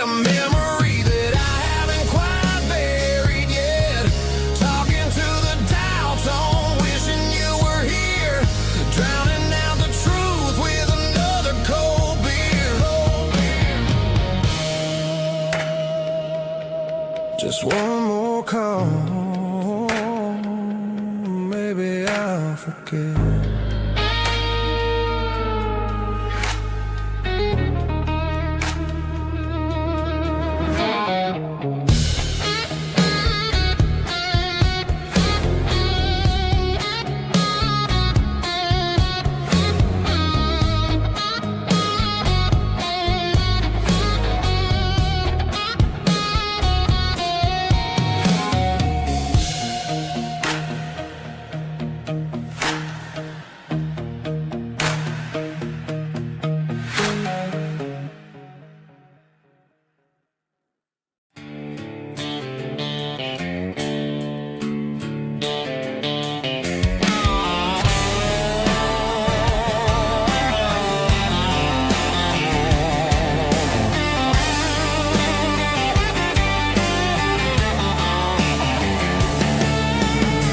a memory that I haven't quite buried yet. Talking to the dial tone, wishing you were here. Drowning out the truth with another cold beer. Just one more call, maybe I'll forget.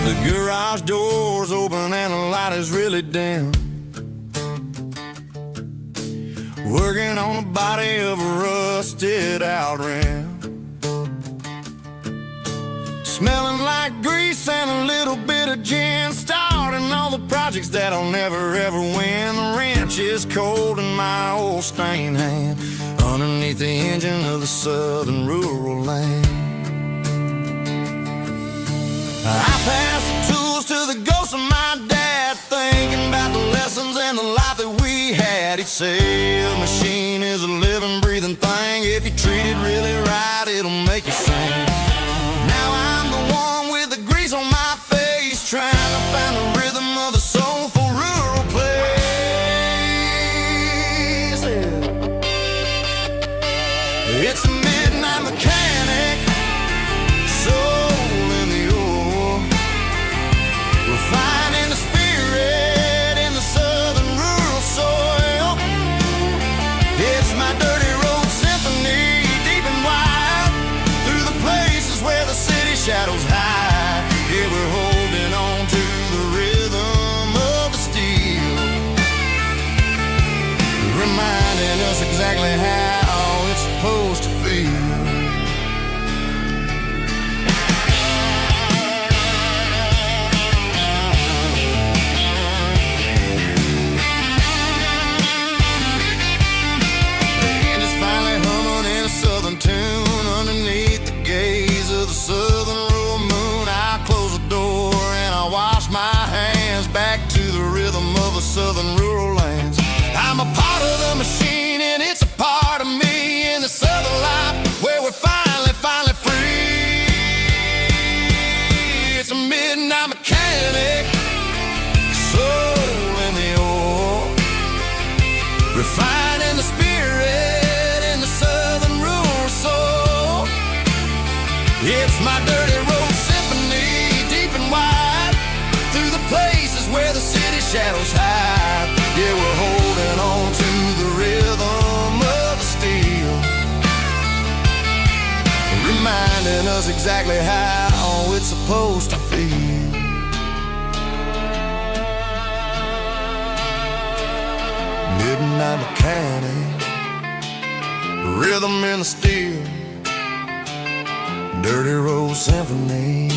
The garage door's open and the light is really dim. Working on the body of a rusted out rim. Smelling like grease and a little bit of gin. Starting all the projects that I'll never ever win. The wrench is cold in my old stained hand, underneath the engine of the southern rural land. I pass the tools to the ghost of my dad, thinking about the lessons and the life that we had. He'd say a machine is a living, breathing thing. If you treat it really right, it'll make you sing. Now I'm the one with the grease on my face, trying to find the rhythm of the soulful rural place. It's a midnight mechanic, finding the spirit in the southern rural soil. It's my dirty road symphony, deep and wide, through the places where the city shadows hide. Yeah, we're holding on to the rhythm of the steel, reminding us exactly how it's supposed to feel. Tune underneath the gaze of the southern rural moon. I close the door and I wash my hands, back to the rhythm of the southern rural lands. I'm a part of the machine and it's a part of me in the southern life where we're finally free. It's a midnight mechanic, soul in the ore, refining the spirit in the southern rural soul. It's my dirty road symphony, deep and wide, through the places where the city shadows hide. Yeah, we're holding on to the rhythm of the steel, reminding us exactly how it's supposed to feel. Midnight mechanic, rhythm in the steel, dirty road symphony.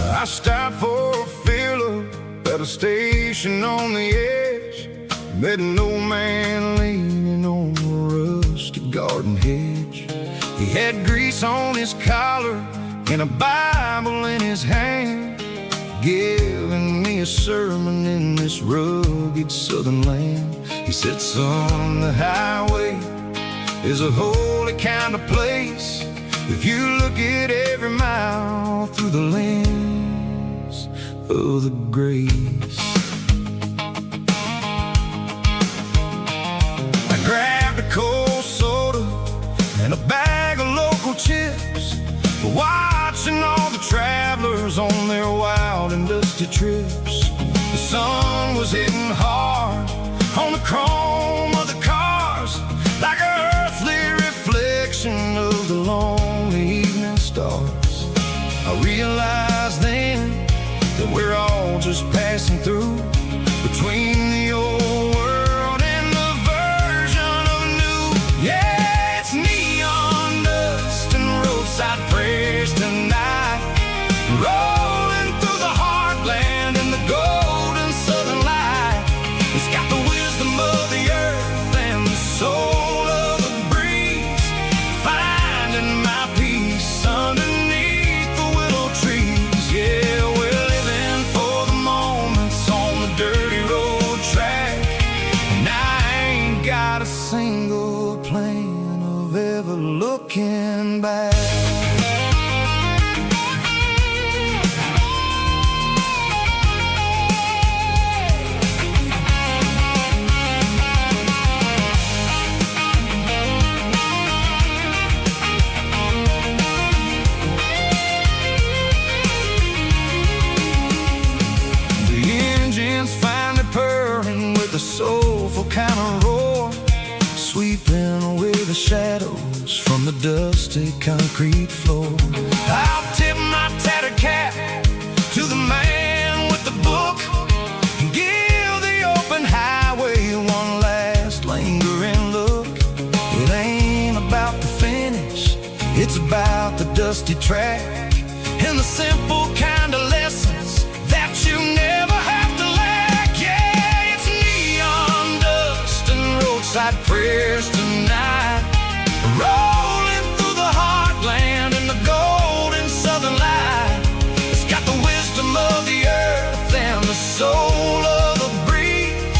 I stopped for a fill-up at a station on the edge. Met an old man leaning on a rusty garden hedge. He had grease on his collar and a Bible in his hand, giving me a sermon in this rugged southern land. He said, son, the highway is a holy kind of place if you look at every mile through the lens of the grace. I grabbed a cold soda and a bag of local chips, watching all the travelers on their wild and dusty trips. The sun was hitting hard on the chrome of the cars, like an earthly reflection of the lonely evening stars. I realized then that we're all just passing through between the old world and the version of new. Yeah, it's neon dust and roadside prayers tonight, rolling through the heartland in the golden southern light. It's got the wisdom of the earth and the soul of the breeze, finding my peace underneath the willow trees. Yeah, we're living for the moments on the dirty road track, and I ain't got a single plan of ever looking back. Finally purring with a soulful kind of roar, sweeping away the shadows from the dusty concrete floor. I'll tip my tattered cap to the man with the book and give the open highway one last lingering look. It ain't about the finish, it's about the dusty track and the simple kind of lessons that you never have to lack. Yeah, it's neon dust and roadside prayers tonight, rolling through the heartland in the golden southern light. It's got the wisdom of the earth and the soul of the breeze,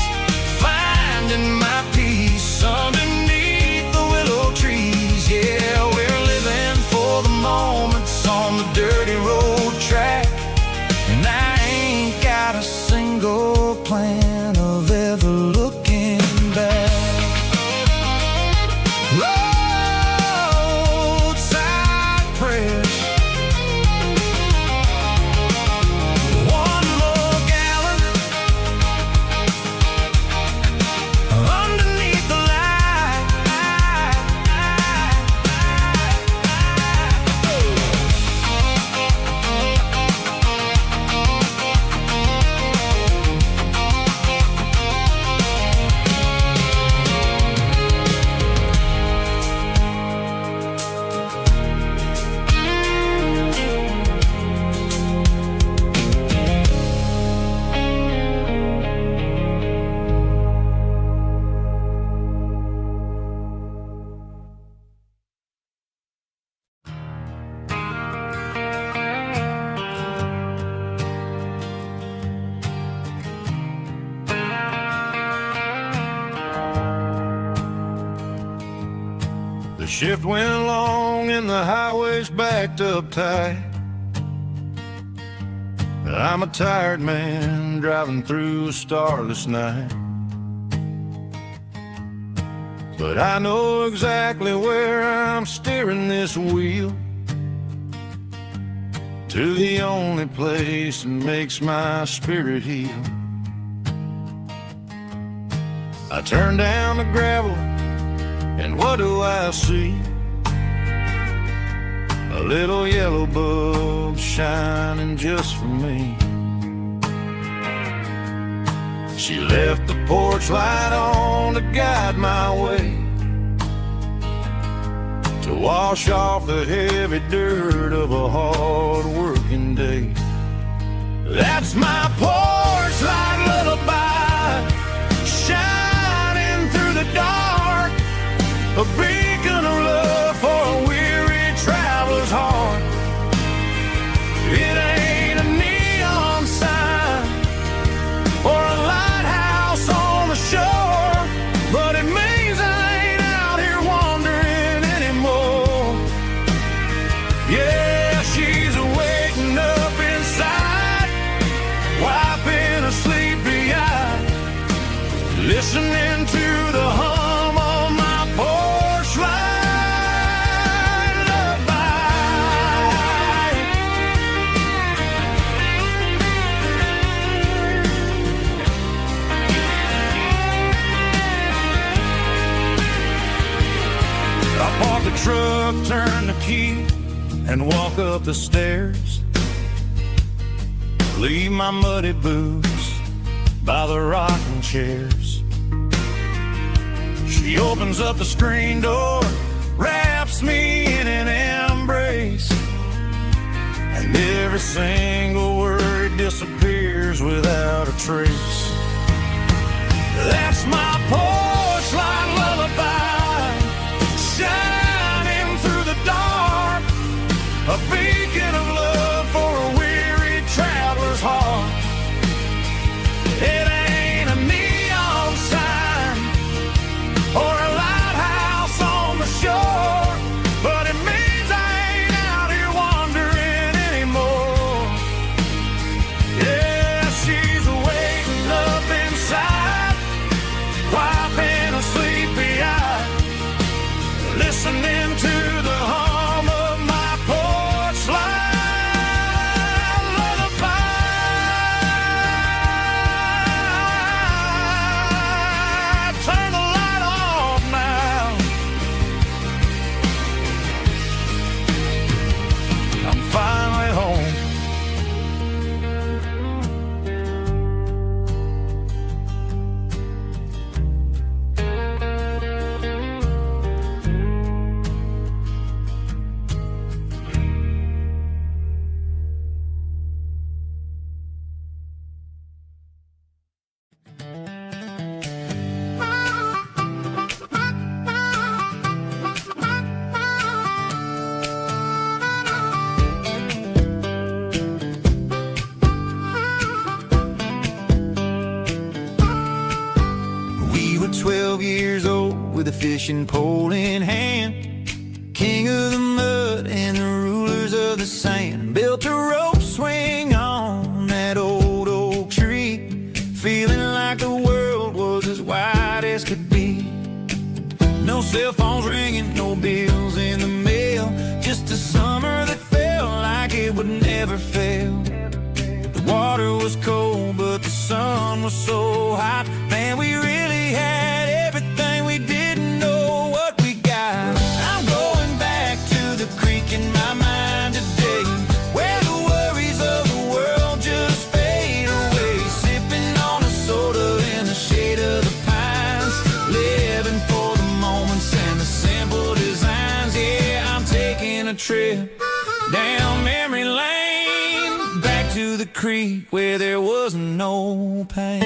finding my peace underneath the willow trees. Yeah, we're living for the moments on the dirty road track, and I ain't got a single plan of ever looking back. Roadside prayers, one more gallon underneath the light. The shift went along and the highway's backed up tight. I'm a tired man driving through a starless night, but I know exactly where I'm steering this wheel, to the only place that makes my spirit heal. I turn down the gravel, and what do I see? A little yellow bulb shining just for me. She left the porch light on to guide my way, to wash off the heavy dirt of a hard-working day. That's my porch light lullaby, shine listening to the hum of my porch light lullaby. I park the truck, turn the key, and walk up the stairs. Leave my muddy boots by the rocking chairs. She opens up the screen door, wraps me in an embrace, and every single word disappears without a trace. That's my porch light lullaby, shining through the dark, a beacon of love for a weary traveler's heart. It ain't a neon sign or a lighthouse on the shore, but it means I ain't out here wandering anymore. Yeah, she's waking up inside, wiping a sleepy eye, listening to the hum of my porch light lullaby. Turn the light off now. I'm finally home. We were 12 years old with a fishing pole in hand, king of the mud and the rulers of the sand. Built a rope swing on that old oak tree, feeling like the world was as wide as could be. No cell phones ringing, no bills in the mail, just a summer that felt like it would never fail. The water was cold, but the sun was so hot. Man, we really had everything, we didn't know what we got. I'm going back to the creek in my mind today, where the worries of the world just fade away. Sipping on a soda in the shade of the pines, living for the moments and the simple designs. Yeah, I'm taking a trip down memory lane, back to the creek where there was no pain.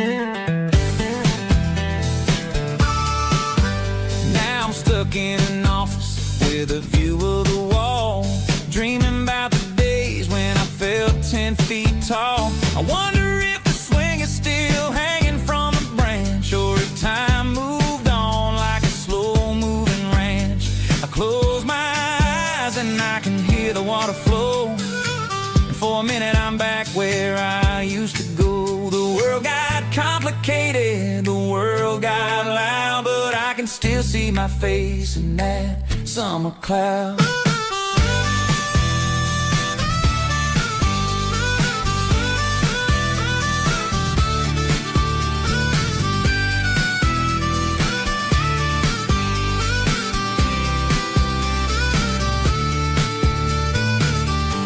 Now I'm stuck in an office with a view of the wall, dreaming about the days when I felt 10 feet tall. I wonder if the swing is still hanging from a branch, or if time moved on like a slow-moving ranch. I close my eyes and I can hear the water flow, and for a minute I'm back where I used to go. The world got complicated, the world got loud, but I can still see my face in that summer cloud.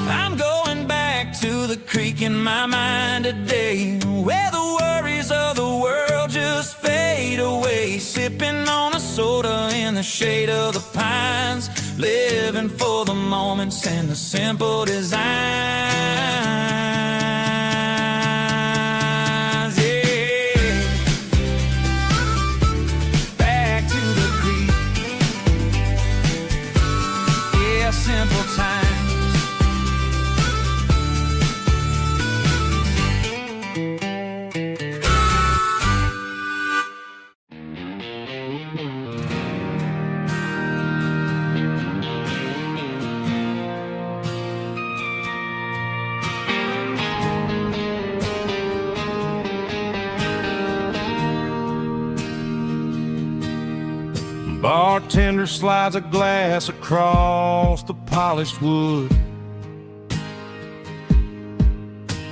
I'm going back to the creek in my mind today, where the worries of the world just fade away. Sipping on a soda in the shade of the pines, living for the moments and the simple designs. Yeah, back to the creek. Yeah, simple times. Bartender slides a glass across the polished wood.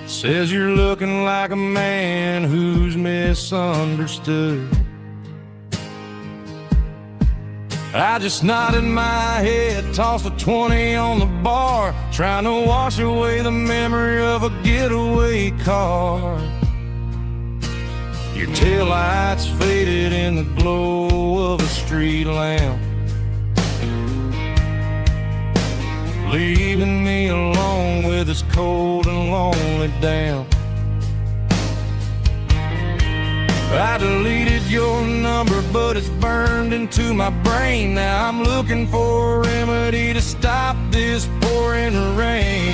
Says you're looking like a man who's misunderstood. I just nodded my head, tossed a 20 on the bar, trying to wash away the memory of a getaway car. Your taillights faded in the glow of a street lamp, leaving me alone with this cold and lonely damp. I deleted your number, but it's burned into my brain. Now I'm looking for a remedy to stop this pouring rain.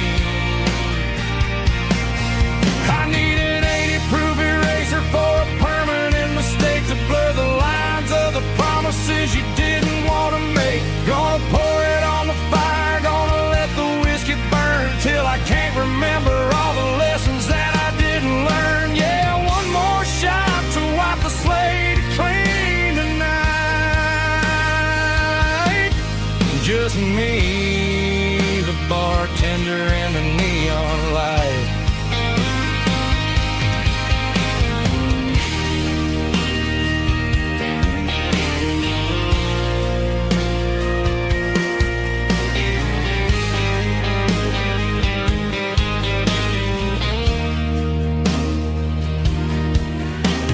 I need an 80-proof eraser for a permanent mistake to blur the lines of the promises you didn't want to make. Gonna pour it on the fire, gonna let the whiskey burn till I can't remember all the lessons that I didn't learn. Yeah, one more shot to wipe the slate clean tonight. Just me, the bartender, and the neon light.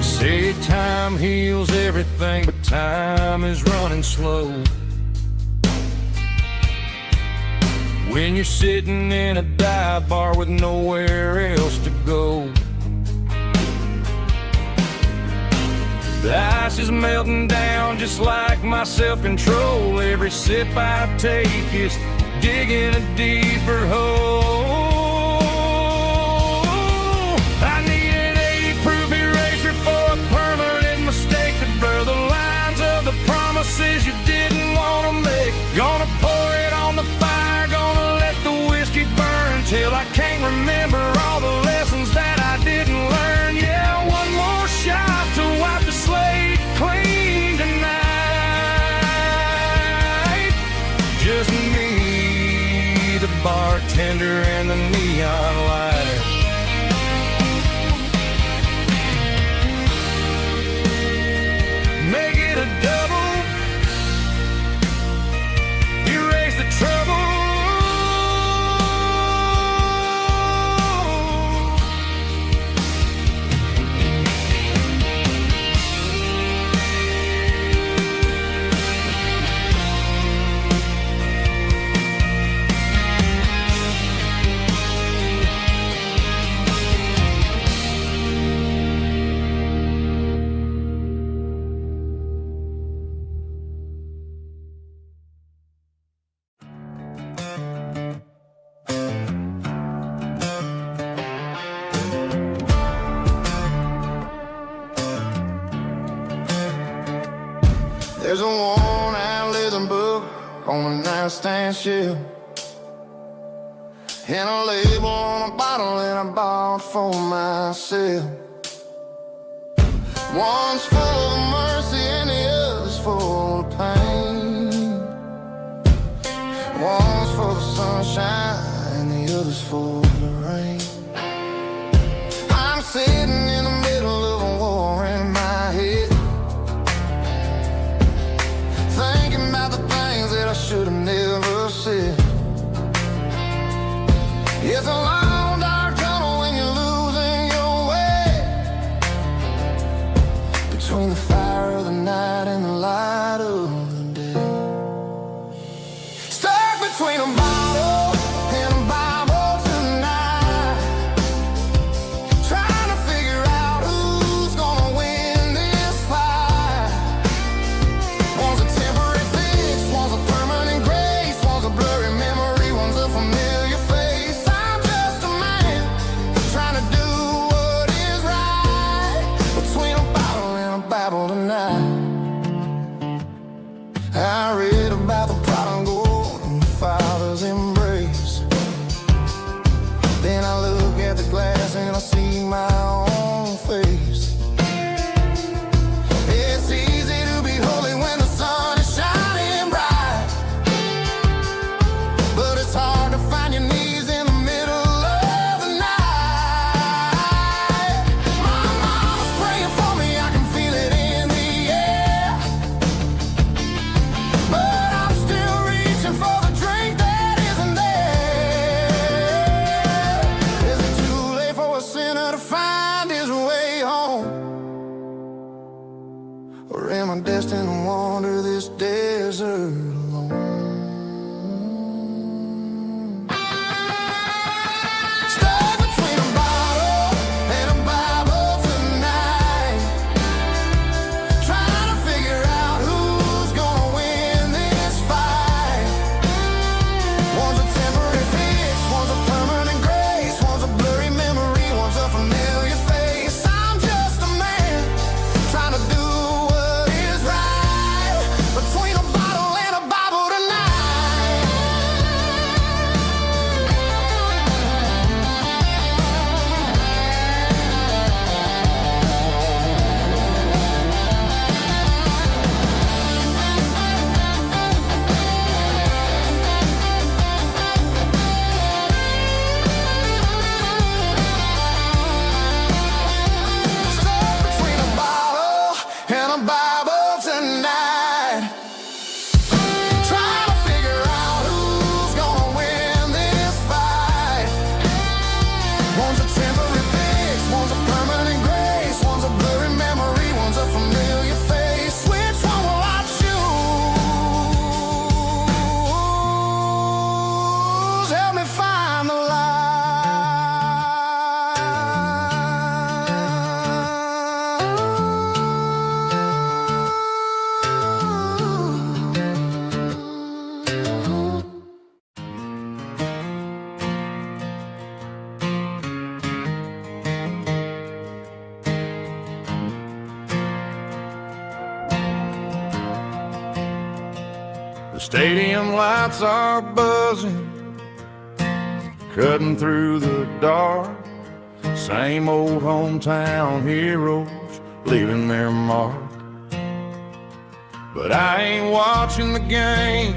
Say time heals everything, but time is running slow. When you're sitting in a dive bar with nowhere else to go, the ice is melting down just like my self-control. Every sip I take is digging a deeper hole. I need an 80-proof eraser for a permanent mistake to blur the lines of the promises you didn't want to make. Gonna pour it on the fire, gonna let the whiskey burn till I can't remember all the lessons that I didn't learn. Yeah, one more shot to wipe the slate clean tonight. Just me, the bartender, and the neon light. Make it a double, erase the trouble. There's a worn-out leather book on the nightstand shelf, and a label on a bottle that I bought for myself. One's full of mercy and the other's full of pain. One's full of sunshine and the other's full of rain. I'm sitting in the middle of a war in my head, thinking about the things that I should have never said. It's a long dark tunnel when you're losing your way, between the fire of the night and the light of the day. Stuck between a bottle and a Bible tonight, trying to figure out who's gonna win this fight. One's a temporary fix, one's a permanent grace, one's a blurry memory, one's a familiar face. I'm just a man trying to do what is right, between a bottle and a Bible tonight. I read about the prodigal and the Father's embrace. Then I look at the glass and I see my own face. It's easy to be holy when the sun is shining. Or am I destined to wander this desert alone? Stuck between a bottle and a Bible tonight, trying to figure out who's gonna win this fight. One's a temporary fix, one's a permanent grace, one's a blurry memory, one's a familiar face. I'm just a man trying to do what is right, between a bottle and a Bible tonight. Stuck between a bottle and a Bible tonight, trying to figure out who's gonna win this fight. One's a temporary fix, one's a permanent grace, one's a blurry memory, one's a familiar face. Which one will I choose? Help me find the The stadium lights are buzzing, cutting through the dark. Same old hometown heroes leaving their mark. But I ain't watching the game,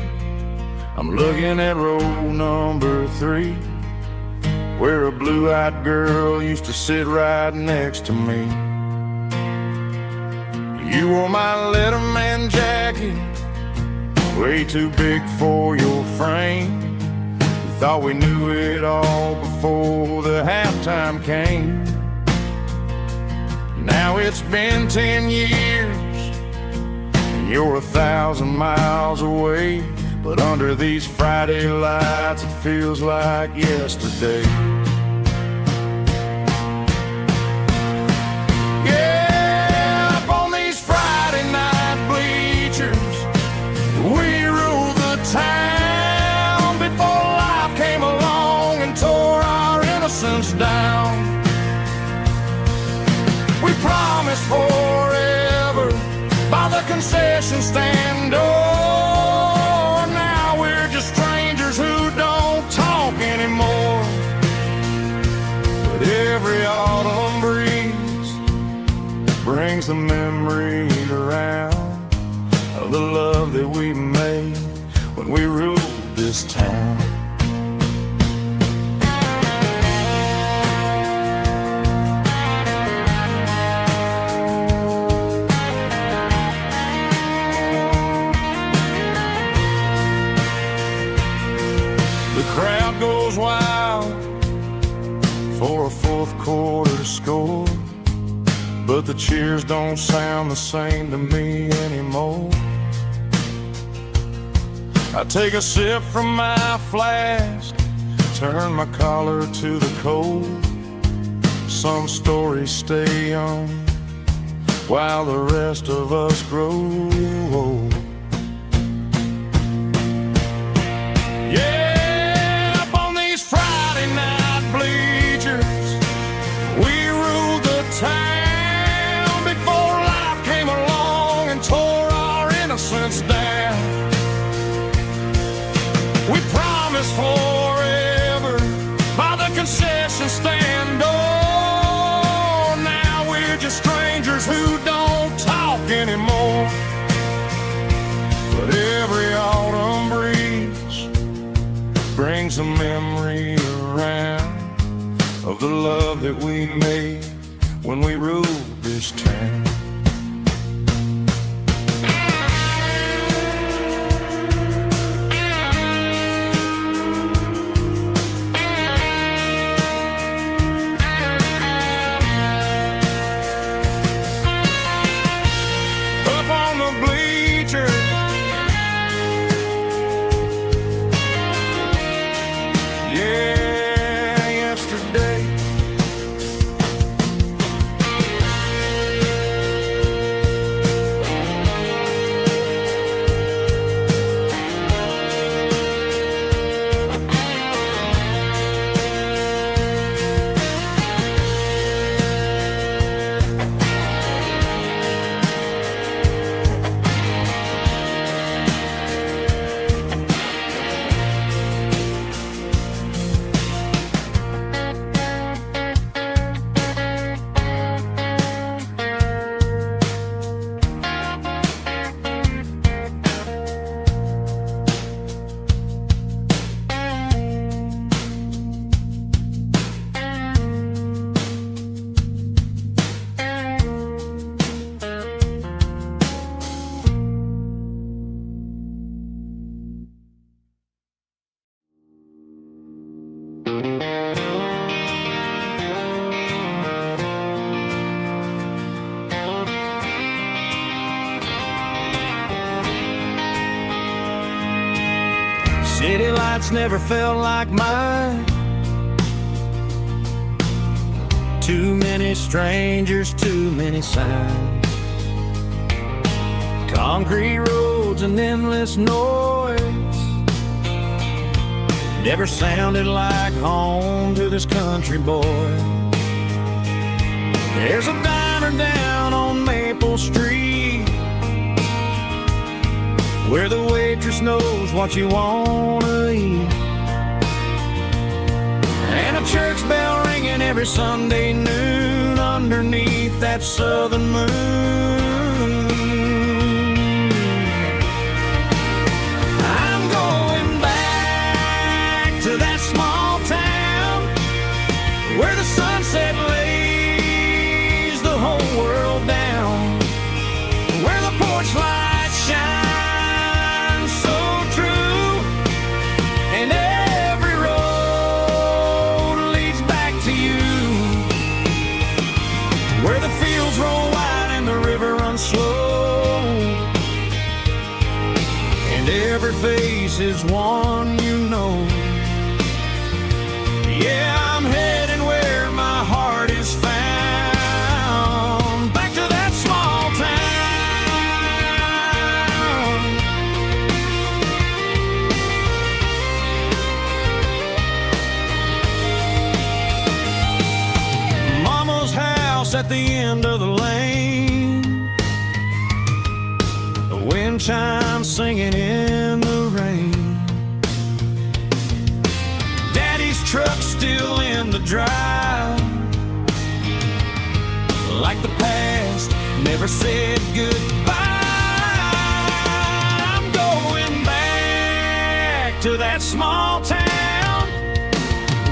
I'm looking at row number 3, where a blue-eyed girl used to sit right next to me. You wore my Letterman jacket, way too big for your frame. We thought we knew it all before the halftime came. Now it's been 10 years and you're 1,000 miles away, but under these Friday lights it feels like yesterday. Yeah, up on these Friday night bleachers, we ruled the town before life came along and tore our innocence down. We promised forever by the concession stand door. Now we're just strangers who don't talk anymore. But every autumn breeze brings the memories around of the love that we made when we ruled this town. The crowd goes wild for a fourth quarter score, but the cheers don't sound the same to me anymore. I take a sip from my flask, turn my collar to the cold. Some stories stay young while the rest of us grow old. Yeah, up on these Friday night bleachers, we ruled the town before life came along and tore our innocence down. We promised forever by the concession stand door. Now we're just strangers who don't talk anymore. But every autumn breeze brings a memory around of the love that we made when we ruled this town. Up lights never felt like mine. Too many strangers, too many signs. Concrete roads and endless noise never sounded like home to this country boy. There's a diner down on Maple Street where the waitress knows what you wanna eat, and a church bell ringing every Sunday noon underneath that southern moon. I'm going back to that small town where the sunset lays the whole world down, where the porch lights shine so true, and every road leads back to you, where the fields roll wide and the river runs slow, and every face is one you know. Yeah, I'm heading where my heart is found, back to that small town. Mama's house at the end of the lane, the wind chimes singing in the rain, truck still in the drive, like the past never said goodbye. I'm going back to that small town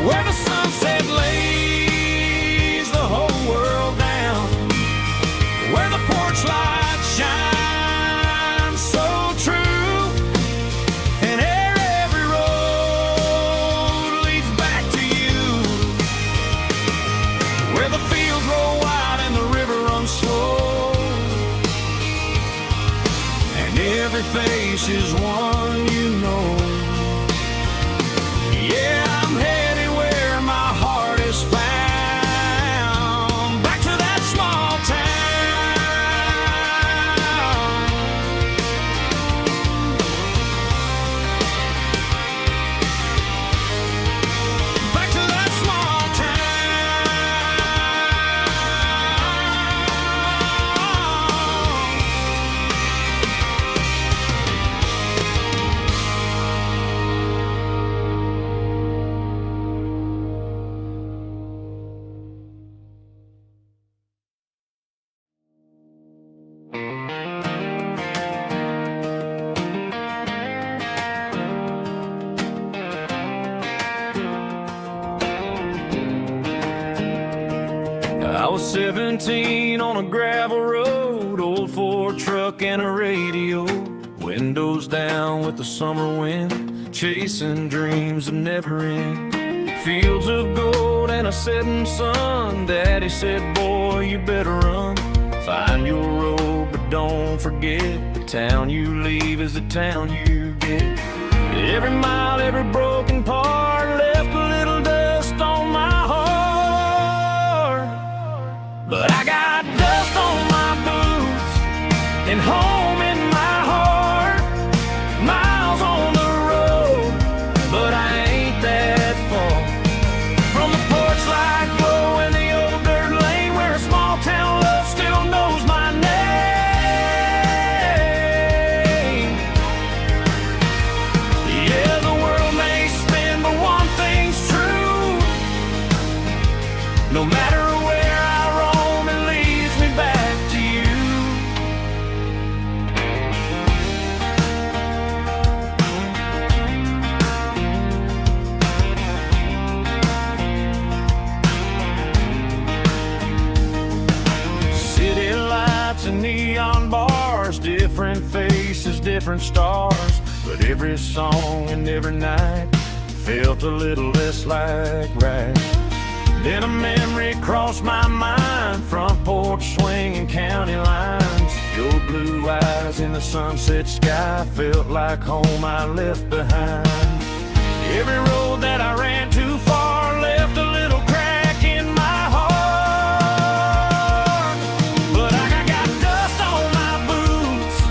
where the sunset lays the whole world down, where the porch lights shine so true, and every road leads back to you, where the fields roll wide and the river runs slow, and every face is one you know. Yeah, I'm headed where my heart is found, back to that small town. Back to that small I was 17 on a gravel road, old Ford truck and a radio, windows down with the summer wind, chasing dreams that never end. Fields of gold and a setting sun. Daddy said, boy, you better run. Find your road, but don't forget, the town you leave is the town you get. Every mile, every broken part left a little dust on my heart, but I got dust on my boots and home in my heart. Miles on the road, but I ain't that far from the porch light glow and the old dirt lane where a small town love still knows my name. Yeah, the world may spin, but one thing's true. No matter where I roam, it leads me back to you. City lights and neon bars, different faces, different stars, but every song and every night felt a little less like right. Then a memory crossed my mind, front porch swinging county lines, your blue eyes in the sunset sky felt like home I left behind. Every road that I ran too far left a little crack in my heart. But I got dust on my boots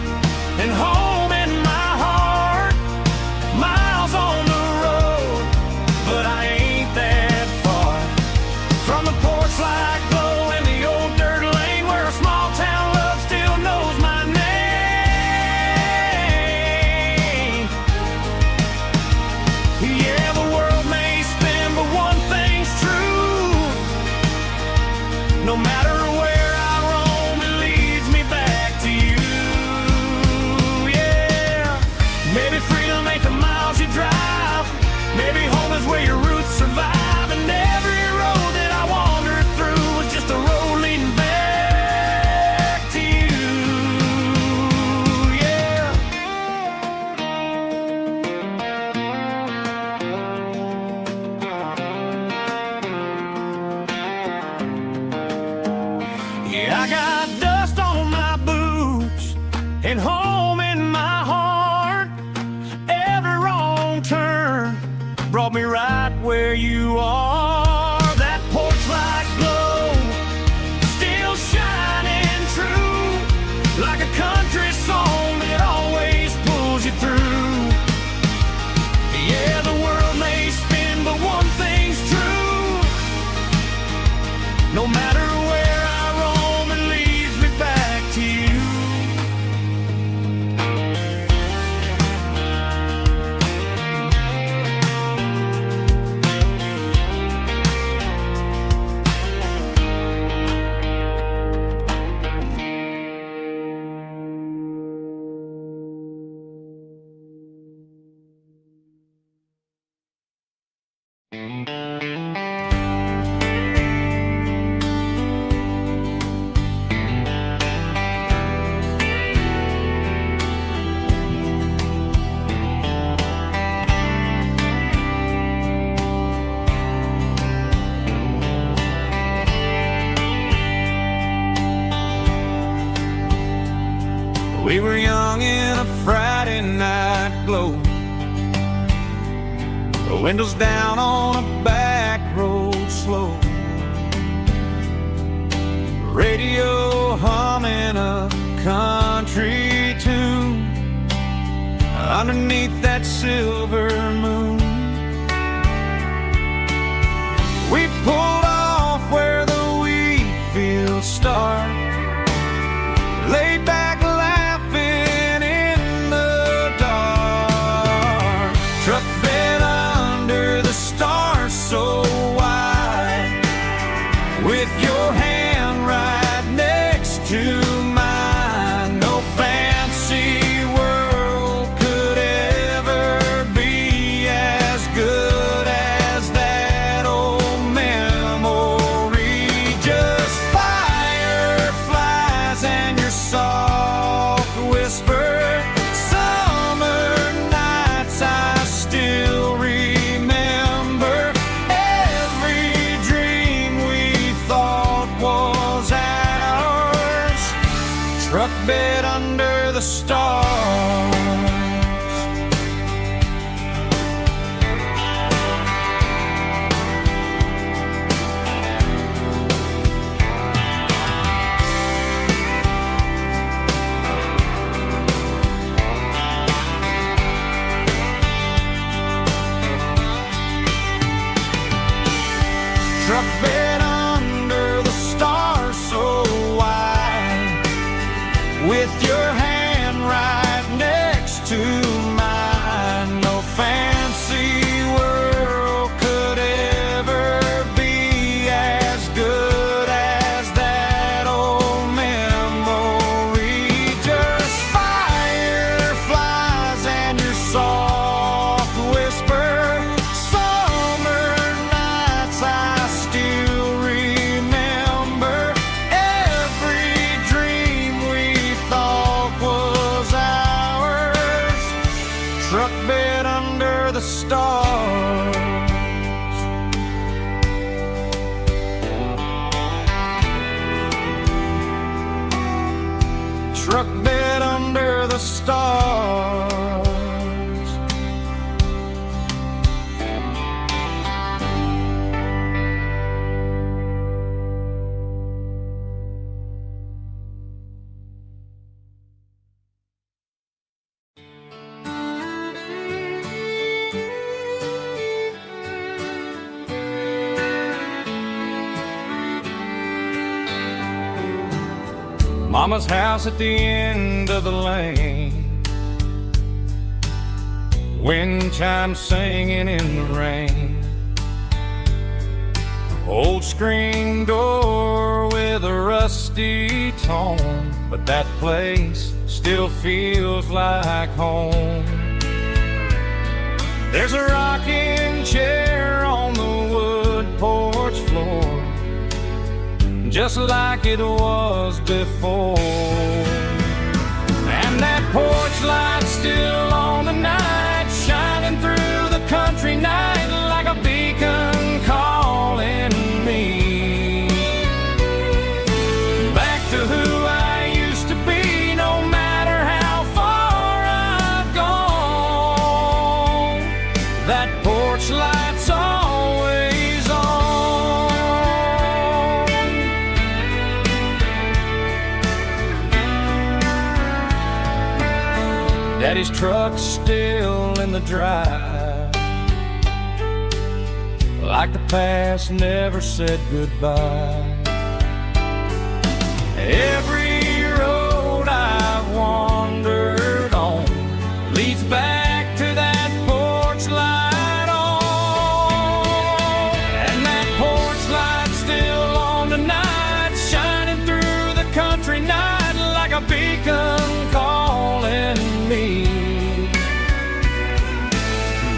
and home in my heart. Miles on the road, but I ain't that far from the porch light glow in the old dirt lane where a small town love still knows my name. Yeah, the world may spin, but one thing's true. No matter where I roam, it leads me back to you. Yeah, maybe freedom ain't the miles you drive. Maybe home is where your roots survive. And every road that I wandered through was just a road leading back to you. Yeah. Yeah, I got dust on my boots and home in my heart. Every wrong turn brought me right where you are. That porch light glow still shining true, like a country song that always pulls you through. Yeah, the world may spin, but one thing's true. No matter where I roam, it leads me back to you. We were young in a Friday night glow, the windows down on a back road slow, radio humming a country tune underneath that silver moon. We pulled off where the wheat fields start, laid back laughing in the dark. Truck bed under the stars so wide, with your hand right next to mine. No fancy world could ever be as good as that old memory. Just fireflies and your soft whisper. Summer nights I still remember. Every dream we thought was ours. Truck bed under the stars. Truck bed under the stars so wide, with your hand right next to mine. No fancy world could ever be as good as that old memory. Just fireflies and your soft whisper. Summer nights I still remember. Every dream we thought was ours. Truck bed under the stars. Truck bed under the stars. Mama's house at the end of the lane, wind chimes singing in the rain. Old screen door with a rusty tone, but that place still feels like home. There's a rocking chair on the wood porch floor, just like it was before. And that porch light's still on the night, shining through the country night like a beacon calling me back to who I used to be. No matter how far I've gone, that porch light's always on. Daddy's truck's still in the drive, like the past never said goodbye. Every road I've wandered on leads back to that porch light on. And that porch light's still on tonight, shining through the country night like a beacon calling me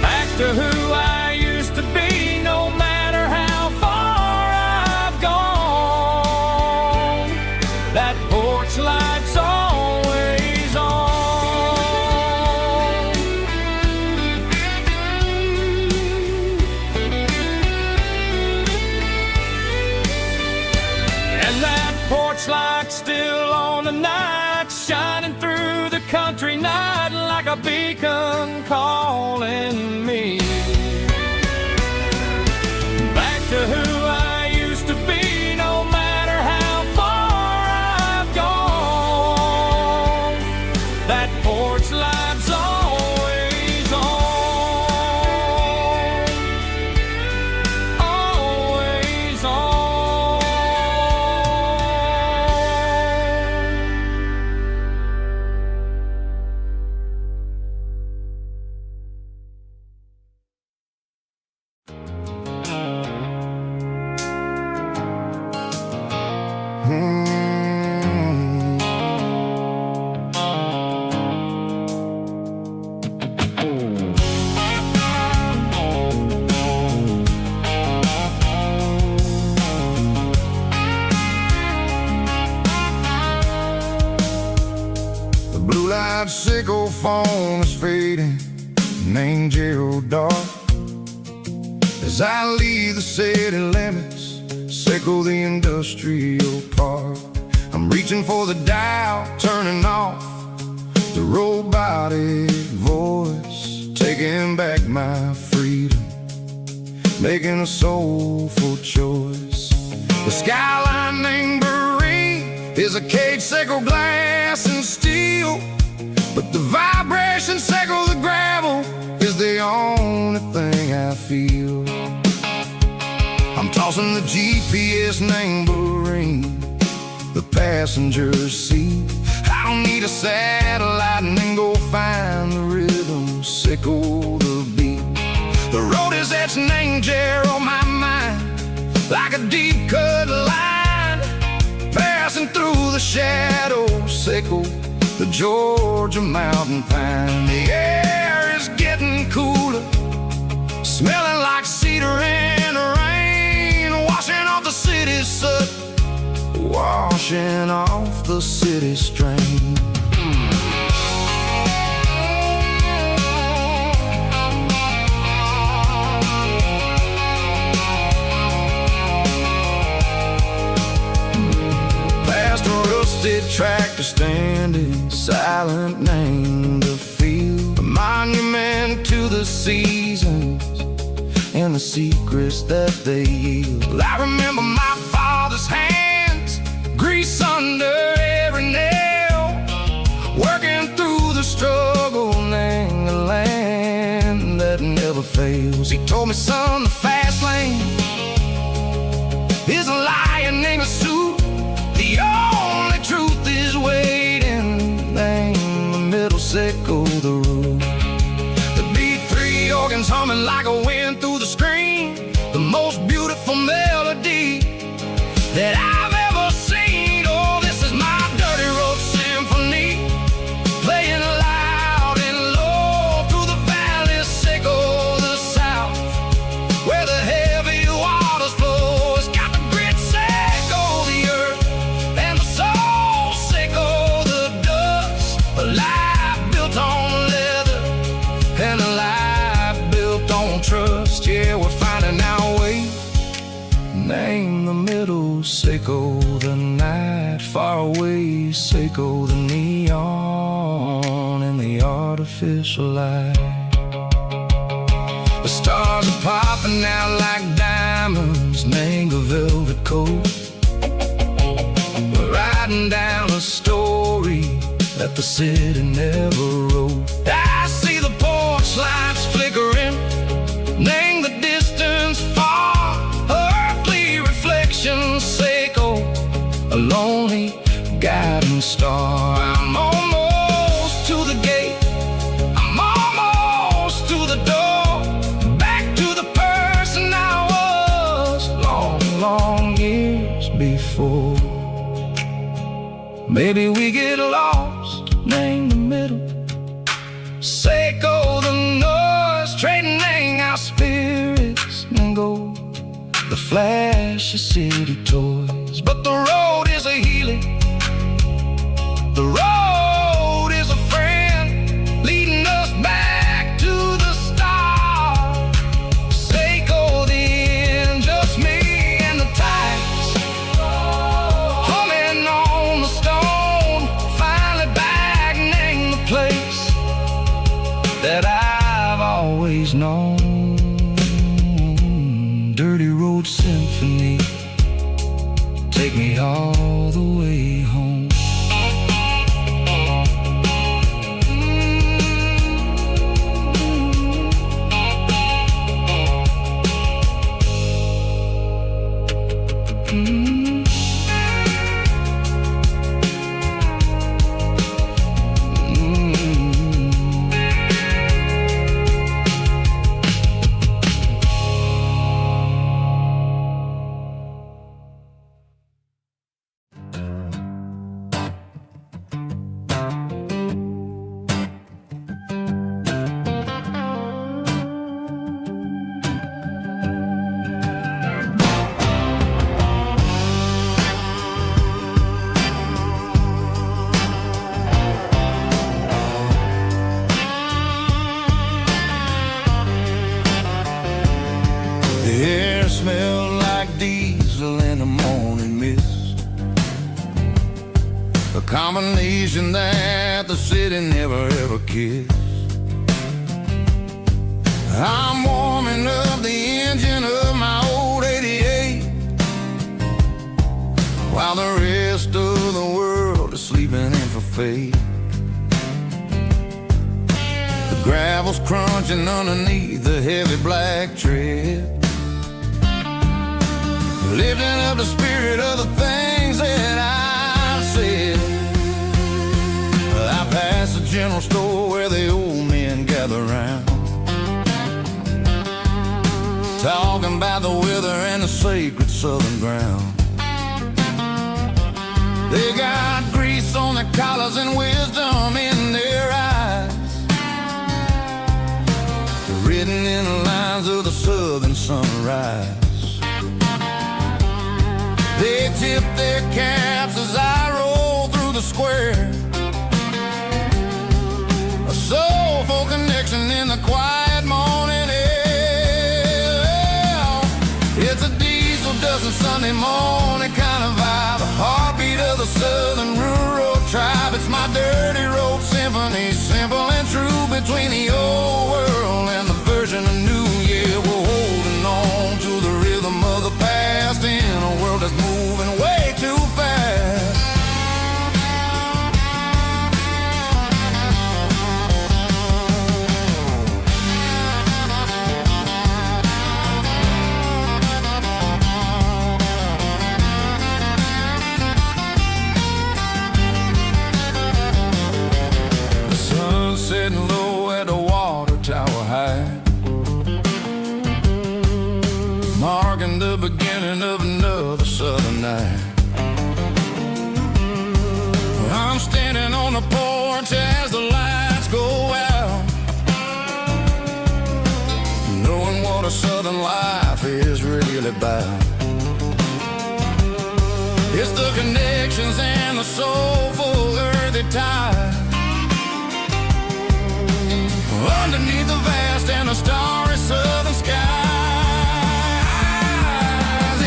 back to who I used to be. No matter how far I've gone, that porch light's always on. And that porch light's still on tonight, shining through the country night like a beacon calling me back to who I used to be. No matter how far I've gone, that porch light's always on, always on. The blue light sickle phone is fading, named Gerald dark. As I leave the city limits, sickle the industrial park. I'm reaching for the dial, turning off the robotic voice, taking back my freedom, making a soulful choice. The skyline named Marine is a cage, sickle glass and steel, but the vibration sickle the gravel is the only thing I feel. I'm tossing the GPS named Marine, the passenger seat. I don't need a satellite and then go find the rhythm, sickle the beat. The road is etched named Jer on my mind, like a deep cut line, passing through the shadows, sickle the Georgia mountain pine. The air is getting cooler, smelling like cedar in the rain, washing off the city soot, washing off the city strain. Past a rusted tractor standing silent, named the field, a monument to the seasons and the secrets that they yield. I remember my father's hands, grease under every nail, working through the struggle, named the land that never fails. He told me, son, the fast lane is a lion named a suit. The only truth is echo the road. The beat, three organs humming like a wind through the screen. The most beautiful melody that I've ever seen. Oh, this is my dirty road symphony, playing loud and low through the valleys, echo the south, where the heavy waters flow. It's got the grit, echo the earth, and the soul, echo the dust. A life built on leather, and a life built on trust. Yeah, we're finding our way. Name the middle, Seiko the night, far away, Seiko the neon and the artificial light. The stars are popping out like diamonds, mango velvet coat. We're riding down a story that the city never wrote. I see the porch lights flickering, name the distance far, Seiko, a lonely guiding star. I'm almost to the gate, I'm almost to the door, back to the person I was long, long years before. Maybe we get lost, name the middle, Seiko the noise, trading our spirits and gold, the flash of city toys. But the road is a healing, the road is a friend, leading us back to the start. Seiko the end, just me and the tides, humming on the stone. Finally back, name the place that I've always known. Dirty road symphony, take me all the way home. The air smelled like diesel in the morning mist, a combination that the city never ever kissed. I'm warming up the engine of my old 88, while the rest of the world is sleeping in for fate. The gravel's crunching underneath the heavy black tread, lifting up the spirit of the things that I said. I passed the general store where the old men gather round, talking about the weather and the sacred southern ground. They got grease on their collars and wisdom in their eyes, written in the lines of the southern sunrise. They tip their caps as I roll through the square, a soulful connection in the quiet morning air. It's a diesel dozen Sunday morning kind of vibe, a heartbeat of the southern rural tribe. It's my dirty road symphony, simple and true, between the old world and the version of new. Yeah, we're holding on to the rhythm of the past in a world that's moving way too fast. The sun's getting low at the water tower high, marking the beginning of another southern night. I'm standing on the porch as the lights go out, knowing what a southern life is really about. It's the connections and the soulful earthy tide, underneath the vast and the starry southern skies.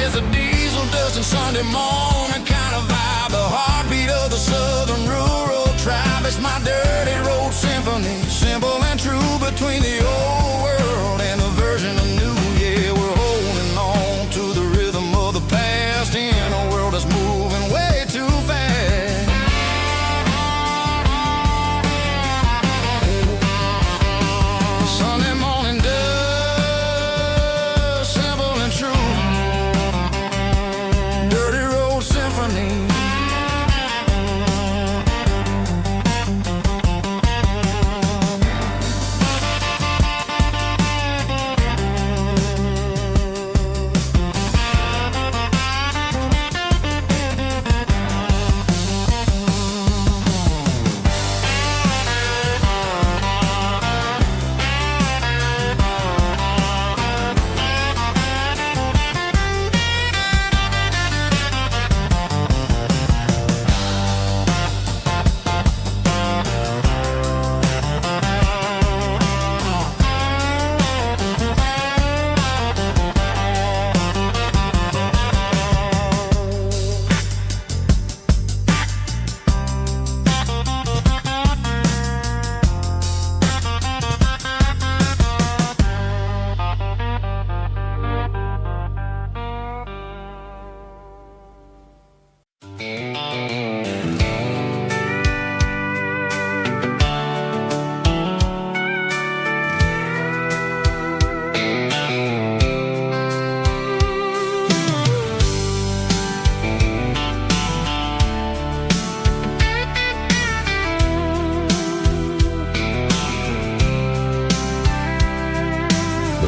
It's a diesel dusting Sunday morning kind of vibe, the heartbeat of the southern rural tribe. It's my dirty road symphony, simple and true, between the old world and the version of new. Yeah, we're holding on to the rhythm of the past in a world that's moving way too fast. Sunday morning dust, simple and true, dirty road symphony.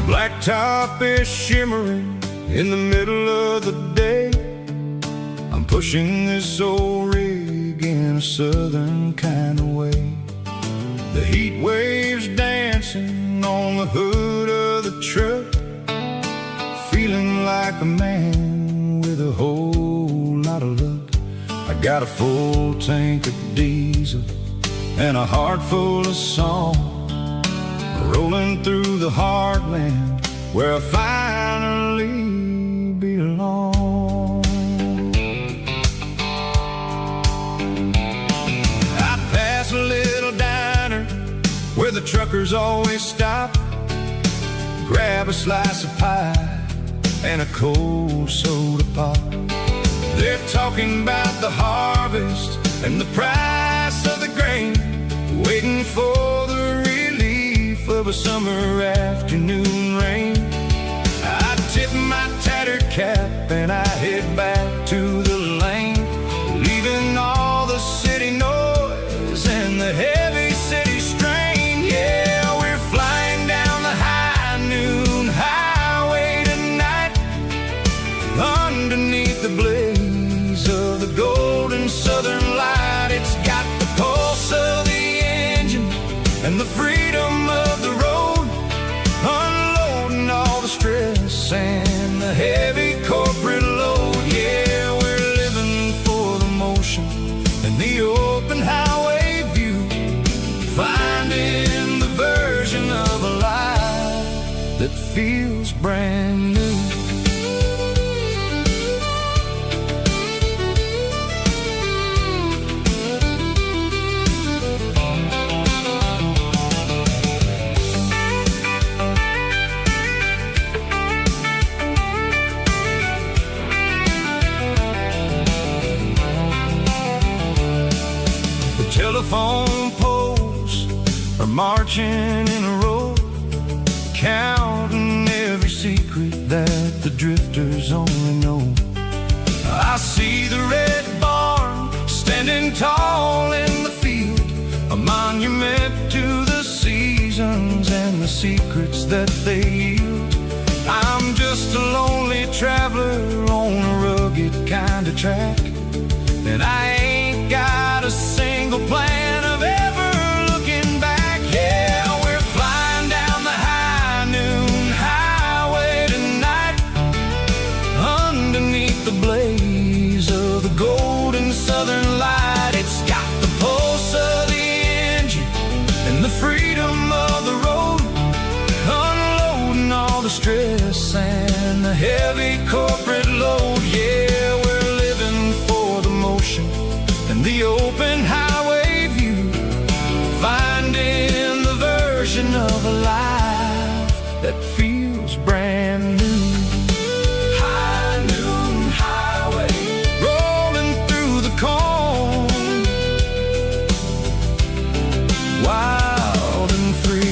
Blacktop is shimmering in the middle of the day. I'm pushing this old rig in a southern kind of way. The heat waves dancing on the hood of the truck, feeling like a man with a whole lot of luck. I got a full tank of diesel and a heart full of song, rolling through the heartland where I finally belong. I pass a little diner where the truckers always stop, grab a slice of pie and a cold soda pop. They're talking about the harvest and the price of the grain, waiting for the relief of a summer afternoon rain. I tip my tattered cap and I head back to the lane, leaving all the city noise and the heavy city strain. Yeah, we're flying down the high noon highway tonight, underneath the blaze of the golden southern light. It's got the pulse of the engine and the freedom of the road, unloading all the stress and the heavy corporate load. Yeah, we're living for the motion and the open highway view, finding the version of a life that feels brand new. Telephone poles are marching in a row, counting every secret that the drifters only know. I see the red barn standing tall in the field, a monument to the seasons and the secrets that they yield. I'm just a lonely traveler on a rugged kind of track, and I ain't got a single plan of ever looking back. Yeah, we're flying down the high noon highway tonight, underneath the blaze of the golden southern light. It's got the pulse of the engine and the freedom of the road, unloading all the stress and the heavy corporate load. Yeah, we're living for the motion and the open highway view, finding the version of a life that feels brand new. High noon highway, rolling through the corn, wild and free.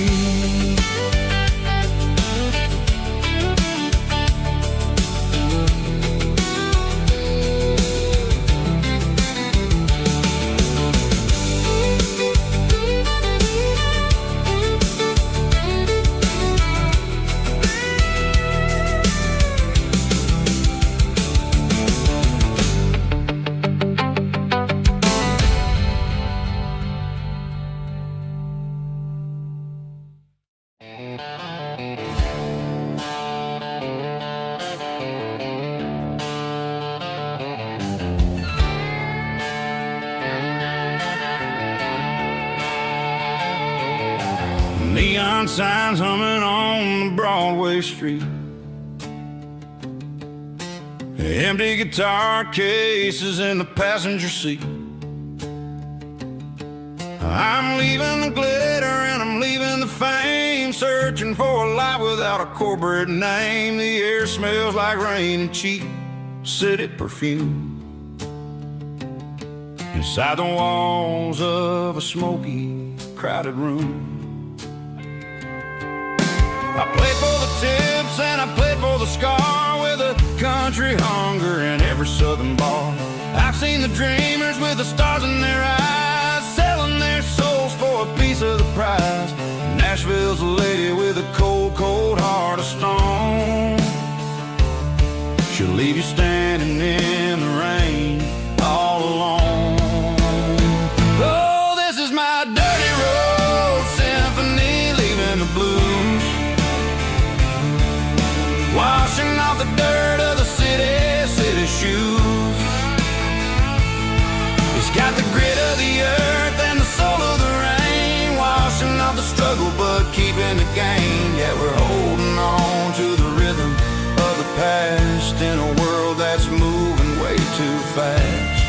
Neon signs humming on the Broadway street, empty guitar cases in the passenger seat. I'm leaving the glitter and I'm leaving the fame, searching for a life without a corporate name. The air smells like rain and cheap city perfume inside the walls of a smoky, crowded room. I played for the tips and I played for the scar, with a country hunger in every southern bar. I've seen the dreamers with the stars in their eyes, selling their souls for a piece of the prize. Nashville's a lady with a cold, cold heart of stone. She'll leave you standing in the rain all alone. Oh, this is my dirty road symphony, leaving the blues, washing off the dirt of the city shoes. It's got the grit of the earth and the soul of the rain, washing off the struggle but keeping the gain. Yeah, we're holding on to the rhythm of the past in a world that's moving way too fast.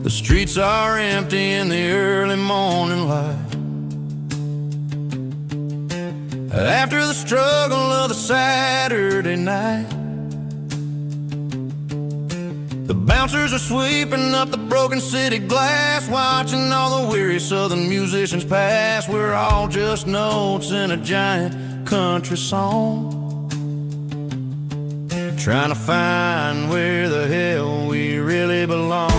The streets are empty in the early morning light, after the struggle of the Saturday night. The bouncers are sweeping up the broken city glass, watching all the weary southern musicians pass. We're all just notes in a giant country song, trying to find where the hell we really belong.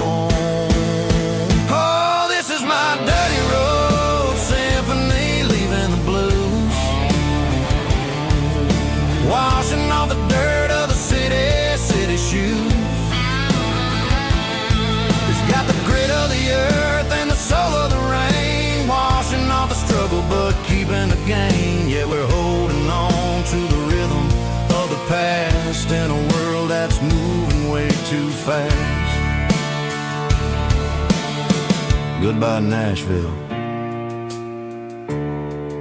My dirty road symphony, leaving the blues, washing off the dirt of the city shoes. It's got the grit of the earth and the soul of the rain, washing off the struggle but keeping the gain. Yeah, we're holding on to the rhythm of the past in a world that's moving way too fast. Goodbye, Nashville,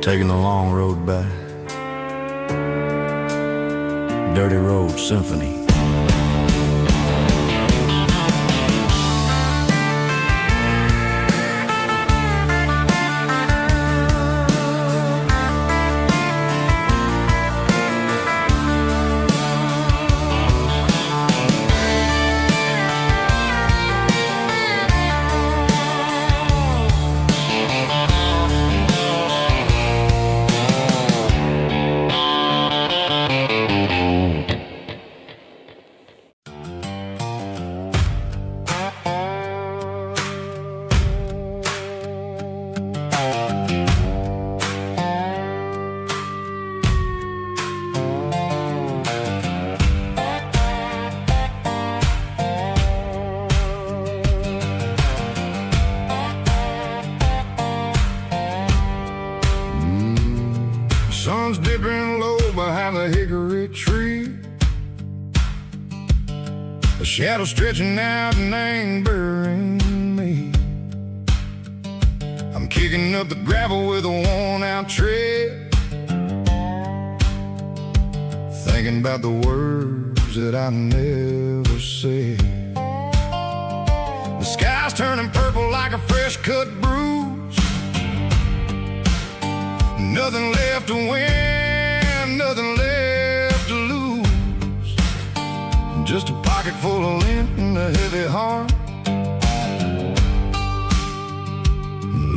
taking the long road back. Dirty Road Symphony. a shadow stretching out and angering me. I'm kicking up the gravel with a worn-out tread, thinking about the words that I never said. The sky's turning purple like a fresh-cut bruise. Nothing left to win, nothing left to lose. Just a pocket full of lint and a heavy heart,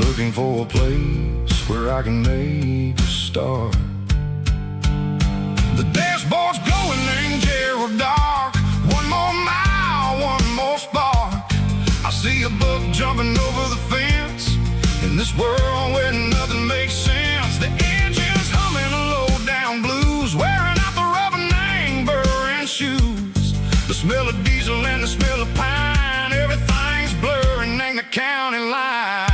looking for a place where I can make a start. The dashboard's glowing in Gerald dark. One more mile, one more spark. I see a buck jumping over the fence in this world where nothing makes sense. The engine's humming a low-down blues, wearing out the rubber-nang burring shoes. The smell of diesel and the smell of pine, everything's blurring, ain't the county line.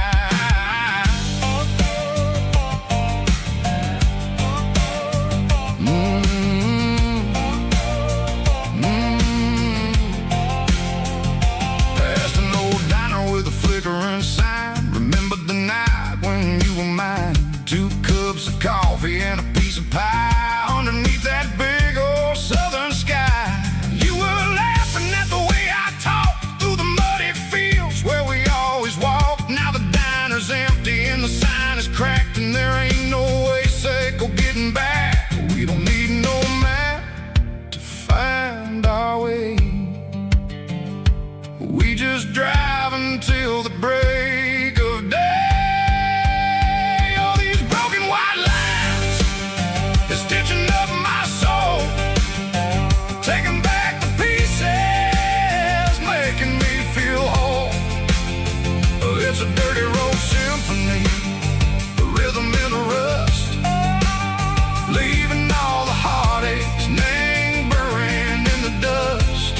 Coffee and a piece of pie underneath that big old southern sky. You were laughing at the way I talked through the muddy fields where we always walked. Now the diner's empty and the sign is cracked, and there ain't no way safe of getting back. We don't need no map to find our way. We just drive until the break of day. Stitching up my soul, taking back the pieces, making me feel whole. It's a dirty road symphony, the rhythm in the rust, leaving all the heartaches lingering in the dust.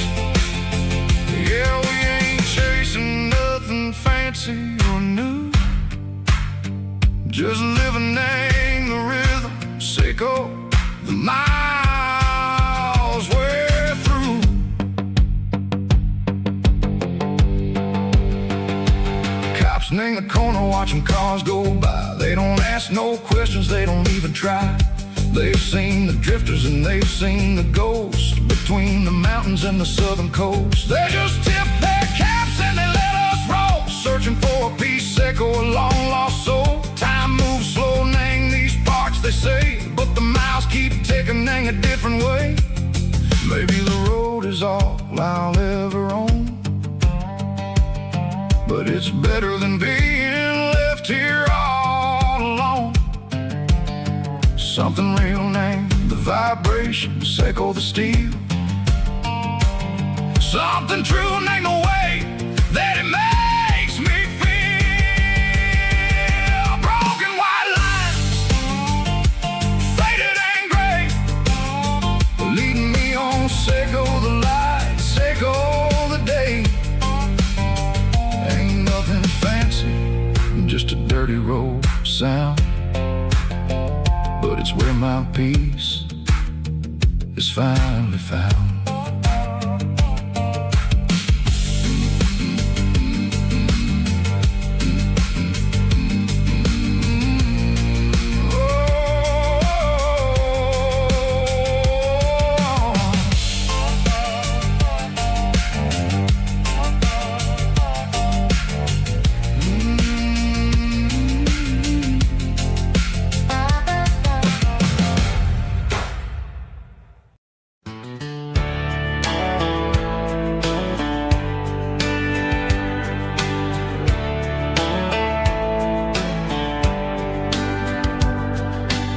Yeah, we ain't chasing nothing fancy or new, just living in the rhythm, sicko. The miles we're through. Cops in the corner watching cars go by. They don't ask no questions, they don't even try. They've seen the drifters and they've seen the ghosts between the mountains and the southern coast. They just tip their caps and they let us roll, searching for a piece echo, a long lost soul. Time moves slow, nang these parts they say, but the miles keep ticking a different way. Maybe the road is all I'll ever own, but it's better than being left here all alone. Something real named the vibrations echo the steel. Something true named the way that it makes me feel. Broken white lines, faded and gray, leading me on, Seiko the light, Seiko the day. Ain't nothing fancy, just a dirty road sound, but it's where my peace is finally found.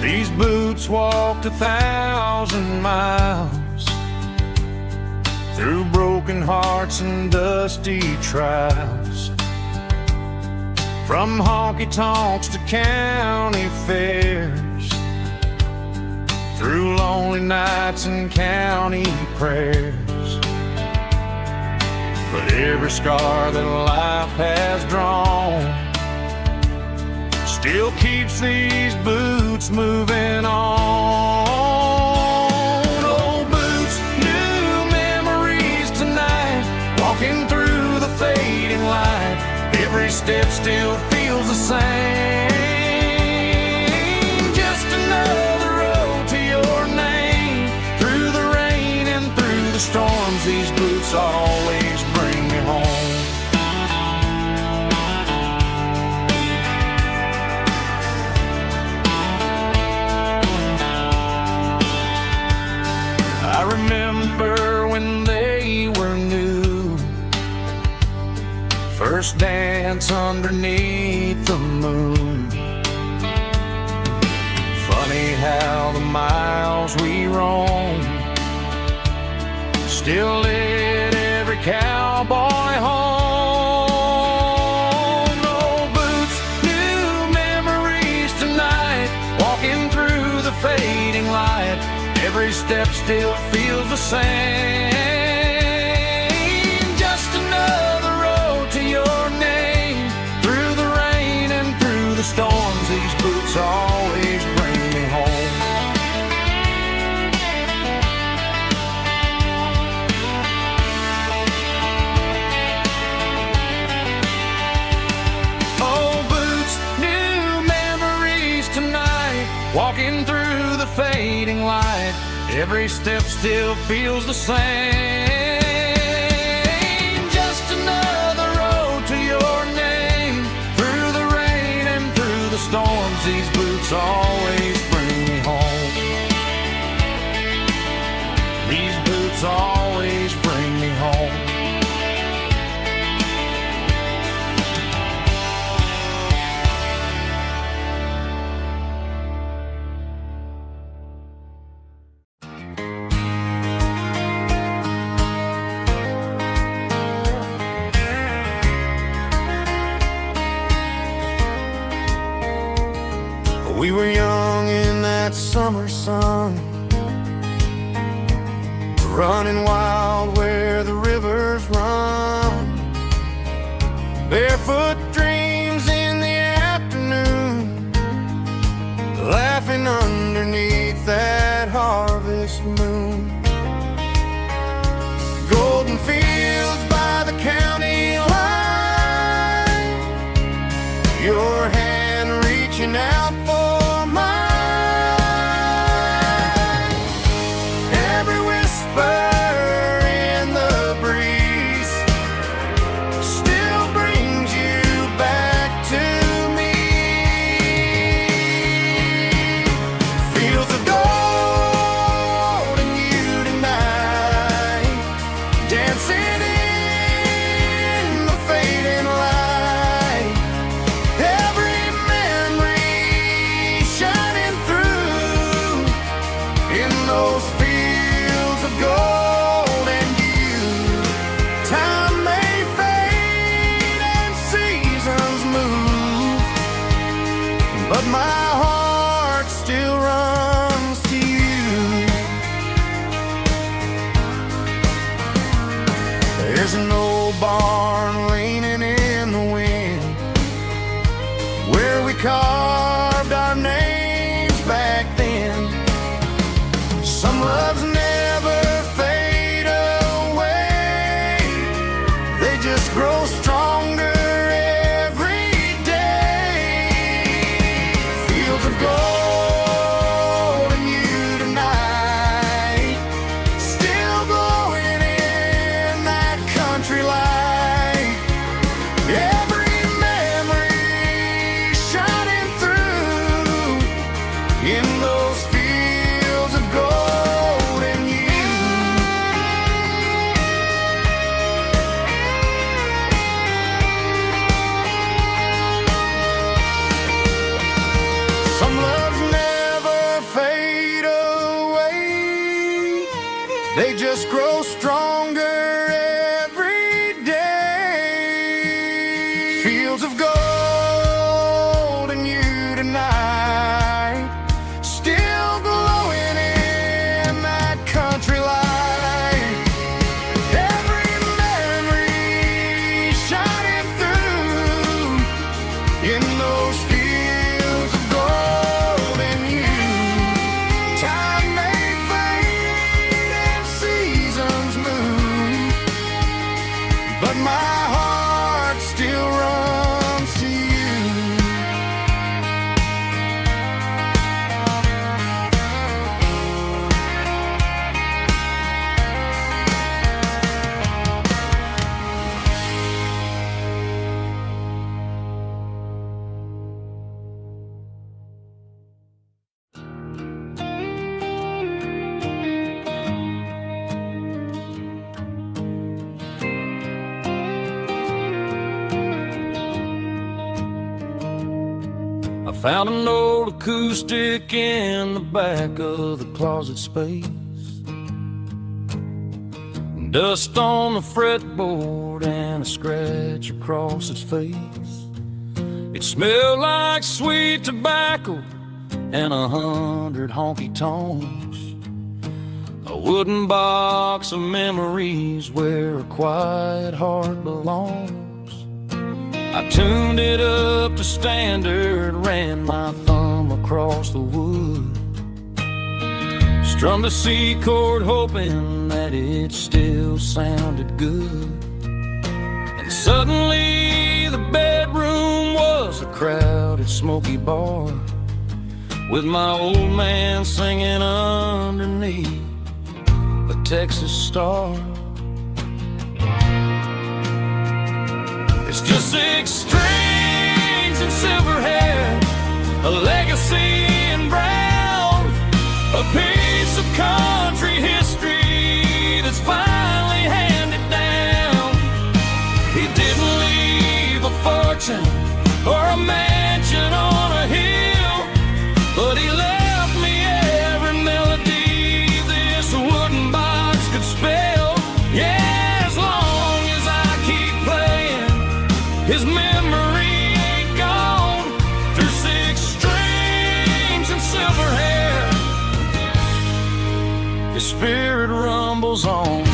These boots walked 1,000 miles through broken hearts and dusty trials, from honky-tonks to county fairs, through lonely nights and county prayers. But every scar that life has drawn still keeps these boots moving on. Old boots, new memories tonight. Every step still feels the same. Just another road to your name. Through the rain and through the storms, these boots always bring me home. I remember when they were new, first dance underneath the moon. Funny how the miles we roam still lit every cowboy home. Old boots, new memories tonight, walking through the fading light. Every step still feels the same. Just another road to your name. Through the rain and through the storms, these boots always bring me home. Old boots, new memories tonight, walking through the fading light. Every step still feels the same. Just another road to your name. Through the rain and through the storms, these boots always bring me home. These boots always bring me home. We were young in that summer sun, running wild where the rivers run. Barefoot dreams in the afternoon, laughing underneath that harvest moon. Golden fields by the county line, your hand reaching out for mine. Every whisper in the breeze still brings you back to me. Fields of gold and you tonight, dancing in the fading light. Every memory shining through in those fields of gold and you. Time may fade and seasons move, but my heart still runs to you. There's an old barn leaning in the wind, where we carved our names back then. Some loves never fade away, they just grow stronger every day. Fields of gold and you tonight, still glowing in that country light. Every memory shining through in those fields of gold and you. Some loves never fade away, they just grow stronger every day. Fields of gold and you tonight, still glowing in that country light. Every memory shining through in those fields of gold and you. Time may fade and seasons move, but my heart still runs found an old acoustic in the back of the closet space. Dust on the fretboard and a scratch across its face. It smelled like sweet tobacco and 100 honky-tonks. A wooden box of memories where a quiet heart belongs. I tuned it up to standard, ran my thumb across the wood, strummed a C chord hoping that it still sounded good. And suddenly the bedroom was a crowded smoky bar, with my old man singing underneath a Texas star. It's just 6 strings and silver hair, a legacy in brown, a piece of country history that's finally handed down. He didn't leave a fortune or a mansion on a hill, but he left me every melody this wooden box could spell. Yeah, as long as I keep playing, his memory ain't gone. Through 6 strings and silver hair, his spirit rumbles on.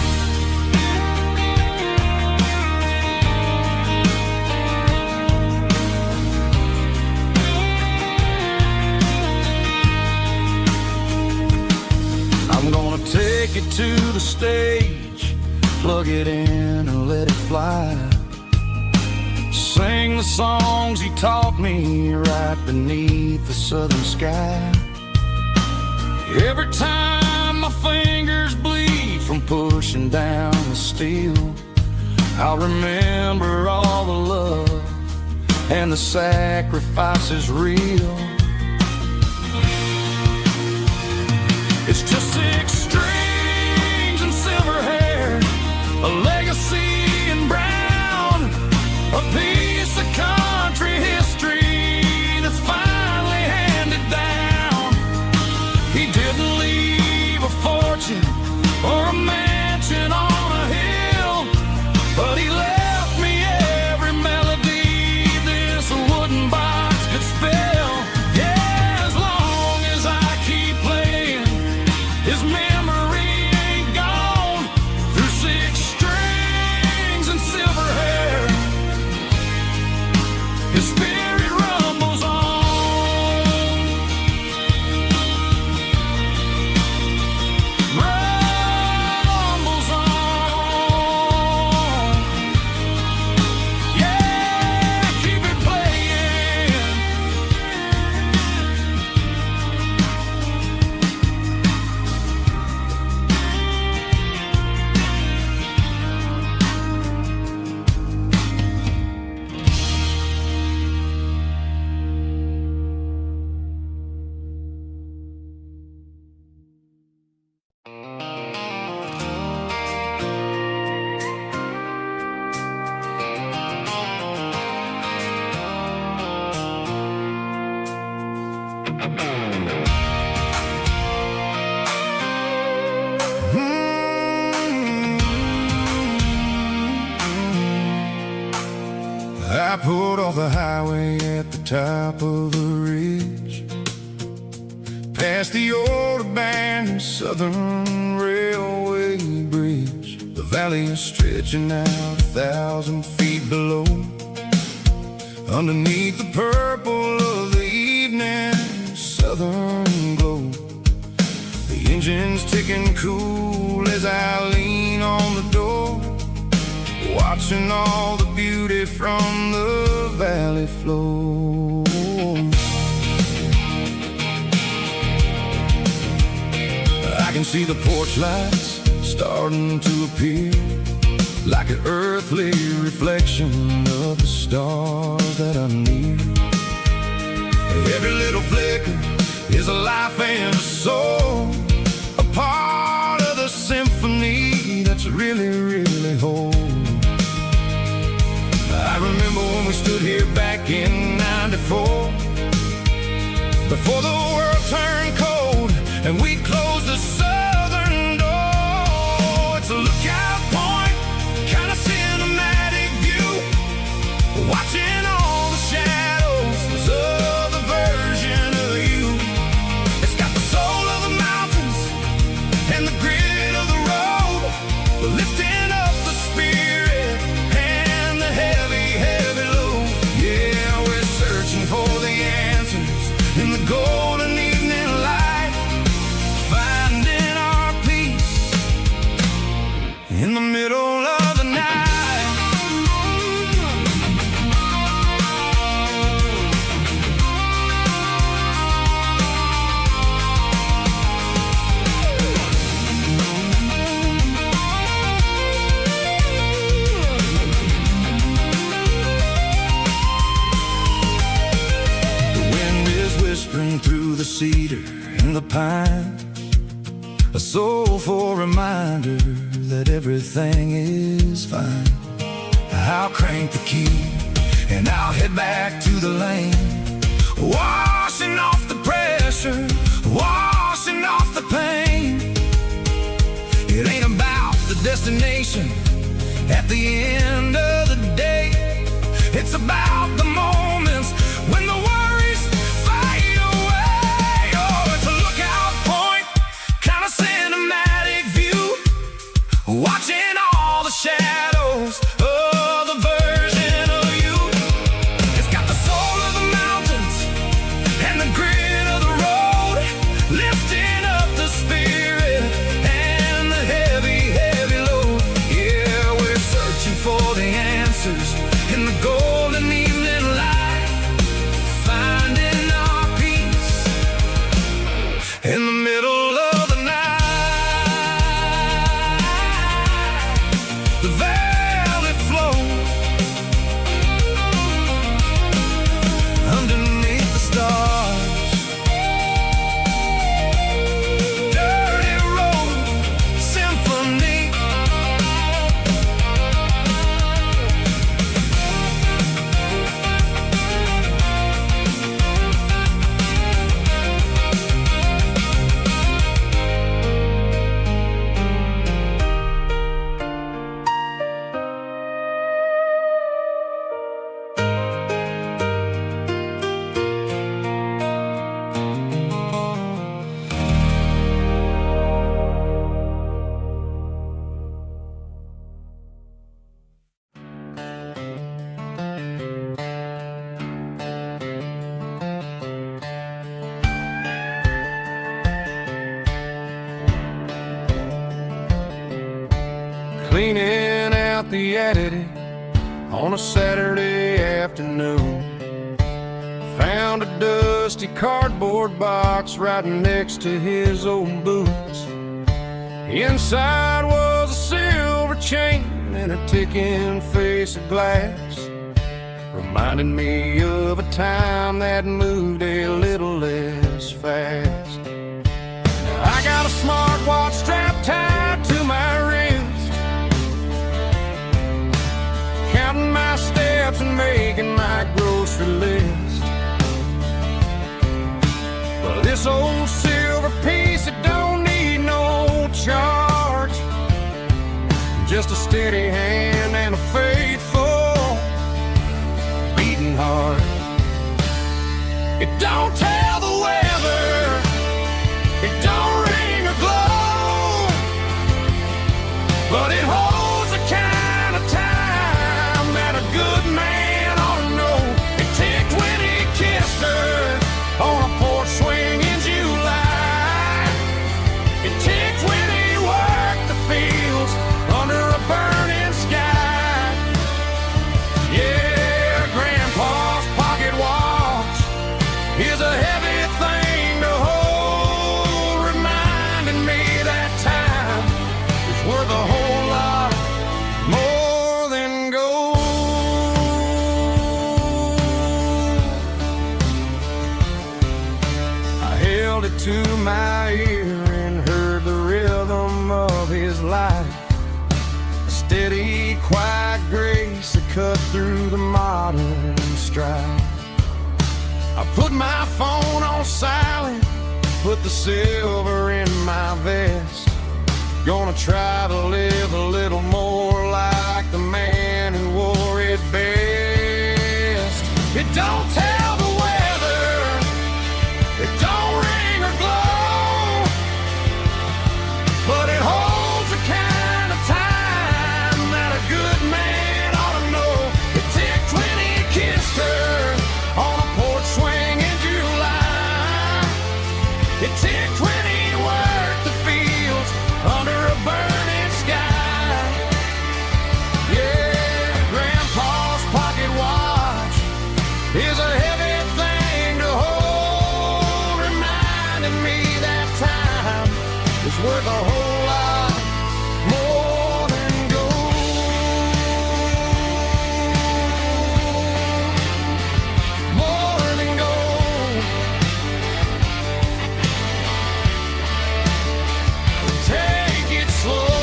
I'm gonna take it to the stage, plug it in and let it fly. Sing the songs he taught me right beneath the southern sky. Every time my fingers bleed from pushing down the steel, I'll remember all the love and the sacrifices real. It's just 6 strings and silver hair, a legacy in brown, a piece of country history that's finally handed down. He didn't leave a fortune or a mansion on a hill, but he left me every melody this wooden box could spell. Yeah, as long as I keep playing, his memory ain't gone. Through 6 strings and silver hair, his spirit rumbles on. Rumbles on. Yeah, keep it playing. I pulled off the highway at the top of the ridge, past the old abandoned Southern Railway bridge. The valley is stretching out 1,000 feet below, underneath the purple of the evening southern glow. The engine's ticking cool as I lean on the door, watching all the beauty from the valley flow. I can see the porch lights starting to appear, like an earthly reflection of the stars that are near. Every little flicker is a life and a soul, a part of the symphony that's really, really whole. I remember when we stood here back in '94, before the world turned cold and we closed the southern door. It's a lookout point, kind of cinematic view, watching all the shadows of the version of you. It's got the soul of the mountains and the grit of the road, lifting up the spirit and the heavy, heavy load. Yeah, we're searching for the answers in the golden evening light, finding our peace in the middle of the night. Through the cedar and the pine, a soulful reminder that everything is fine. I'll crank the key and I'll head back to the lane, washing off the pressure, washing off the pain. It ain't about the destination at the end of the day, it's about the moments when the worries fade away. Oh, it's a lookout point, kind of cinematic view, watching all the shadows of the version of you. It's got the soul of the mountains and the grit of the road, lifting up the spirit and the heavy, heavy load. Yeah, we're searching for the answers in the golden evening light, finding our peace in the middle of the night. The valley flows underneath the stars, dirty road symphony. Cleaning out the attic on a Saturday afternoon, found a dusty cardboard box right next to his old boots. Inside was a silver chain and a ticking face of glass, reminding me of a time that moved a little less fast. Now I got a smartwatch strapped tied to my wrist, counting my steps and making my grocery list. But this old silver piece, it don't need no charge, just a steady hand and a faithful beating heart. It don't tell the weather, it don't ring or glow, but it holds the kind of time that a good man ought to know. It ticked when he kissed her on a porch swing in July. It ticked when he worked the fields under a burning sky. Yeah, Grandpa's pocket watch is a heavy thing to hold, reminding me that time is worth a whole lot more than gold. I held it to my ear and heard the rhythm of his life, a steady, quiet grace that cut through the modern strife. I I put my phone on silent, put the silver in my vest. Gonna try to live a little more like the man who wore it best. It don't tell the weather, it don't ring or glow, but it holds the kind of time that a good man ought to know. It ticked when he kissed her on a porch swing in July. It ticked when he worked the fields under a burning sky. Yeah, Grandpa's pocket watch is a heavy thing to hold, reminding me that time is worth a whole lot more than gold. More than gold. Take it slow.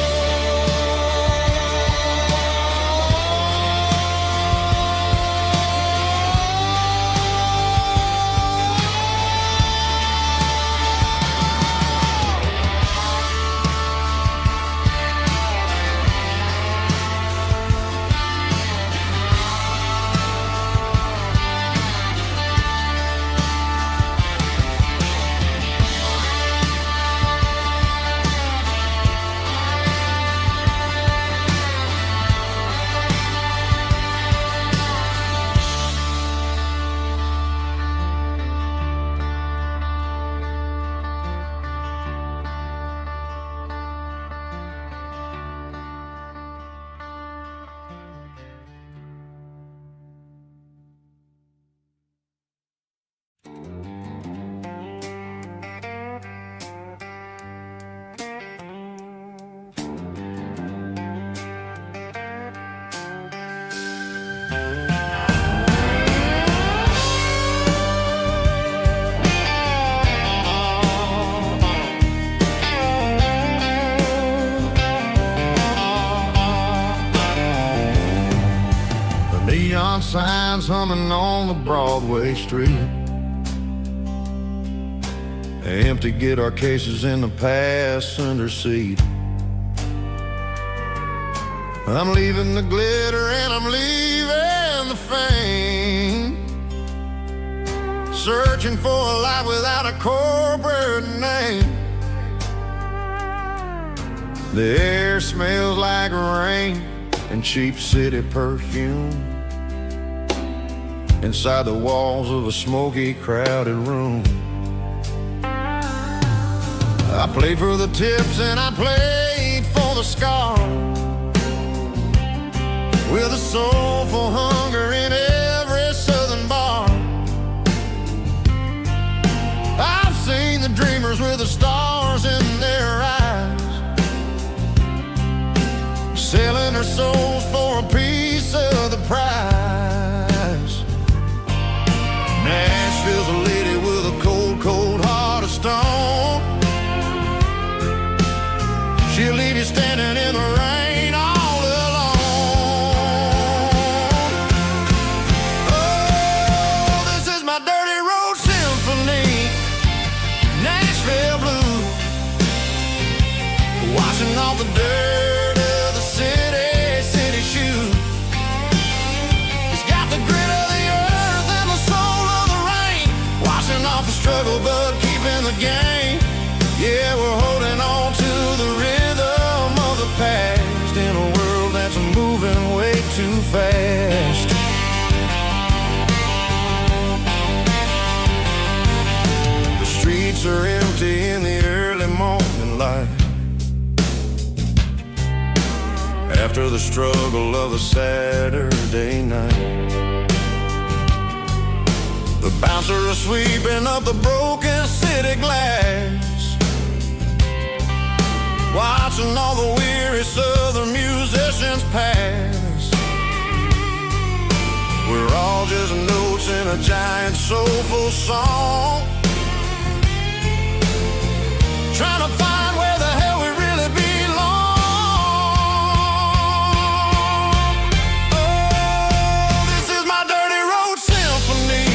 Neon signs humming on the Broadway street. Empty guitar cases in the passenger seat. I'm leaving the glitter and I'm leaving the fame, searching for a life without a corporate name. The air smells like rain and cheap city perfume inside the walls of a smoky, crowded room. I played for the tips and I played for the scars, with a soulful hunger in every southern bar. I've seen the dreamers with the stars in their eyes, selling their souls for a piece of the prize. Nashville's a lady with a cold, cold heart of stone. She'll leave you standing in the rain all alone. Oh, this is my dirty road symphony, Nashville blues, washing off the dirt of the city shoes. It's got the grit of the earth and the soul of the rain, washing off the struggle but keeping the game. Yeah, we're holding on to the rhythm of the past in a world that's moving way too fast. The streets are empty in the early morning light, after the struggle of a Saturday night. The bouncers are sweeping up the broken city glass, watching all the weary southern musicians pass. We're all just notes in a giant soulful song, trying to find where the hell we really belong. Oh, this is my dirty road symphony,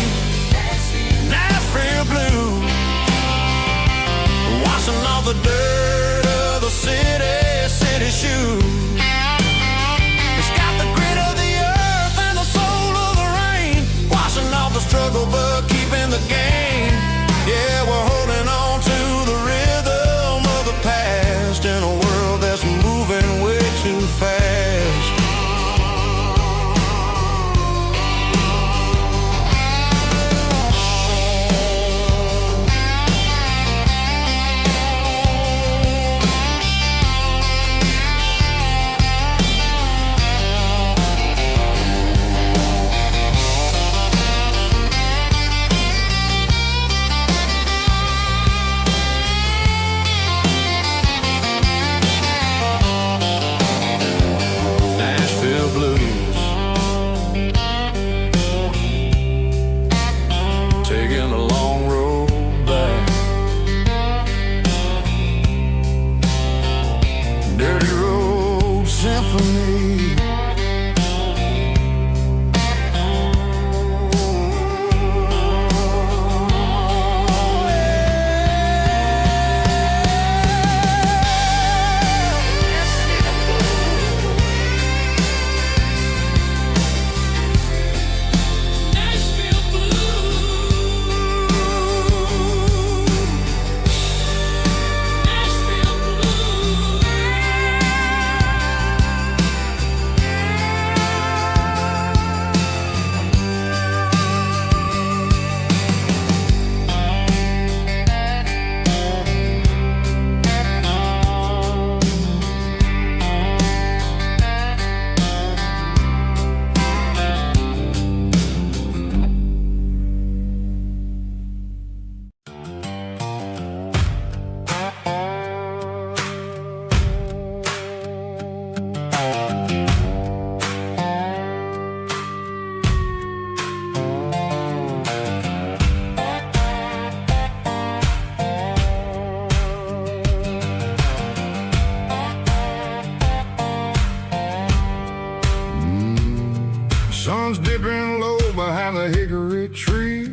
a hickory tree,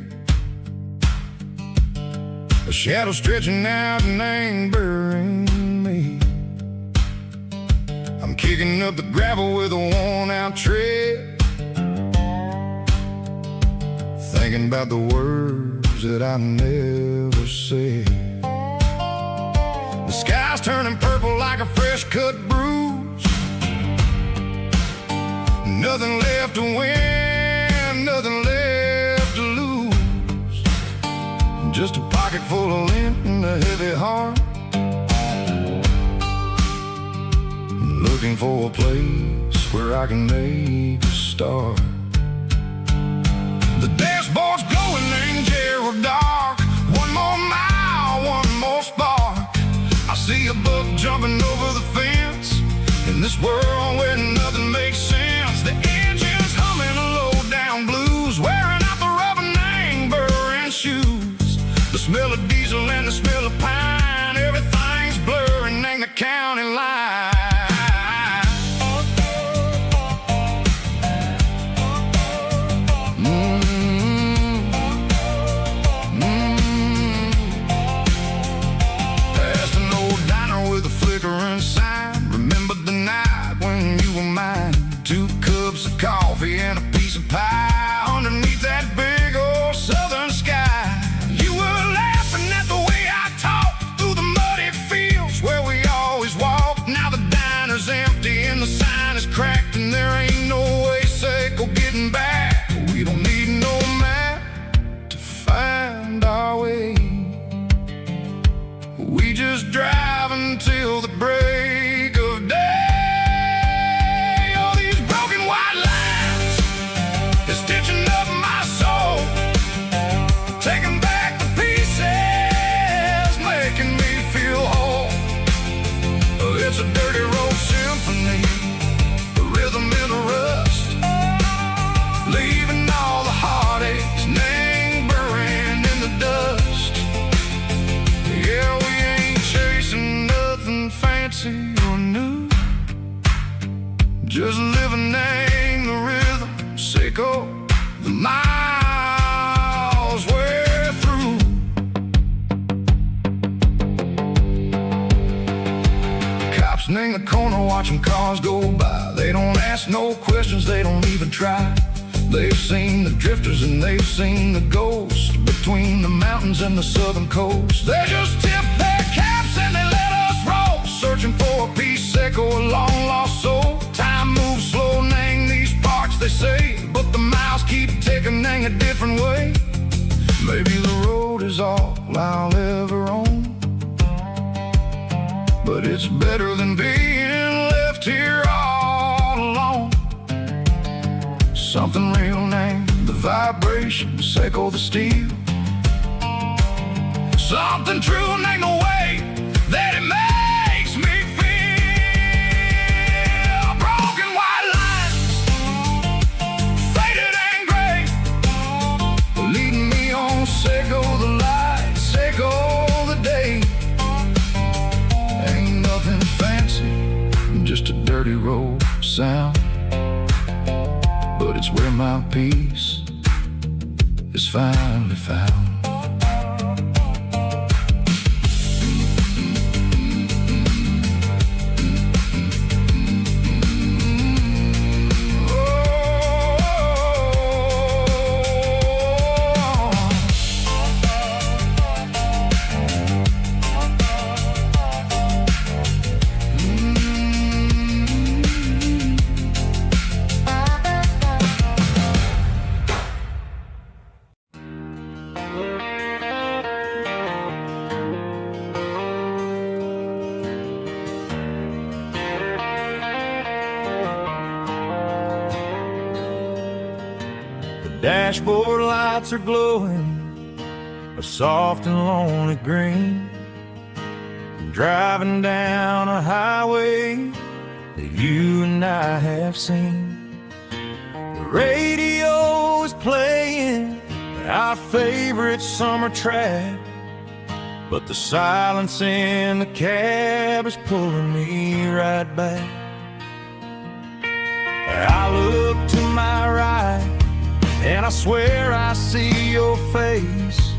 a shadow stretching out and angering me. I'm kicking up the gravel with a worn-out tread, thinking about the words that I never said. The sky's turning purple like a fresh-cut bruise. Nothing left to win, nothing left to lose. Just a pocket full of lint and a heavy heart, looking for a place where I can make a start. The dashboard's glowing in Gerald dark. One more mile, one more spark. I see a buck jumping over the fence in this world where nothing makes sense. The engine's humming a low-down blues, wearing out the rubber name burring shoes. The smell of diesel and the smell of pine, everything's blurring, ain't the county line. Coffee and a piece of pie underneath that big old southern sky. You were laughing at the way I talked through the muddy fields where we always walked. Now the diner's empty and the sign is cracked, and there ain't no way safe or getting back. We don't need no map to find our way. We just drive until the break of day. Stitching up my soul, taking back the pieces, making me feel whole. It's a dirty road symphony, the rhythm in the rust, leaving all the heartaches lingering in the dust. Yeah, we ain't chasing nothing fancy or new, just living in the rhythm. Sicko, the miles we're through. Cops in the corner watching cars go by. They don't ask no questions, they don't even try. They've seen the drifters and they've seen the ghosts between the mountains and the southern coast. They just tip their caps and they let us roll, searching for a piece Sicko, a long lost soul. Time moves slow, nang these parts they say, but the miles keep ticking a different way. Maybe the road is all I'll ever own, but it's better than being left here all alone. Something real named the vibration, Sicko the steel. Something true named the way that it makes me feel. Broken white lines, faded and gray, leading me on. Sicko the light, Sicko the day. Ain't nothing fancy, just a dirty road sound, but it's where my peace is finally found. Dashboard lights are glowing a soft and lonely green. I'm driving down a highway that you and I have seen. The radio is playing our favorite summer track, but the silence in the cab is pulling me right back. I look to my right And I swear I see your face,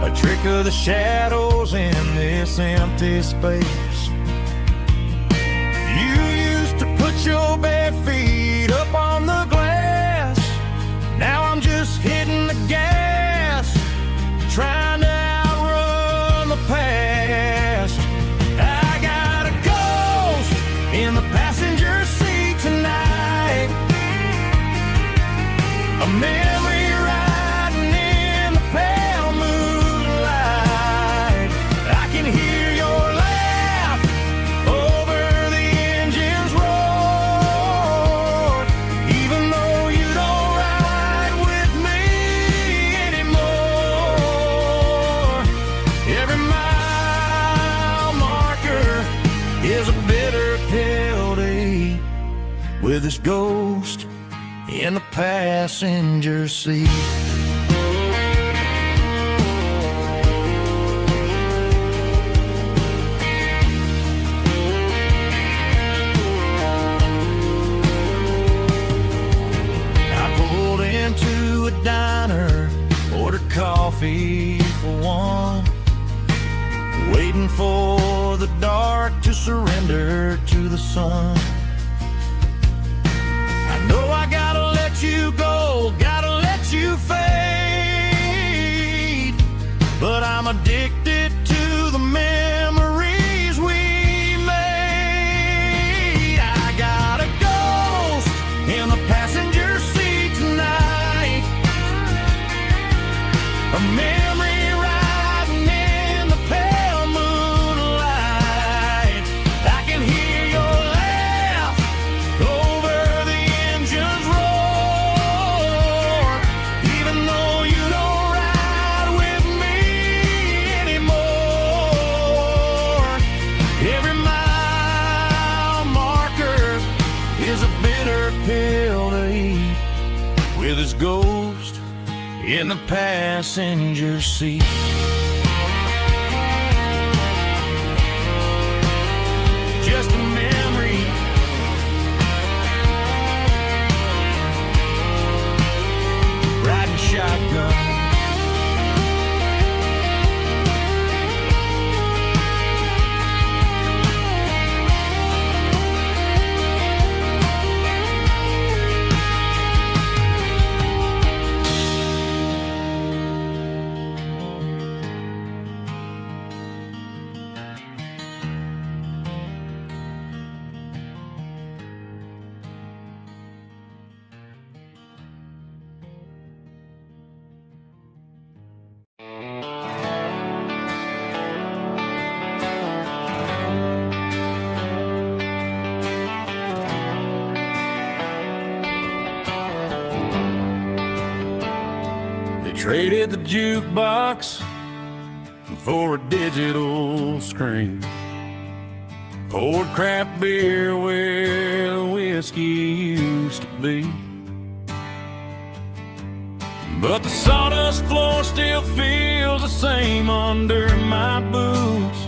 a trick of the shadows in this empty space. You used to put your bare feet up on the glass. Now I'm just hitting the gas, trying to outrun the past. I got a ghost in the passenger seat tonight, a memory riding in the pale moonlight. I can hear your laugh over the engine's roar, even though you don't ride with me anymore. Every mile marker is a bitter pill to eat, with this ghost in the passenger seat. I pulled into a diner, ordered coffee for one, waiting for the dark to surrender to the sun. I know I gotta let you go, gotta let you fade, but I'm addicted to the memories we made. I got a ghost in the passenger seat tonight, a memory riding in the pale moonlight. I can hear your laugh over the engine's roar, even though you don't ride with me anymore. Every mile marker is a bitter pill to eat, with his ghost in the passenger seat. Just a memory, riding shotgun. Traded the jukebox for a digital screen, poured craft beer where the whiskey used to be. But the sawdust floor still feels the same under my boots,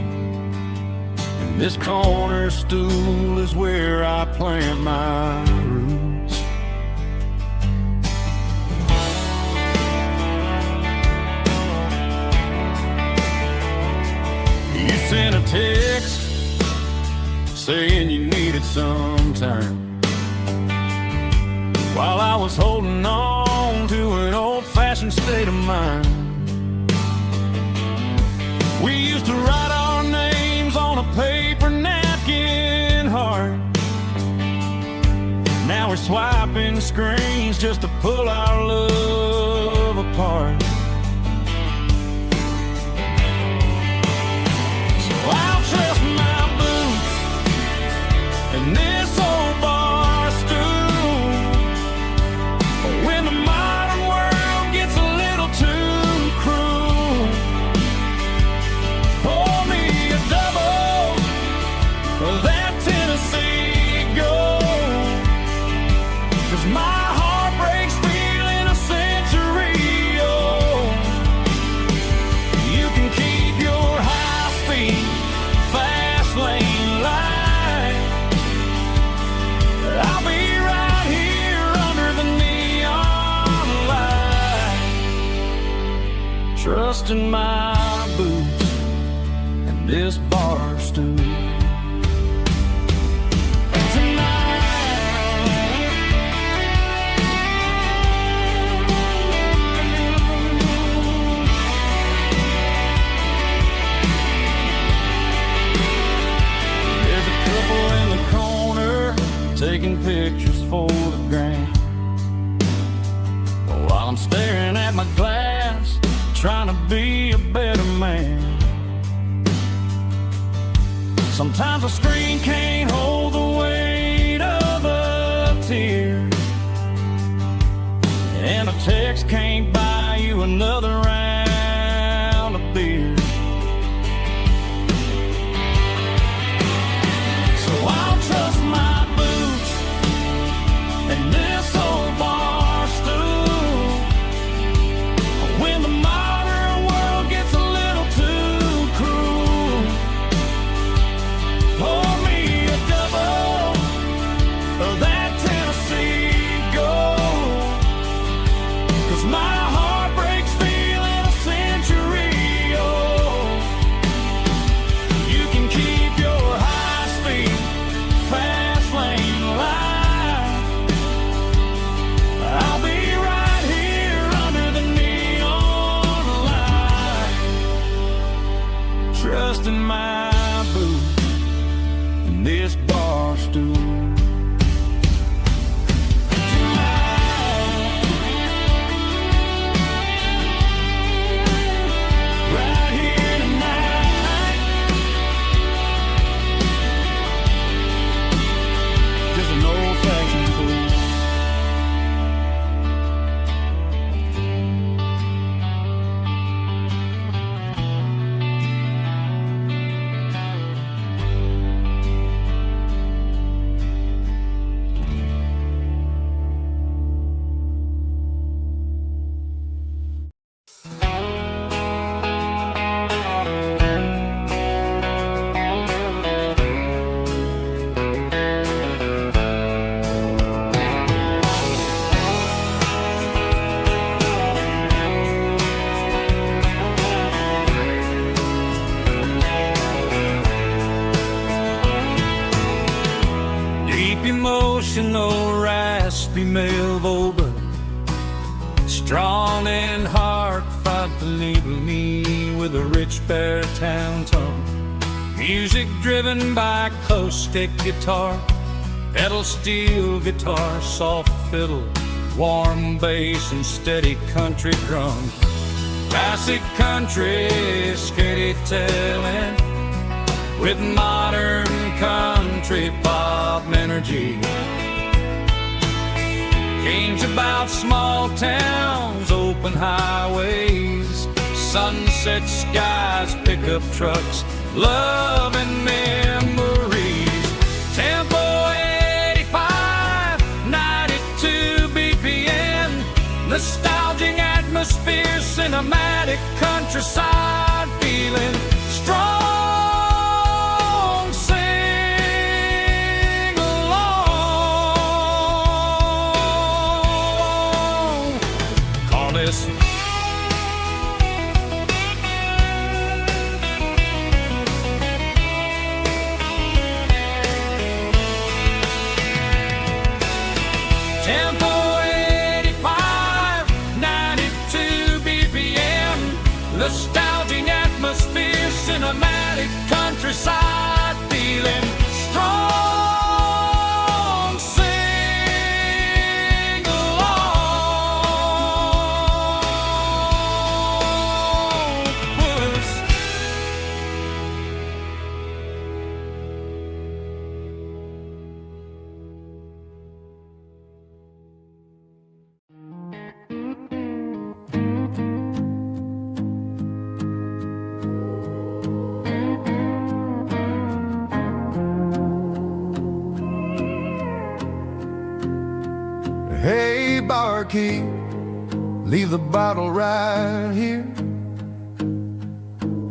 and this corner stool is where I plant my roots. You sent a text saying you needed some time, while I was holding on to an old-fashioned state of mind. We used to write our names on a paper napkin heart. Now we're swiping screens just to pull our love apart. I'll trust my boots and this old bar stool. When the modern world gets a little too cruel, pour me a double of that Tennessee Gold, 'cause my heart breaks feeling a century old. trusting my boots and this bar stool. Taking pictures for the gram, while I'm staring at my glass, trying to be a better man. Sometimes a screen can't hold the weight of a tear, and a text can't buy you another round of beer. So I'll trust my and this old bar stool when the modern world gets a little too cruel. Pour me a double of that Tennessee Gold, 'cause my heart breaks feeling a century old. You can keep your high-speed fast lane life. I'll be right here under the neon light, trusting my boots and this bar stool. Right here tonight, just an old-fashioned fool. Emotional, raspy male vocal, strong and heartfelt, believe me, with a rich baritone tone. Music driven by acoustic guitar, pedal steel guitar, soft fiddle, warm bass, and steady country drum. Classic country storytelling with modern country pop energy. Games about small towns, open highways, sunset skies, pickup trucks, love and memories. Tempo 85, 92 BPM, nostalgic atmosphere, cinematic countryside feeling, strong. Tempo 85, 92 BPM, nostalgic atmosphere, cinematic countryside feeling, strong. Sing along with us. Hey, barkeep, leave the bottle right here.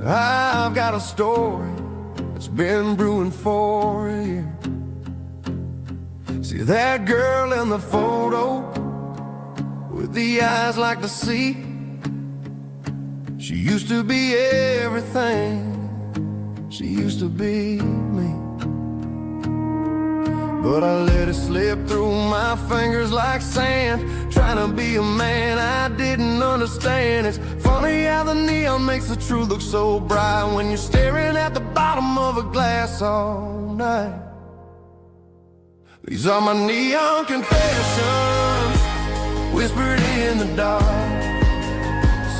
I've got a story that's been brewing for a year. See that girl in the photo with the eyes like the sea? She used to be everything, she used to be me. But I let it slip through my fingers like sand, trying to be a man I didn't understand. It's funny how the neon makes the truth look so bright when you're staring at the bottom of a glass all night. These are my neon confessions, whispered in the dark,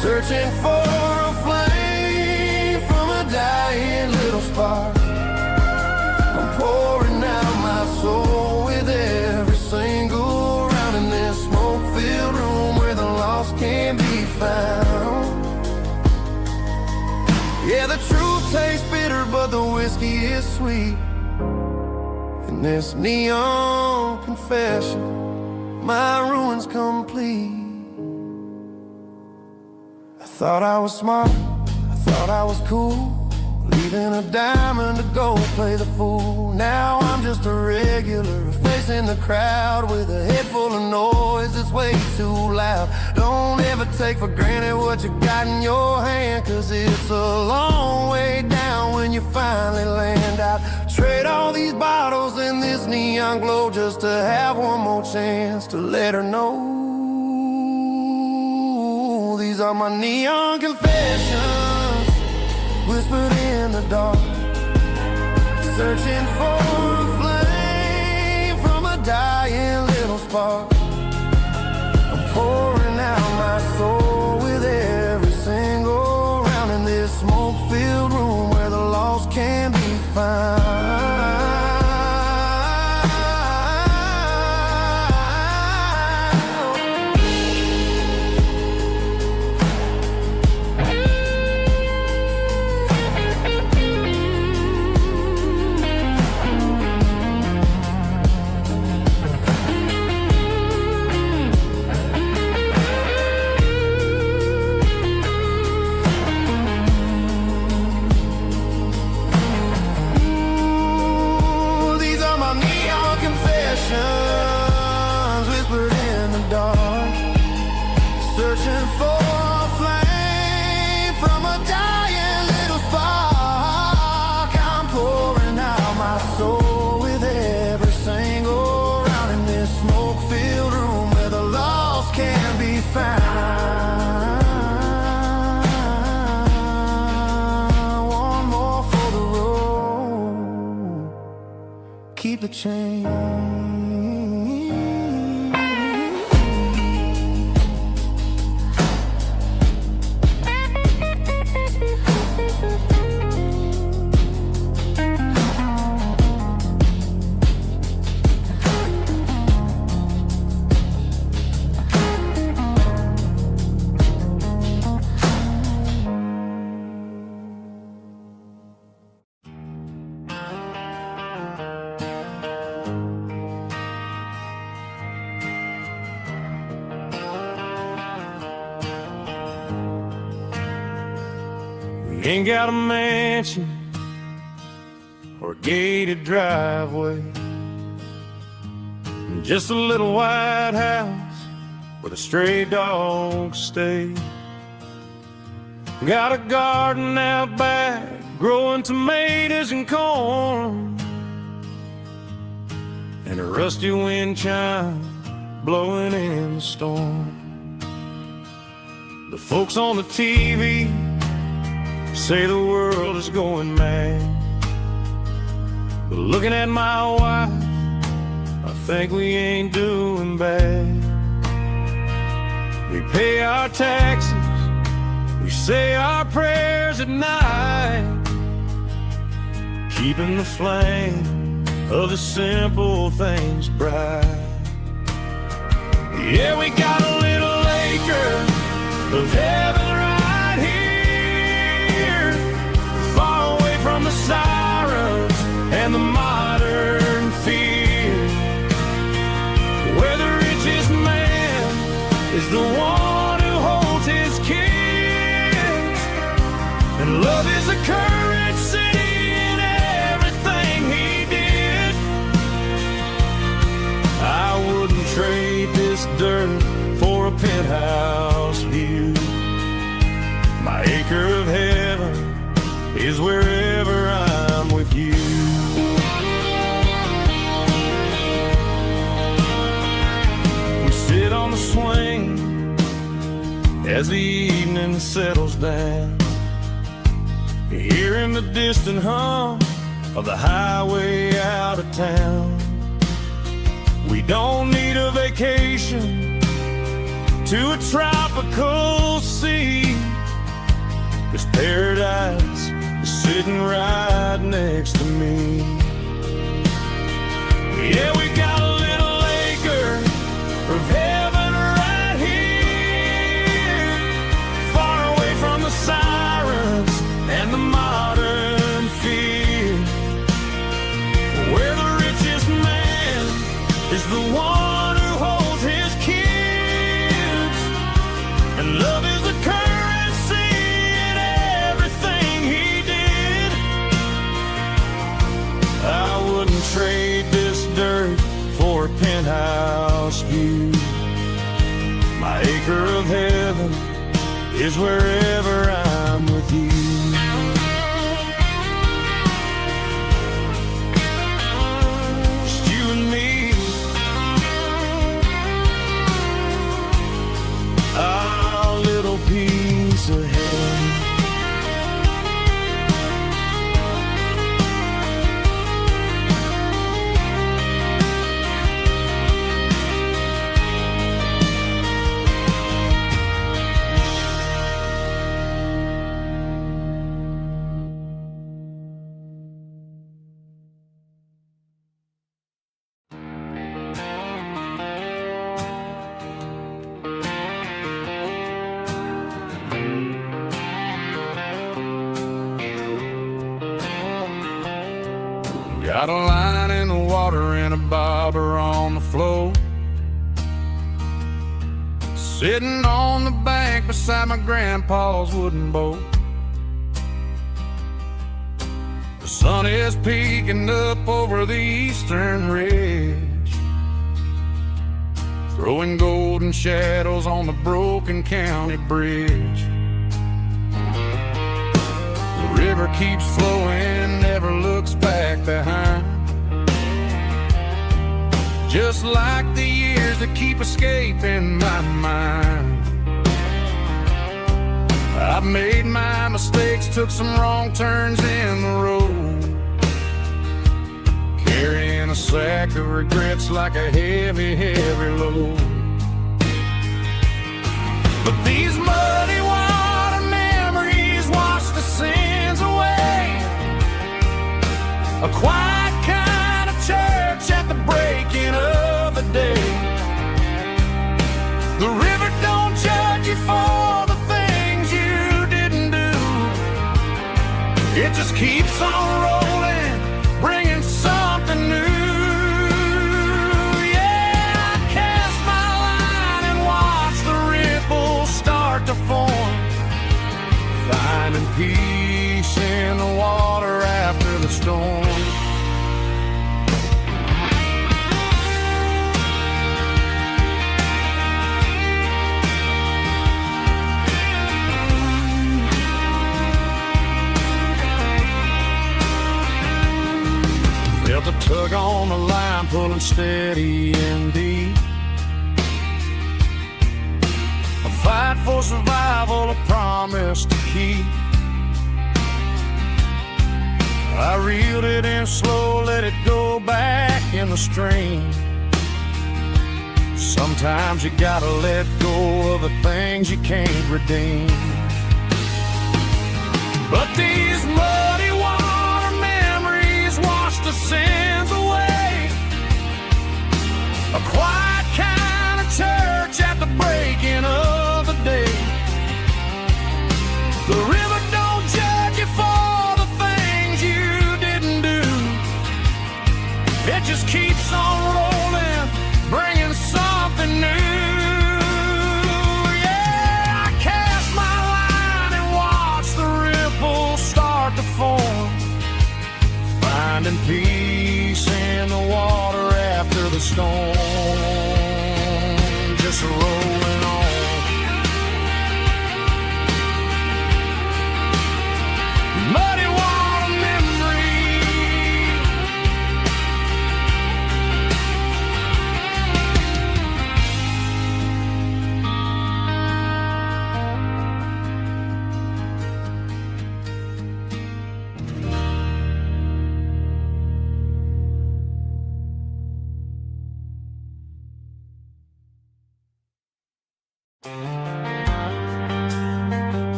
searching for a flame from a dying little spark. I'm pouring out my soul with every single round in this smoke-filled room where the lost can't be found. Yeah, the truth tastes bitter, but the whiskey is sweet. In this neon confession, my ruin's complete. I thought I was smart, I thought I was cool, leaving a diamond to go play the fool. Now I'm just a regular, facing the crowd with a head full of noise that's way too loud. Don't ever take for granted what you got in your hand, cause it's a long way down when you finally land out. Trade all these bottles and this neon glow just to have one more chance to let her know. These are my neon confessions, whispered in the dark, searching for a flame from a dying little spark. I'm pouring out my soul with every single round in this smoke-filled room where the lost can be found. Whispered in the dark, searching for a flame from a dying little spark. I'm pouring out my soul with every single round in this smoke-filled room where the lost can be found. One more for the road, keep the change. Ain't got a mansion or a gated driveway, just a little white house where the stray dogs stay. Got a garden out back growing tomatoes and corn, and a rusty wind chime blowing in the storm. The folks on the TV say the world is going mad, but looking at my wife, I think we ain't doing bad. We pay our taxes, we say our prayers at night, keeping the flame of the simple things bright. Yeah, we got a little acre of heaven right here, far away from the sirens and the modern fear, where the richest man is the one who holds his kids, and love is a currency in everything he did. I wouldn't trade this dirt for a penthouse view. My as the evening settles down. Hearing the distant hum of the highway out of town. We don't need a vacation to a tropical sea, 'cause paradise is sitting right next to me. Yeah, we got a little acre of heaven right here, far away from the sirens and the modern fear, where the richest man is the one who holds his kids, and love is the currency in everything he did. I wouldn't trade this dirt for a penthouse view. My acre of heaven is wherever I'm with you. Our little piece of heaven. Got a line in the water and a bobber on the floor, sitting on the bank beside my grandpa's wooden boat. The sun is peeking up over the eastern ridge, throwing golden shadows on the broken county bridge. The river keeps flowing, never looks back behind, just like the years that keep escaping my mind. I've made my mistakes, took some wrong turns in the road, carrying a sack of regrets like a heavy, heavy load. But these muddy water memories wash the sins away. A quiet kind of church at the breaking of the day. The river don't judge you for the things you didn't do. It just keeps on rolling, bringing something new. Yeah, I cast my line and watch the ripples start to form, finding peace in the water after the storm. Felt a tug on the line, pulling steady and deep. A fight for survival, a promise to keep. I reeled it in slow, let it go back in the stream. Sometimes you gotta let go of the things you can't redeem. But these muddy water memories wash the sins away. A quiet kind of church at the breaking of the day. The river don't judge you for the things you didn't do. It just keeps on rolling, bringing something new. Yeah, I cast my line and watch the ripples start to form, finding peace in the water after the storm, just rolling on.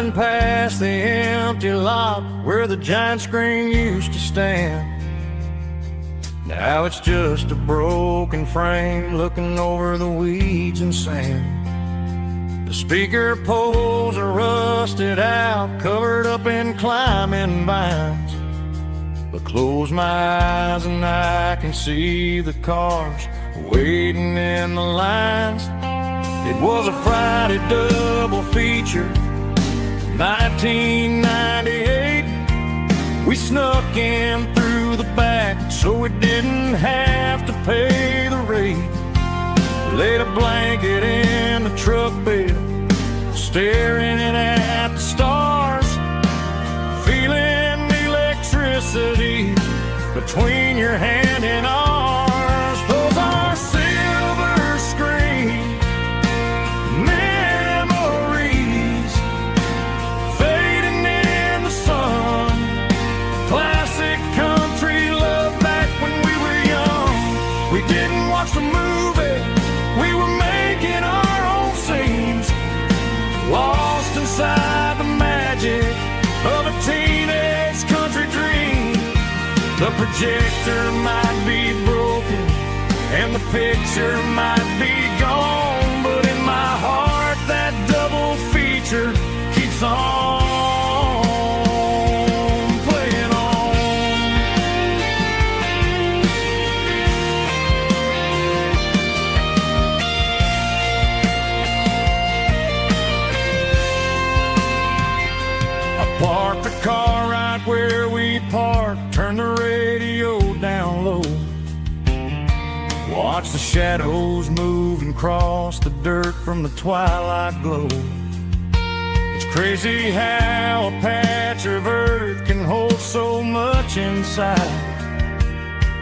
Driving past the empty lot where the giant screen used to stand. Now it's just a broken frame looking over the weeds and sand. The speaker poles are rusted out, covered up in climbing vines. But close my eyes and I can see the cars waiting in the lines. It was a Friday double feature, 1998. We snuck in through the back so we didn't have to pay the rate. Laid a blanket in the truck bed, staring at the stars, feeling the electricity between your hand and ours. Those are silver screen memories fading in the sun. Classic country love back when we were young. We didn't watch the movie, we were making our own scenes, lost inside the magic of a teenage country dream. The projector might be broken and the picture might be gone, but in my heart that double feature keeps on playing on. I parked the car right where we parked, turned the radio down low, watch the shadows move and cross the dirt from the twilight glow. It's crazy how a patch of earth can hold so much inside.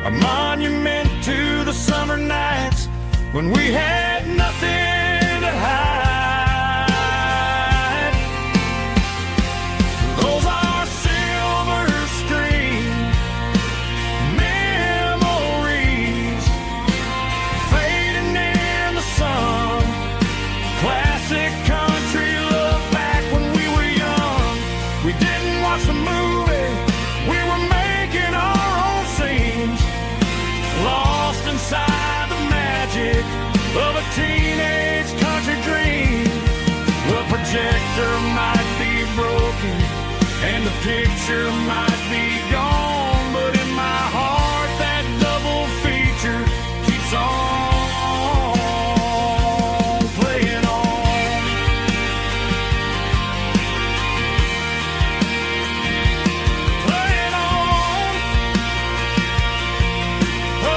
A monument to the summer nights when we had nothing to hide. Those are silver screen memories fading in the sun. Classic country love back when we were young. We didn't watch the movie, we were making our own scenes, lost inside the magic of a teenage country dream. The projector might be broken and the picture might be gone, but in my heart that double feature keeps on playing on. Playing on. Oh,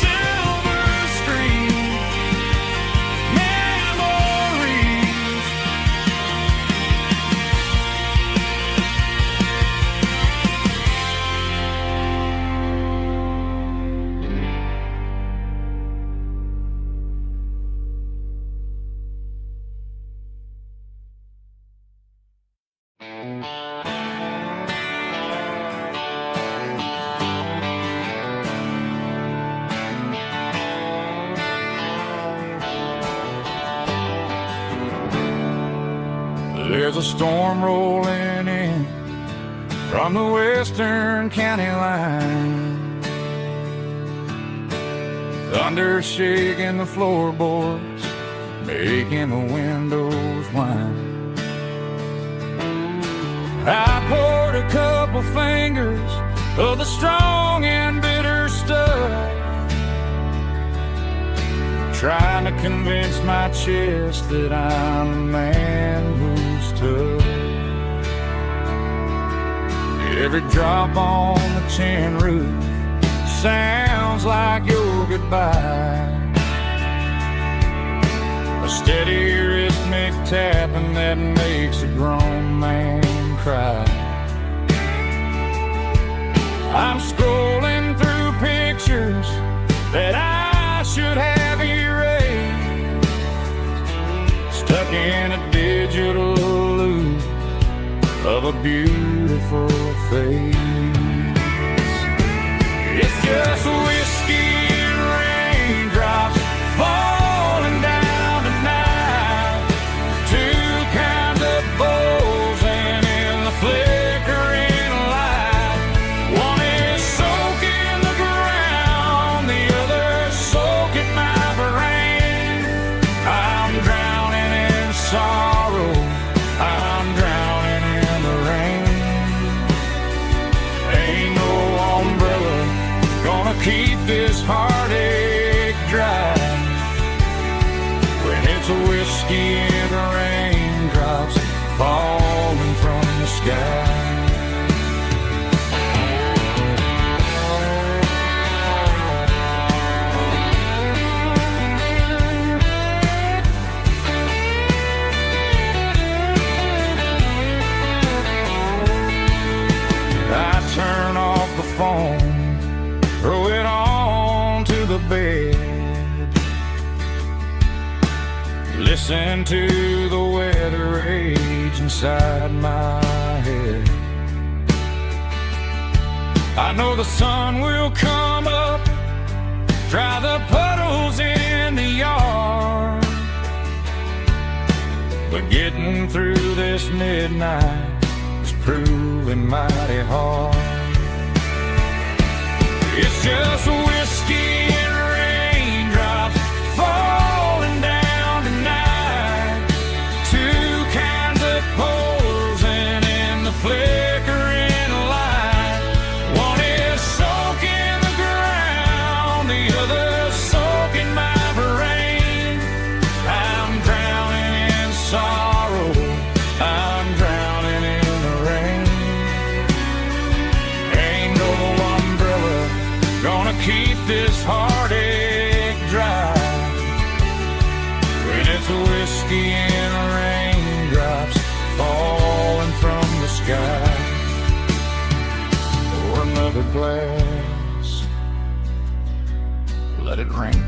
silver screen memories. There's a storm rolling in from the western county line. Thunder shaking the floorboards, making the windows whine. I poured a couple fingers of the strong and bitter stuff, trying to convince my chest that I'm a man who's tough. Every drop on the tin roof sounds like your goodbye, a steady rhythmic tapping that makes a grown man cry. I'm scrolling through pictures that I should have erased, stuck in a digital loop of a beautiful face. It's just whiskey and raindrops falling down tonight, 2 whiskey and the raindrops falling from the sky. Turn off the phone, throw it on to the bed, listen to the weather rage inside my head. I know the sun will come up, dry the puddles in the yard, but getting through this midnight is proving mighty hard. It's just whiskey and raindrops falling down tonight. Two kinds of posing in the flickering light. One is soaking the ground, the other soaking my brain. I'm drowning in sorrow, I'm drowning in the rain. Ain't no umbrella gonna keep this heartache dry when it's whiskey and raindrops falling from the sky. Pour another glass, let it rain.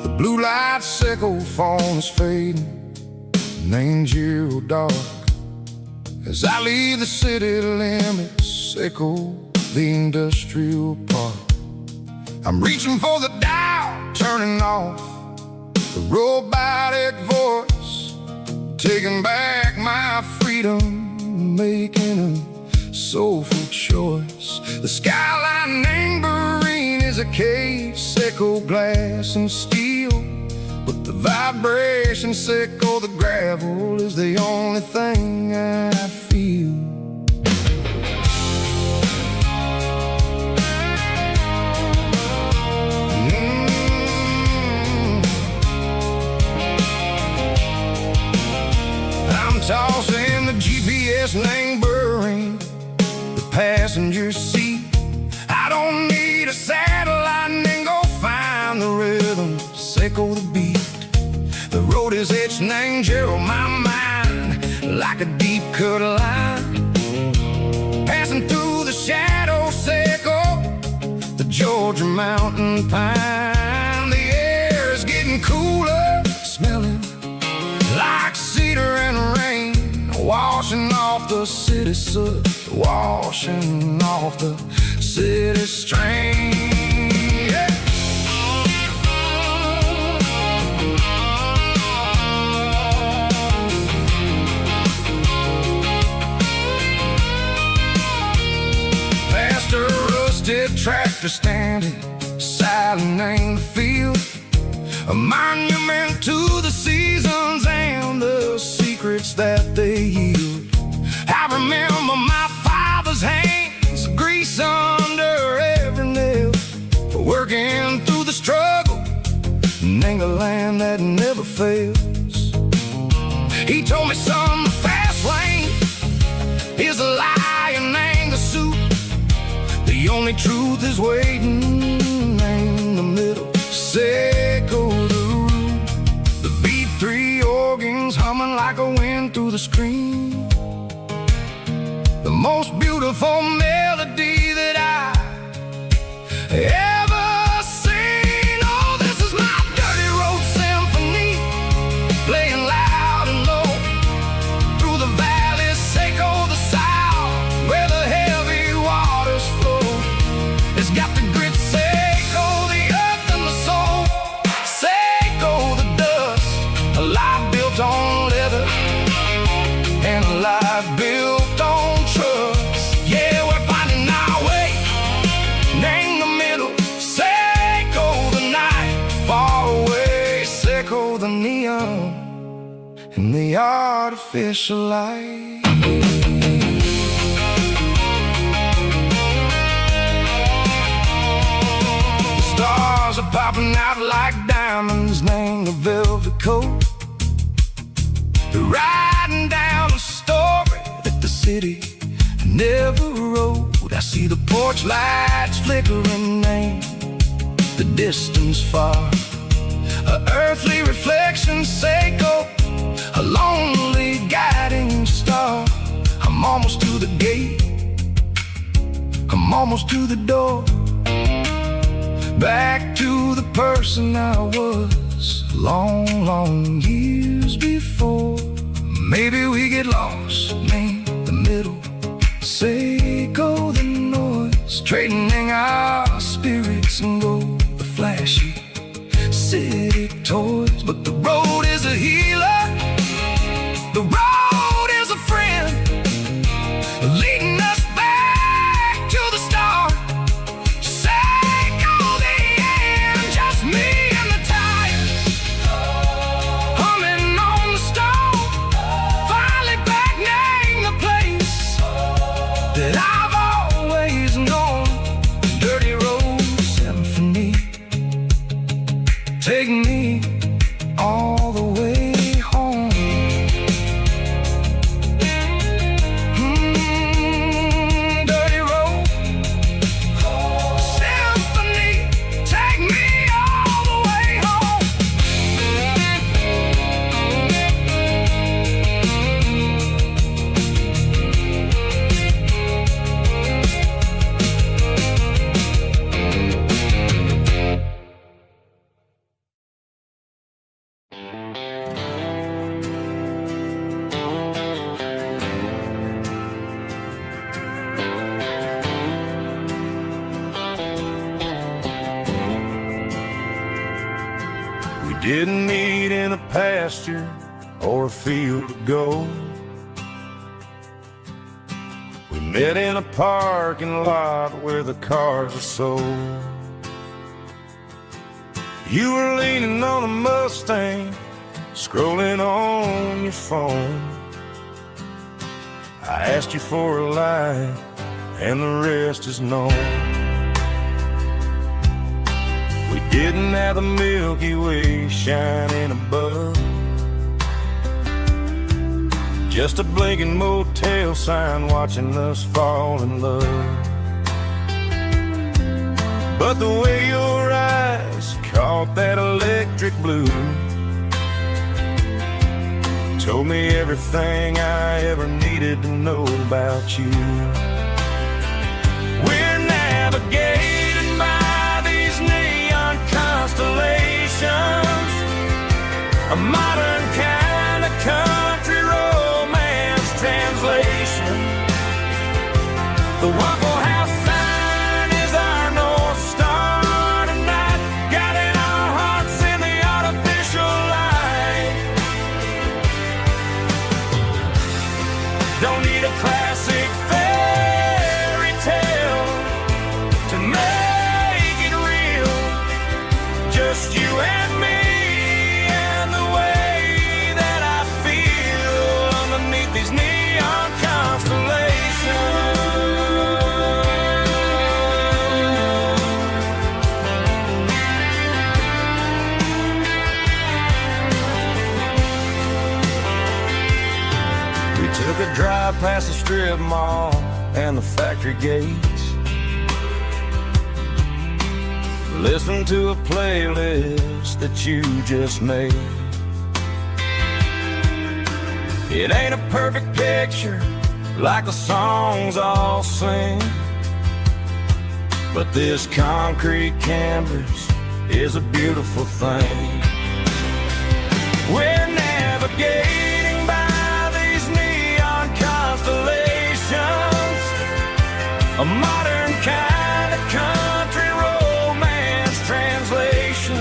The blue light sickle phone is fading, and ain't zero dark. As I leave the city limits, sickle the industrial park. I'm reaching for the dial, turning off the robotic voice, taking back my freedom, making a soulful choice. The skyline neighboring is a case, sickle glass and steel, but the vibration sickle, the gravel is the only thing I feel. I'm tossing the GPS neighboring the passenger seat. I don't need a satellite and go find the rhythm, sickle the beat. The road is etched and angel on my mind like a deep cut line, passing through the shadow sickle, the Georgia mountain pine. The air is getting cooler, smelling like cedar and rain, washing off the city soot, washing off the city strain. Yeah. Past a rusted tractor standing silent in the field, a monument to the seasons and the secrets that they yield. I remember my father's hands, grease under every nail, working through the struggle, and the land that never fails. He told me, son, the fast lane is a lie and anger soup. The only truth is waiting Seiko the room, the B3 organs humming like a wind through the screen. The most beautiful melody that I ever seen. Oh, this is my dirty road symphony, playing loud and low through the valleys, Seiko the south, where the heavy waters flow. It's got the grit, Seiko the earth and the soul, Seiko the dust, a life built on leather and a life built on trust. Yeah, we're finding our way, name the middle, Seiko the night, far away, Seiko the neon and the artificial light. The stars are popping out like diamonds, name the velvet coat. They're riding down a story that the city never wrote. I see the porch lights flickering, name the distance far, a earthly reflection, Seiko, a lonely guiding star. I'm almost to the gate, I'm almost to the door, back to the person I was long, long years before. Maybe we get lost, name the middle, Seiko the noise, trading our spirits and go the flashy city toys. But the road is a healer, the road is a friend, leading us back to the start. Seiko the end, just me and the tires, humming on the stove, finally back, name the place that I've always known. Dirty road symphony, take me all the way home. Dirty road symphony, take me all the way home. We didn't meet in a pasture or a field of gold. We met in a parking lot where the cars are sold. You were leaning on a Mustang, scrolling on your phone. I asked you for a light, and the rest is known. We didn't have the Milky Way shining above, just a blinking motel sign watching us fall in love. But the way your eyes caught that electric blue told me everything I ever needed to know about you. We're navigating by these neon constellations, a modern kind of country romance translation. The Waffle House sign is our North Star tonight, guiding our hearts in the artificial light. Don't need a classic fairy tale to make it real, just you and me and the way that I feel underneath these neon constellations. We took a drive past the strip mall and the factory gates, listen to a playlist that you just made. It ain't a perfect picture like the songs all sing, but this concrete canvas is a beautiful thing. We're navigating by these neon constellations, a modern kind of country romance translation.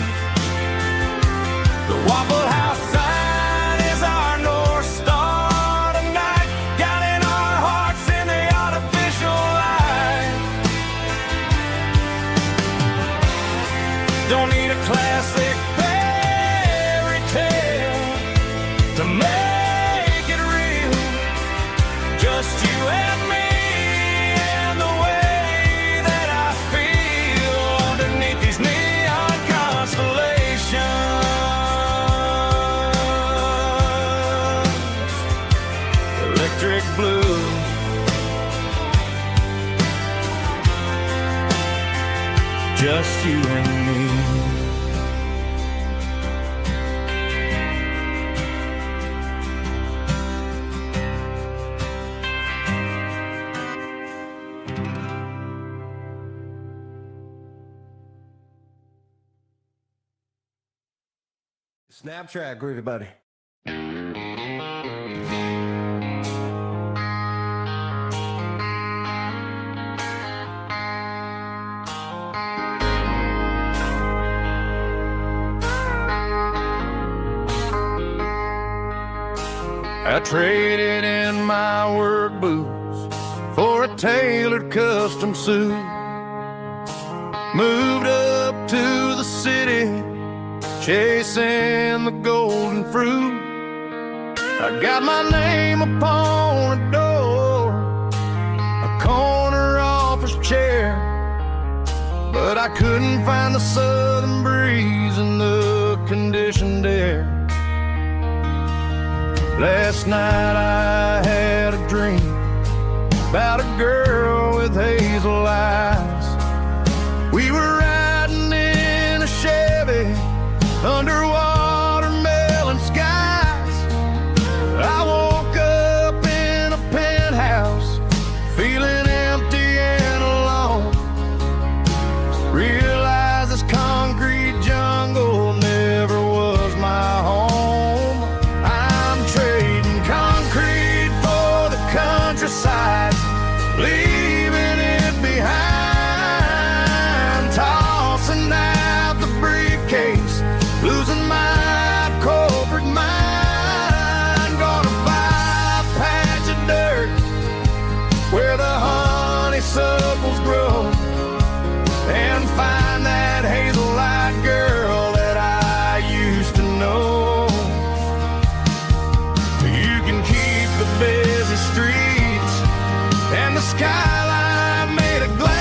The Waffle House sign is our North Star tonight, guiding our hearts in the artificial light. Don't need a classic fairy tale to make it real, just you and me and the way that I feel underneath these neon constellations. Electric blue, just you and me. Snap track, groovy buddy. I traded in my work boots for a tailored custom suit. Moved up to the city, chasing the golden fruit. I got my name upon a door, a corner office chair, but I couldn't find the southern breeze in the conditioned air. Last night I had a dream about a girl with hazel eyes. We were riding in a Chevy under watermelon skies. I woke up in a penthouse, feeling empty and alone. Realized this concrete jungle never was my home. I'm trading concrete for the countryside, leaving it behind, tossing out the briefcase, losing my corporate mind. Gonna buy a patch of dirt where the honeysuckles grow, and find that hazel-eyed girl that I used to know. You can keep the busy streets and the skyline made of glass.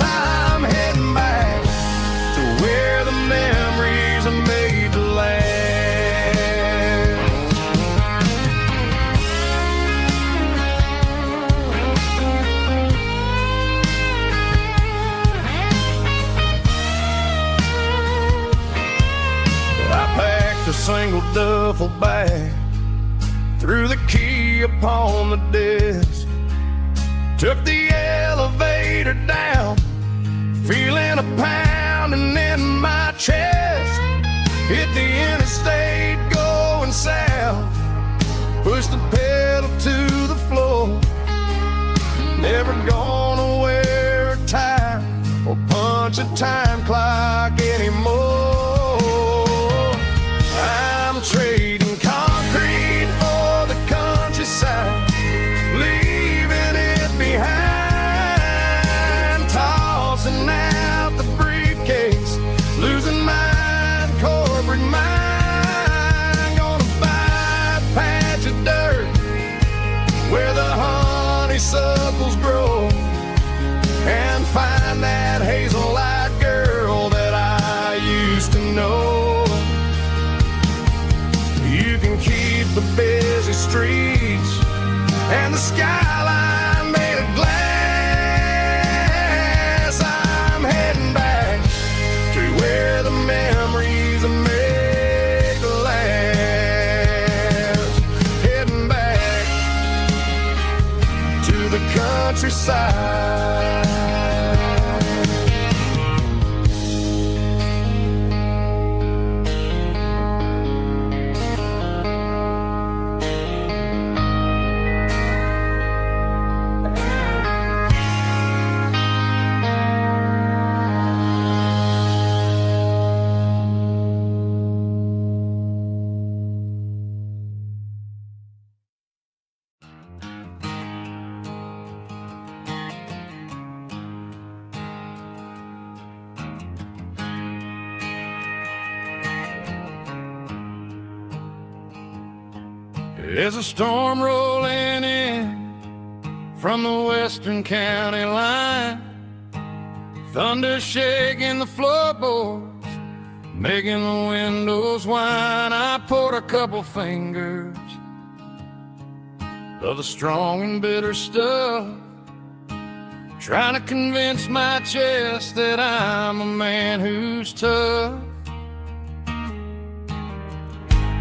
I'm heading back to where the memories are made to last. I packed a single duffel bag, threw the key upon the desk, took the elevator down, feeling a pounding in my chest. Hit the interstate going south, pushed the pedal to the floor. Never gonna wear a tie or punch a time clock anymore. I'm trading concrete for the countryside, leaving it behind, tossing out the briefcase, losing my corporate mind. Gonna buy a patch of dirt where the honeysuckles grow, and find that hazel-eyed girl that I used to know. You can keep the busy streets and the skyline made of glass. I'm There's a storm rolling in from the western county line, thunder shaking the floorboards, making the windows whine. I poured a couple fingers of the strong and bitter stuff, trying to convince my chest that I'm a man who's tough.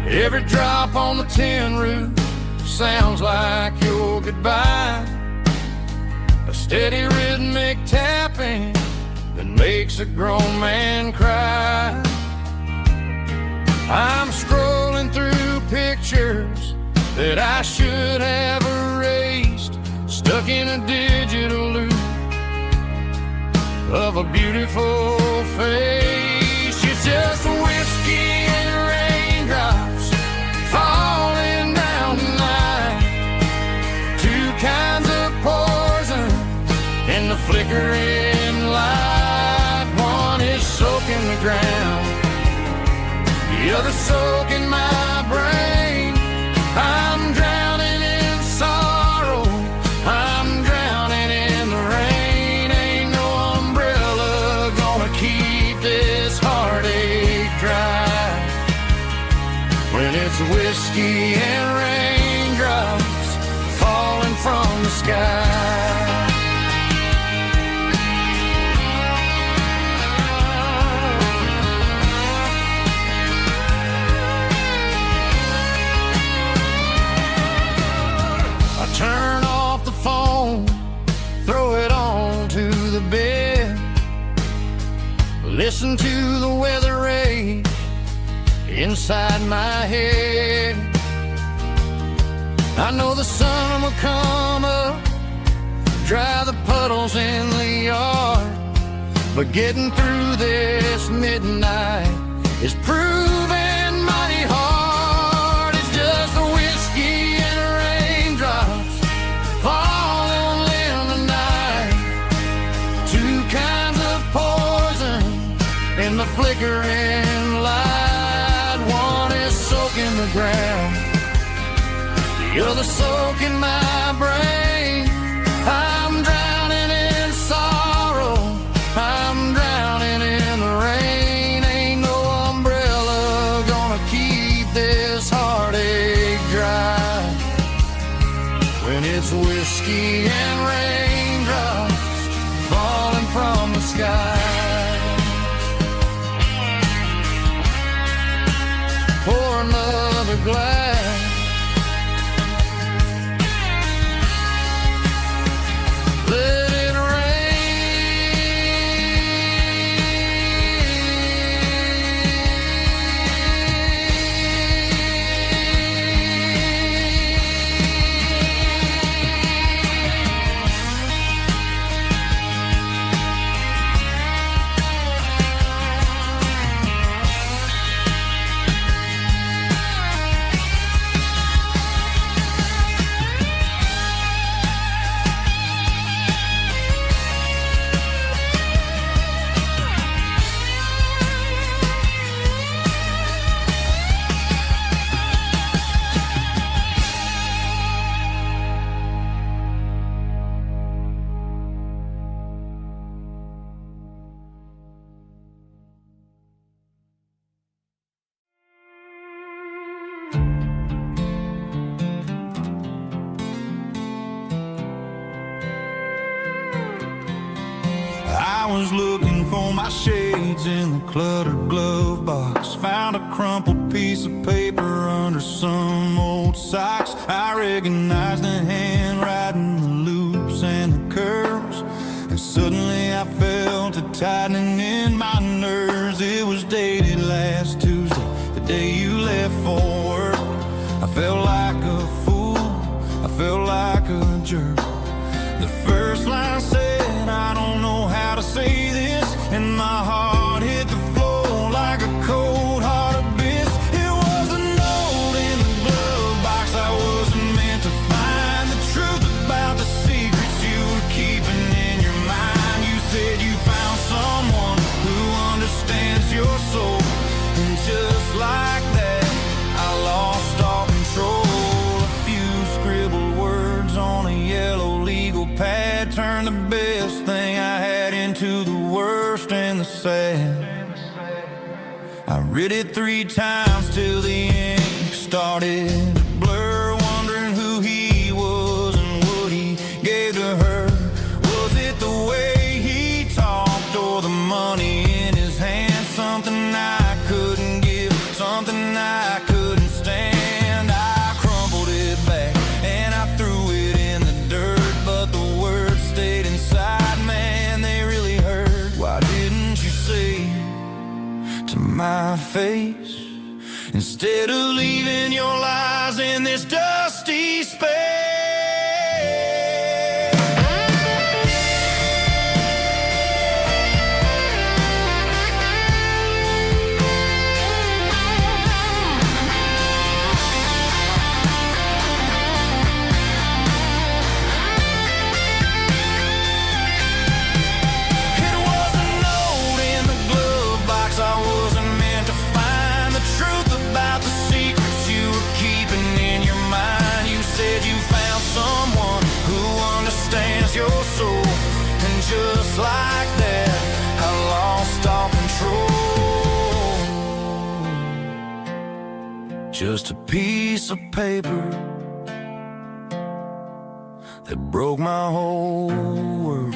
Every drop on the tin roof sounds like your goodbye, a steady rhythmic tapping that makes a grown man cry. I'm scrolling through pictures that I should have erased, stuck in a digital loop of a beautiful face. It's just whiskey and raindrops falling down tonight, two kinds of poison in the flickering light. One is soaking the ground, the other soaking my brain. I'm drowning in sorrow, I'm drowning in the rain. Ain't no umbrella gonna keep this heartache dry when it's whiskey and raindrops falling from the sky. Turn off the phone, throw it on to the bed, listen to the weather rage inside my head. I know the sun will come up, dry the puddles in the yard, but getting through this midnight is proving mighty hard. It's just a whiskey and raindrops falling in the night, two kinds of poison in the flickering light. One is soaking the ground, the other soaking my brain. I'm drowning in sorrow, I'm drowning in the rain. Ain't no umbrella gonna keep this heartache dry when it's whiskey and raindrops falling from the sky. Pour another glass, let it I was looking for my shades in the cluttered glove box, found a crumpled piece of paper under some old socks. I recognized the handwriting, the loops and the curves, and suddenly I felt a tightening in my nerves. It was dated last Tuesday, the day you left for work. I felt like a fool, I felt like a jerk. The first line said, I don't know how to say this, and my heart hit the floor like a cold heart abyss. It was a note in the glove box I wasn't meant to find, the truth about the secrets you were keeping in your mind. You said you found someone who understands your soul, and just like that I read it 3 times till the ink started to blur, wondering who he was and what he gave to her. Was it the way he talked or the money in his hand? Something I couldn't give, something I couldn't stand. I crumpled it back and I threw it in the dirt, but the words stayed inside, man, they really hurt. Why didn't you say to my face, instead of leaving your lies in this dusty space? Your soul, and just like that, I lost all control. Just a piece of paper that broke my whole world.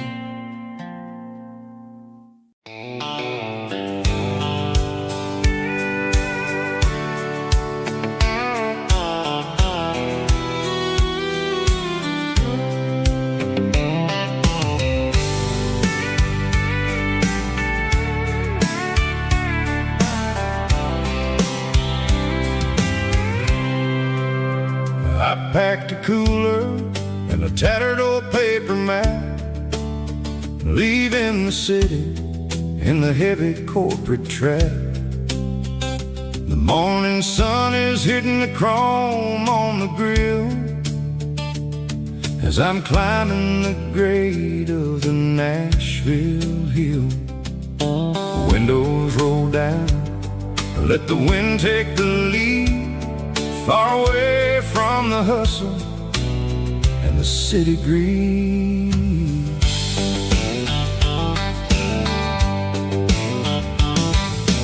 I packed a cooler and a tattered old paper map, leaving the city in the heavy corporate trap. The morning sun is hitting the chrome on the grill as I'm climbing the grade of the Nashville hill. The windows roll down, let the wind take the lead, far away from the hustle and the city greed.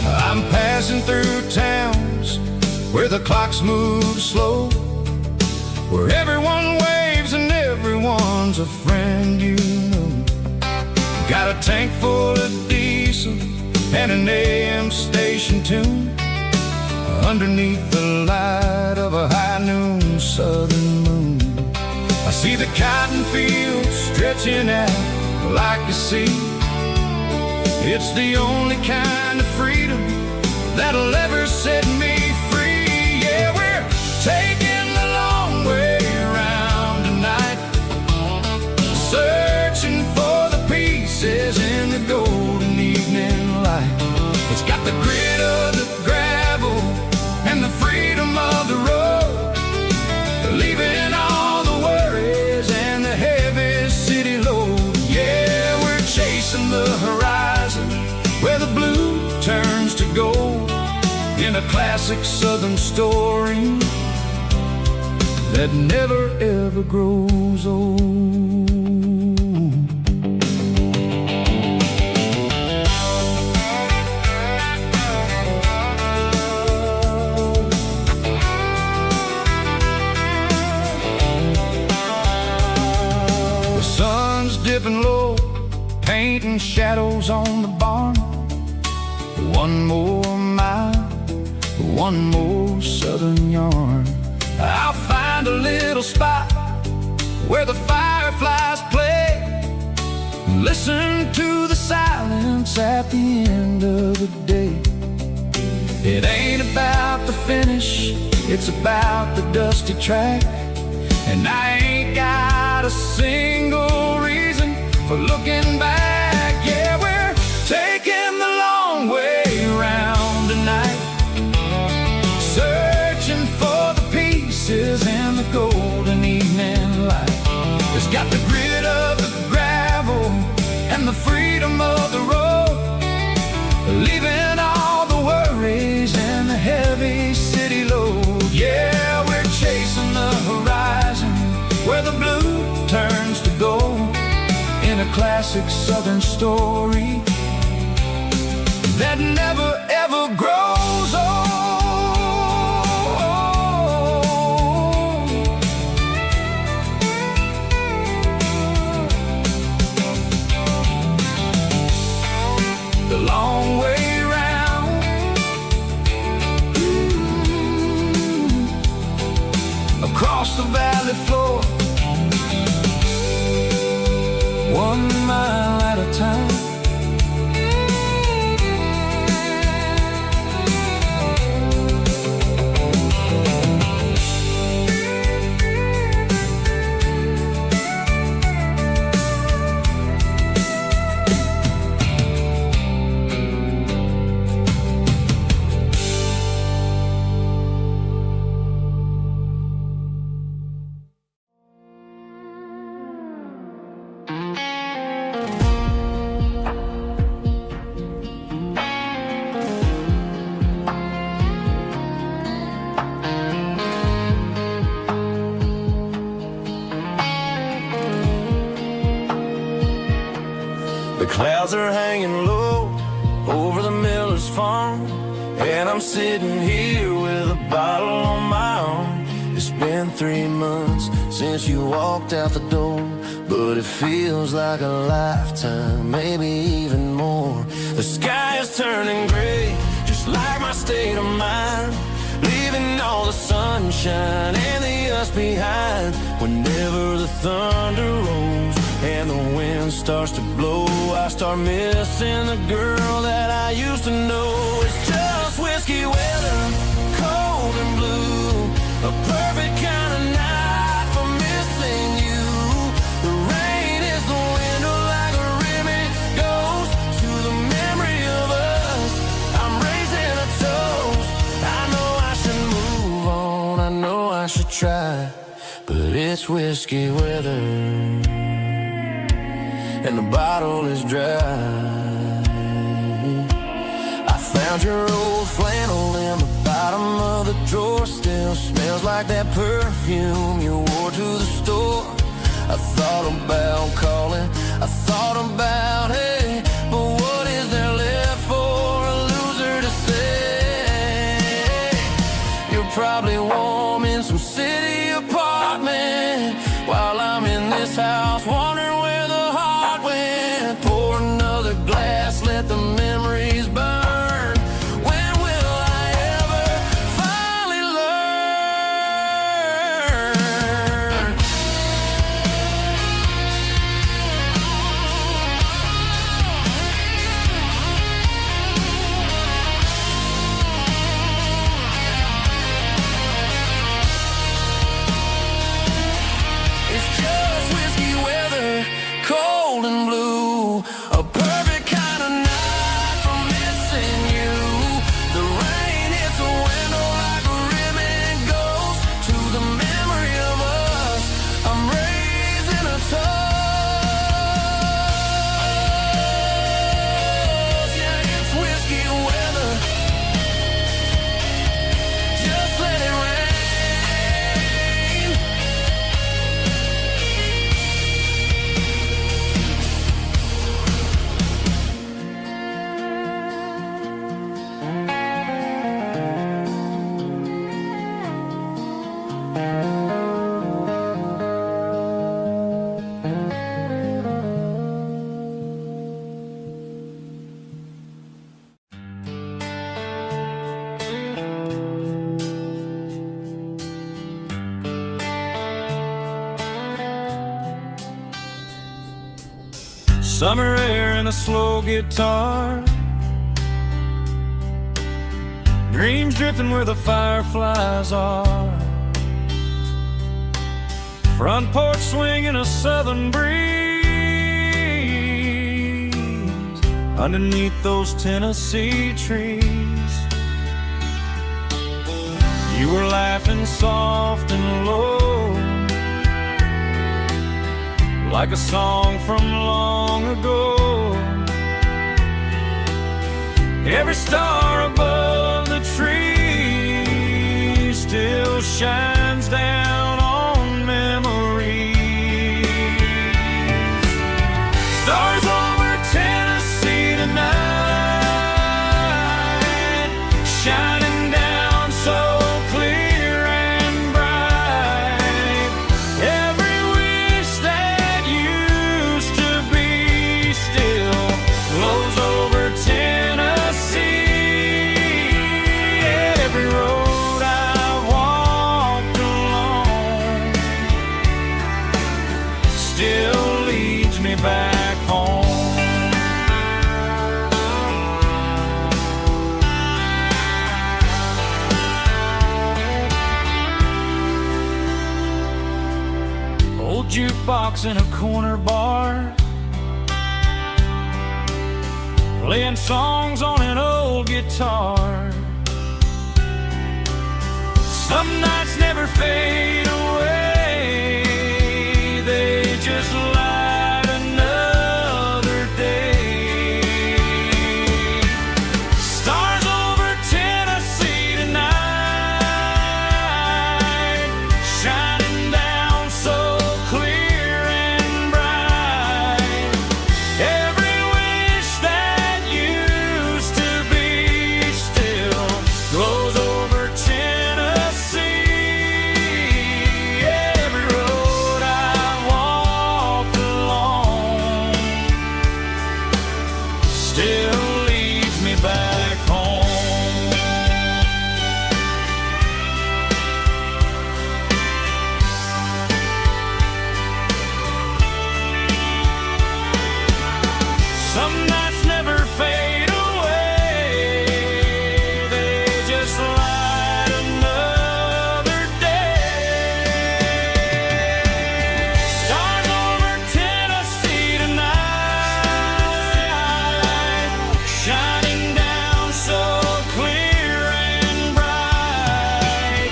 I'm passing through towns where the clocks move slow, where everyone waves and everyone's a friend you know. Got a tank full of diesel and an AM station tune underneath the light of a high noon southern moon. I see the cotton fields stretching out like a sea. It's the only kind of freedom that'll ever set me free. Yeah, we're taking the long way around tonight, searching for the pieces in the golden evening light. It's got the grit of the gravel and the freedom of the road, leaving all the worries and the heavy city load. Yeah, we're chasing the horizon where the blue turns to gold, in a classic southern story that never ever grows old. Dipping low, painting shadows on the barn. One more mile, one more southern yarn. I'll find a little spot where the fireflies play, listen to the silence at the end of the day. It ain't about the finish, it's about the dusty track. And I ain't got a single reason for looking back. Yeah, we're taking the long way around tonight, searching for the pieces in the golden evening light. It's got the grit of the gravel and the freedom of the road, leaving all the worries and the heavy city load. Yeah, we're chasing the horizon where the blue turns to gold, in a classic southern story that never ever grows. 1 mile at a time. The clouds are hanging low over the miller's farm, and I'm sitting here with a bottle on my arm. It's been 3 months since you walked out the door, but it feels like a lifetime, maybe even more. The sky is turning gray, just like my state of mind, leaving all the sunshine and the dust behind. Whenever the thunder rolls and the wind starts to blow, I start missing the girl that I used to know. It's just whiskey weather, cold and blue, a perfect kind of night for missing you. The rain is the window like a ribbon goes to the memory of us. I'm raising a toast. I know I should move on, I know I should try, but it's whiskey weather and the bottle is dry. I found your old flannel in the bottom of the drawer, still smells like that perfume you wore to the store. I thought about calling, I thought about, hey, but what is there left for a loser to say? You're probably warm in some city apartment while I'm in this house wondering where the heart went. Pour another glass, let the memories burn. When will I ever finally learn? It's just whiskey weather, cold and blue, a perfect kind of night for missing you. The rain hits the window like a ribbon goes to the memory of us. I'm raising a toast. Yeah, it's whiskey weather. Just let it rain. Summer air and a slow guitar, dreams drifting where the fireflies are. Front porch swinging a southern breeze underneath those Tennessee trees. You were laughing soft and low, like a song from long ago. Every star above the tree still shines down on memories. Stars over Tennessee tonight, shining down so clear and bright. Every wish that used to be still flows over Tennessee. Every road I've walked jukebox in a corner bar, playing songs on an old guitar. Some nights never fade away, they just light another day. Stars over Tennessee tonight, shining down so clear and bright. Every wish that used to be still glows over Tennessee. Every road I walked along still leads me back home. Some nights never fade away, they just light another day. Stars over Tennessee tonight, shining down so clear and bright.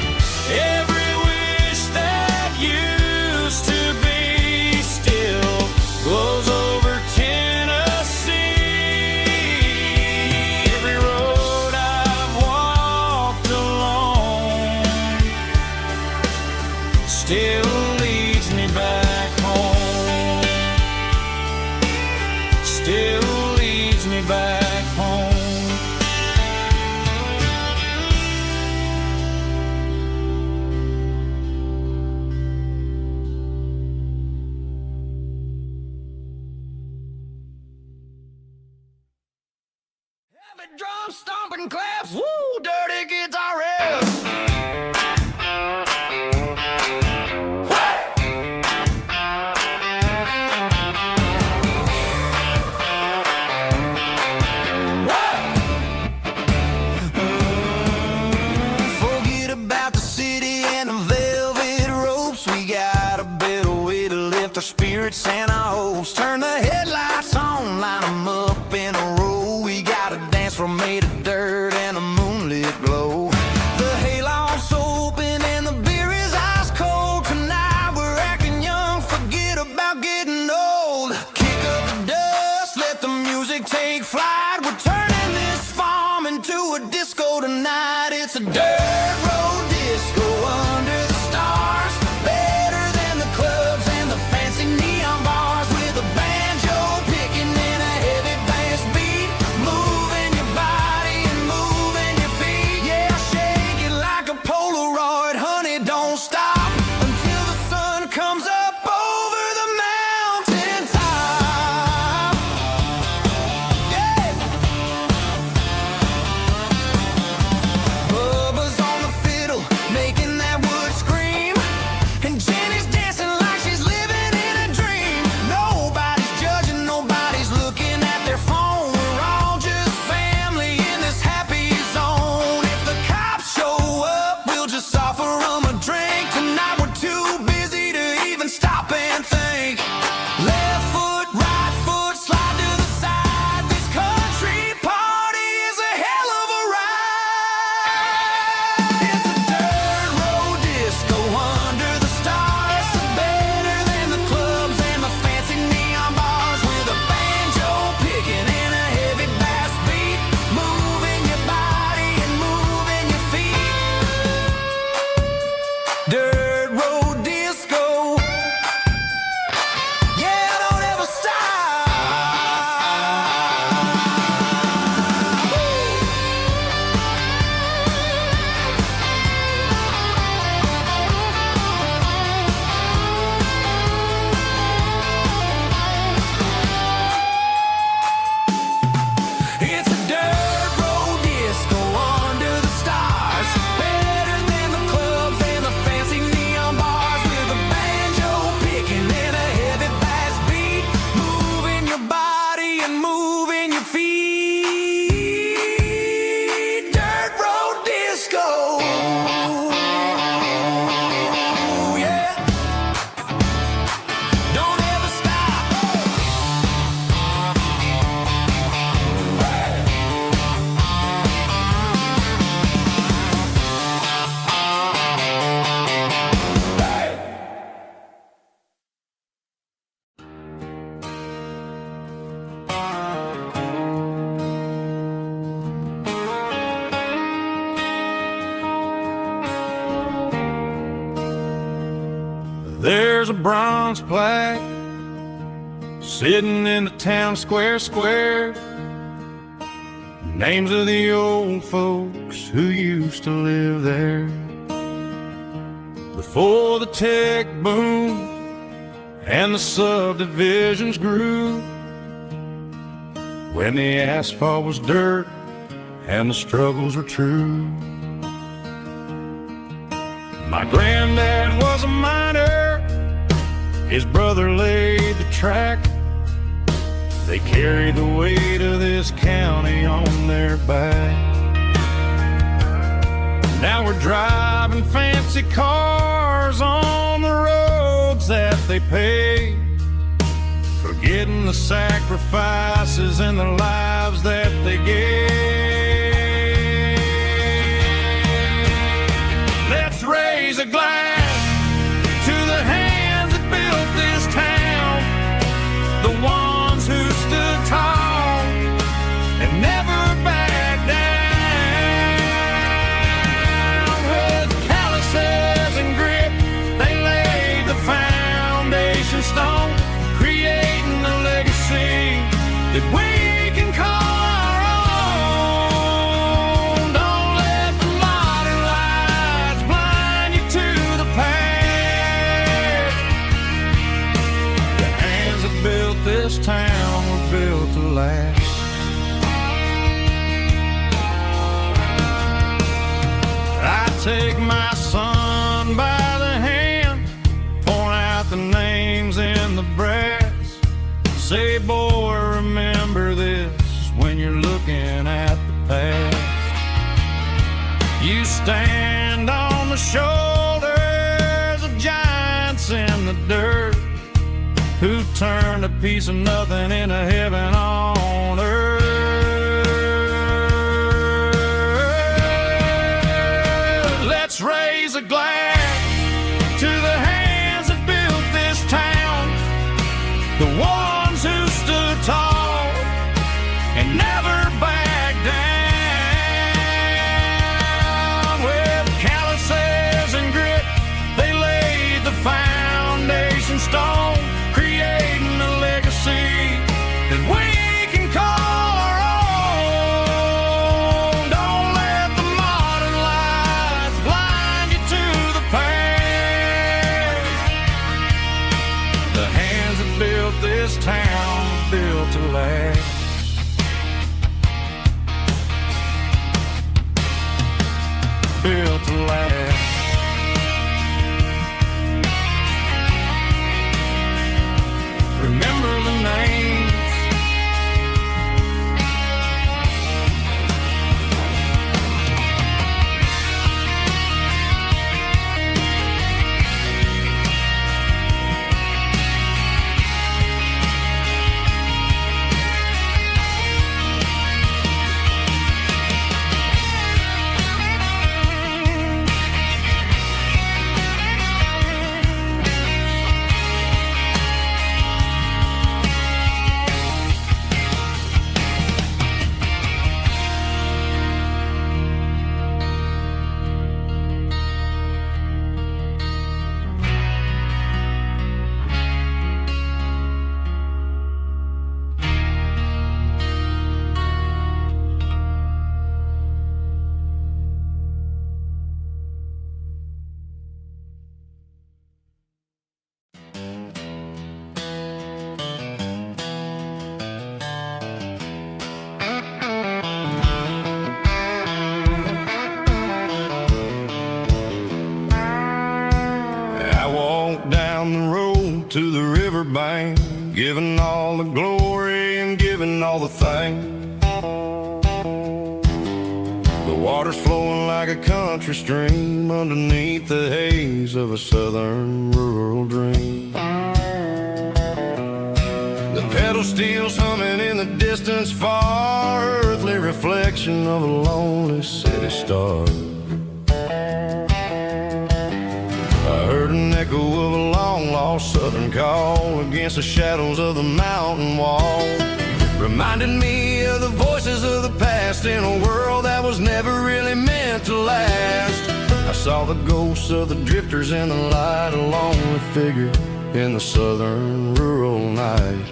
Every wish that used to be still glows over Tennessee. Every road I've walked along still leads me back home. Still leads me back home. Heavy drum stomping claps, woo, dirty guitar riffs. Forget about the city and the velvet ropes. We got a better way to lift our spirits and our hopes. Turn the headlights on, line 'em up in a row. We got a dance floor made of dirt and a moonlit glow. The hayloft's open and the beer is ice cold. Tonight we're acting young, forget about getting old. Kick up the dust, let the music take flight. We're turning this farm into a disco tonight. It's a dirt road disco under the stars. Better than the clubs and the fancy neon bars. With a banjo picking in a heavy bass beat. Moving your body and moving your feet. Yeah, shake it like a Polaroid, honey, don't stop until the sun comes up over the mountain top. Yeah. Bubba's there's a bronze plaque sitting in the town square. Names of the old folks who used to live there before the tech boom and the subdivisions grew, when the asphalt was dirt and the struggles were true. My granddad was a miner, his brother laid the track. They carried the weight of this county on their back. Now we're driving fancy cars on the roads that they paved, forgetting the sacrifices and the lives that they gave. Let's raise a glass to the hands that built this town, the ones who stood tall and never backed down. With calluses and grit, they laid the foundation stone, creating a legacy that we can call our own. Don't let the modern lights blind you to the past. The hands that built this town were built to last. I take my son by the hand, point out the names in the brass. Say, boy, remember this when you're looking at the past. You stand on the shoulders of giants in the dirt, who turned a piece of nothing into heaven on earth. Let's raise a glass to the hands that built this town, the ones who stood tall and never backed down. With calluses and grit, they laid the foundation stone, creating a legacy that we can call our own. Don't let the modern lights blind you to the past. The hands that built this town built to last. Built to last. Remember the names. Down the road to the riverbank, giving all the glory and giving all the thanks. The water's flowing like a country stream underneath the haze of a southern rural dream. The pedal steel's humming in the distance far, earthly reflection of a lonely city star. I heard an echo of a long-lost southern call against the shadows of the mountain wall, reminded me of the voices of the past in a world that was never really meant to last. I saw the ghosts of the drifters in the light, a lonely figure in the southern rural night.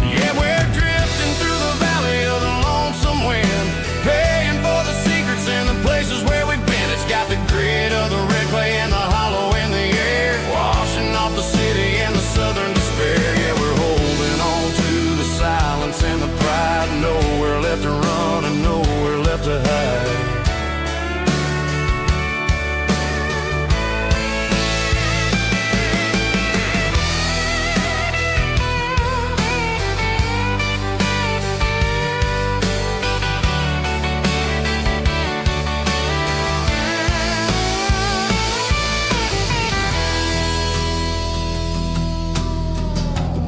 Yeah, we're drifting through the valley of the lonesome wind, paying for the secrets and the places where we've been. It's got the grit of the red clay and the hollow in the air, washing off the city and the southern despair. Yeah, we're holding on to the silence and the pride, nowhere left to run and nowhere left to hide.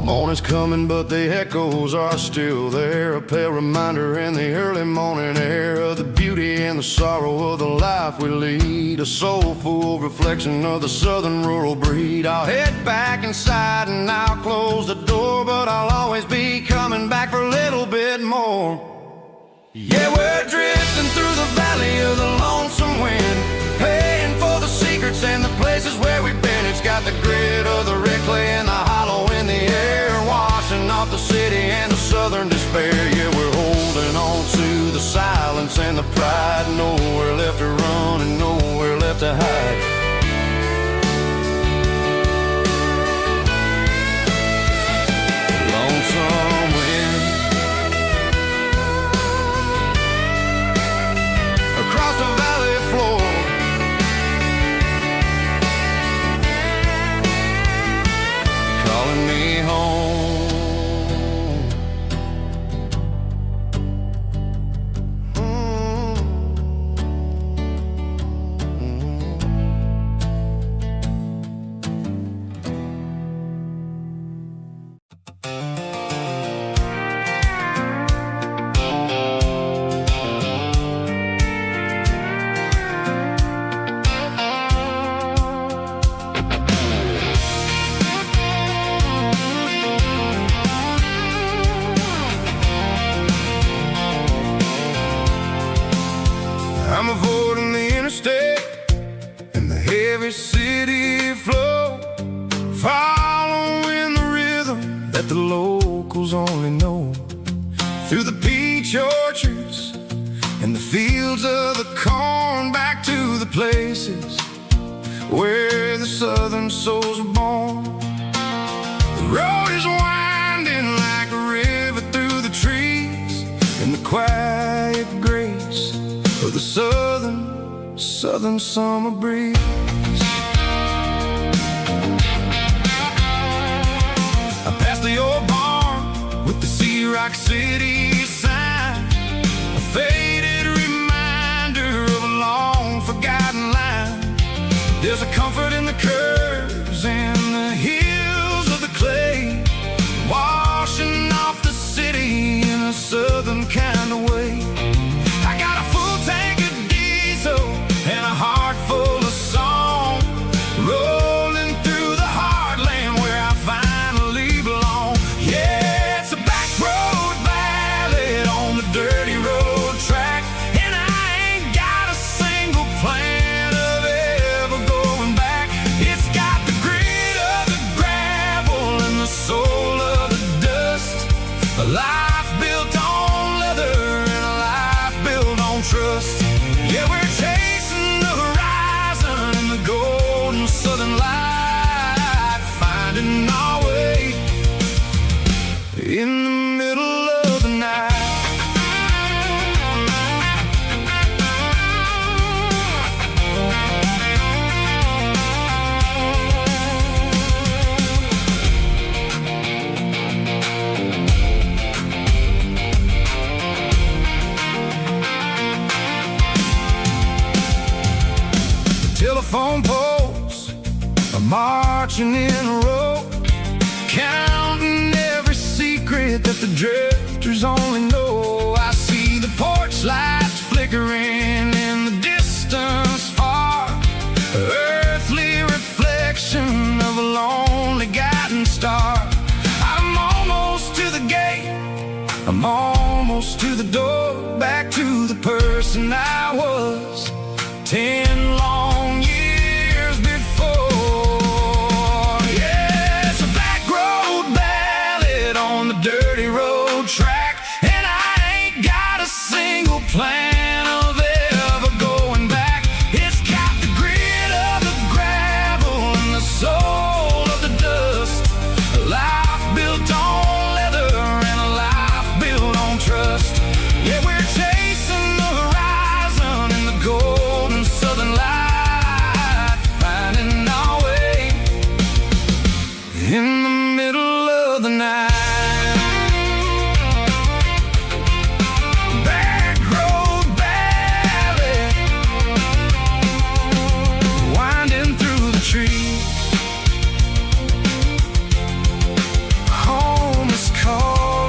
Morning's coming, but the echoes are still there, a pale reminder in the early morning air of the beauty and the sorrow of the life we lead, a soulful reflection of the southern rural breed. I'll head back inside and I'll close the door, but I'll always be coming back for a little bit more. Yeah, we're drifting through the valley of the lonesome wind, paying for the secrets and the places where we've been. It's got the grit of the red clay and the hollow in the air, washing off the city and the southern despair. Yeah, we're holding on to the silence and the pride, nowhere left to run and nowhere left to hide. Lonesome wind across the valley floor, calling me home. I'm avoiding the interstate and the heavy city flow, following the rhythm that the locals only know, through the peach orchards and the fields of the corn, back to the places where the southern souls were born. The road is winding like a river through the trees, in the quiet grace of the southern summer breeze. I passed the old barn with the Sea Rock City sign, a faded reminder of a long forgotten line. There's a comfort in the curves and the hills of the clay, washing off the city in a southern kind of way. I got a full tank of diesel and a heart full of song, rolling through the heartland where I finally belong. Yeah, it's a back road ballad on the dirty road track, and I ain't got a single plan of ever going back. It's got the grit of the gravel and the soul of the dust, a life built on leather and a life built on trust. Yeah, we're chasing the horizon in the golden southern light, finding our way in the middle of the night. Telephone poles are marching in a row, counting every secret that the drifters only know. I see the porch lights flickering in the distance far, earthly reflection of a lonely guiding star. I'm almost to the gate, I'm almost to the door, back to the person I was, 10 long years before. Yeah, it's a back road ballad on the dirty road track, and I ain't got a single plan of ever going back. It's got the grit of the gravel and the soul of the dust, a life built on leather and a life built on trust. Yeah, we're chasing the horizon in the golden southern light, finding our way in the middle of the night. Back road ballad, winding through the trees. Home is calling.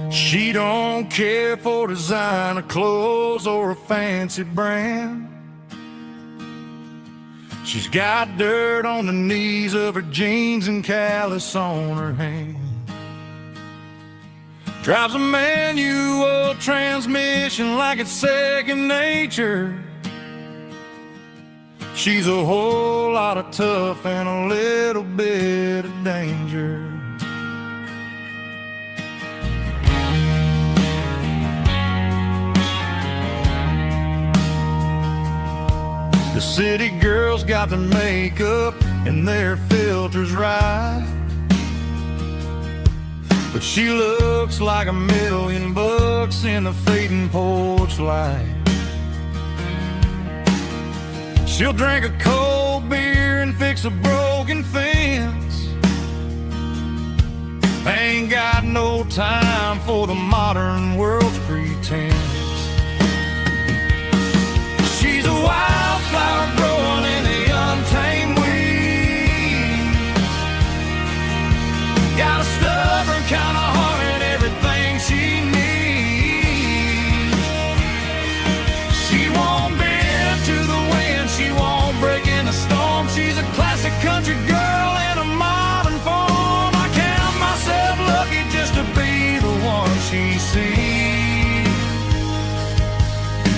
She don't care for designer clothes or a fancy brand. She's got dirt on the knees of her jeans and callus on her hand. Drives a manual transmission like it's second nature. She's a whole lot of tough and a little bit of danger. The city girls got their makeup and their filters right, but she looks like $1,000,000 in the fading porch light. She'll drink a cold beer and fix a broken fence. Ain't got no time for the modern world's pretense. She's a wildflower growing in the untamed weeds. Got a stubborn kind of heart and everything she needs. She won't bend to the wind, she won't break in the storm. She's a classic country girl in a modern form. I count myself lucky just to be the one she sees.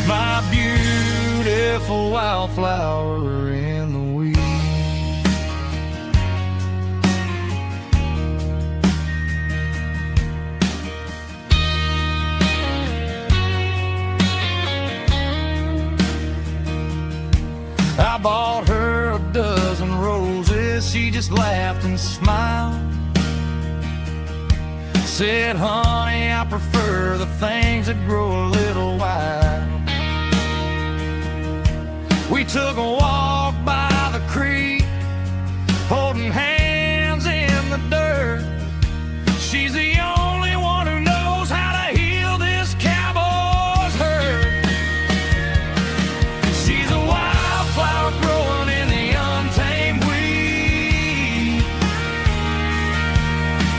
My beautiful wildflower in the weeds. I bought her a dozen roses, she just laughed and smiled. Said, honey, I prefer the things that grow a little wild. We took a walk by the creek, holding hands in the dirt. She's the only one who knows how to heal this cowboy's hurt. She's a wildflower growing in the untamed weed.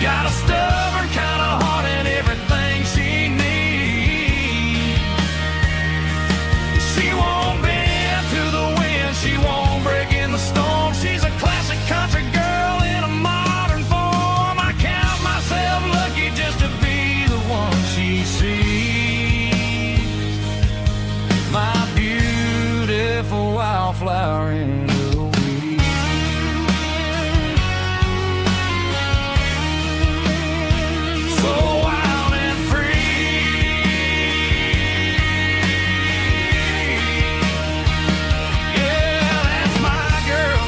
Got a stubborn kind of heart and everything she needs. She won't bend to the wind, she won't break in the storm. She's a classic country girl in a modern form. I count myself lucky just to be the one she sees. My beautiful wildflower in the weeds. So wild and free. Yeah, that's my girl.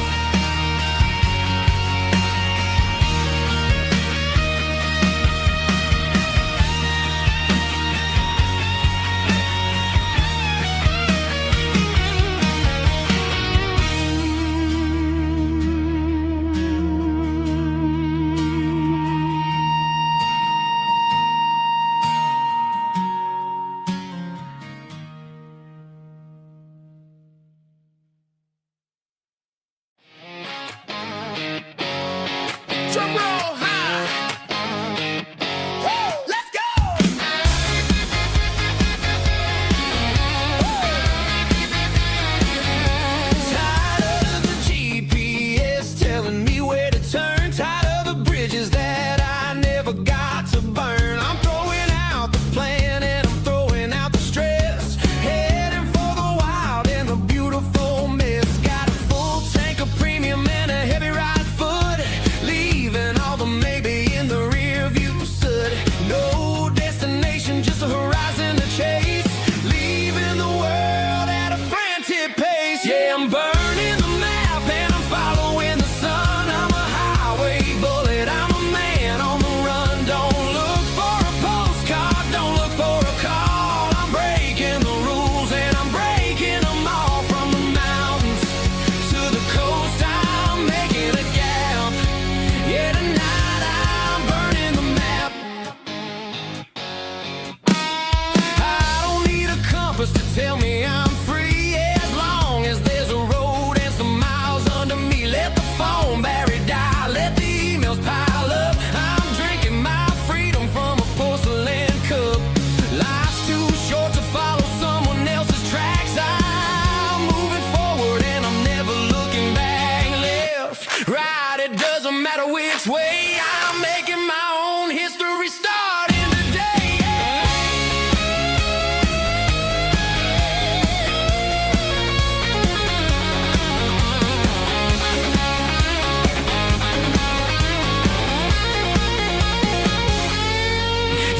Yeah, I'm burning the map and I'm following the sun. I'm a highway bullet, I'm a man on the run. Don't look for a postcard, don't look for a call. I'm breaking the rules and I'm breaking them all. From the mountains to the coast, I'm making a gap. Yeah, tonight I'm burning the map. I don't need a compass to tell me I'm free, as long as there's a road and some miles under me. Let the phone battery die, let the emails pile up. I'm drinking my freedom from a porcelain cup. Life's too short to follow someone else's tracks. I'm moving forward and I'm never looking back. Left, right, it doesn't matter which way. I'm making my own history starting today.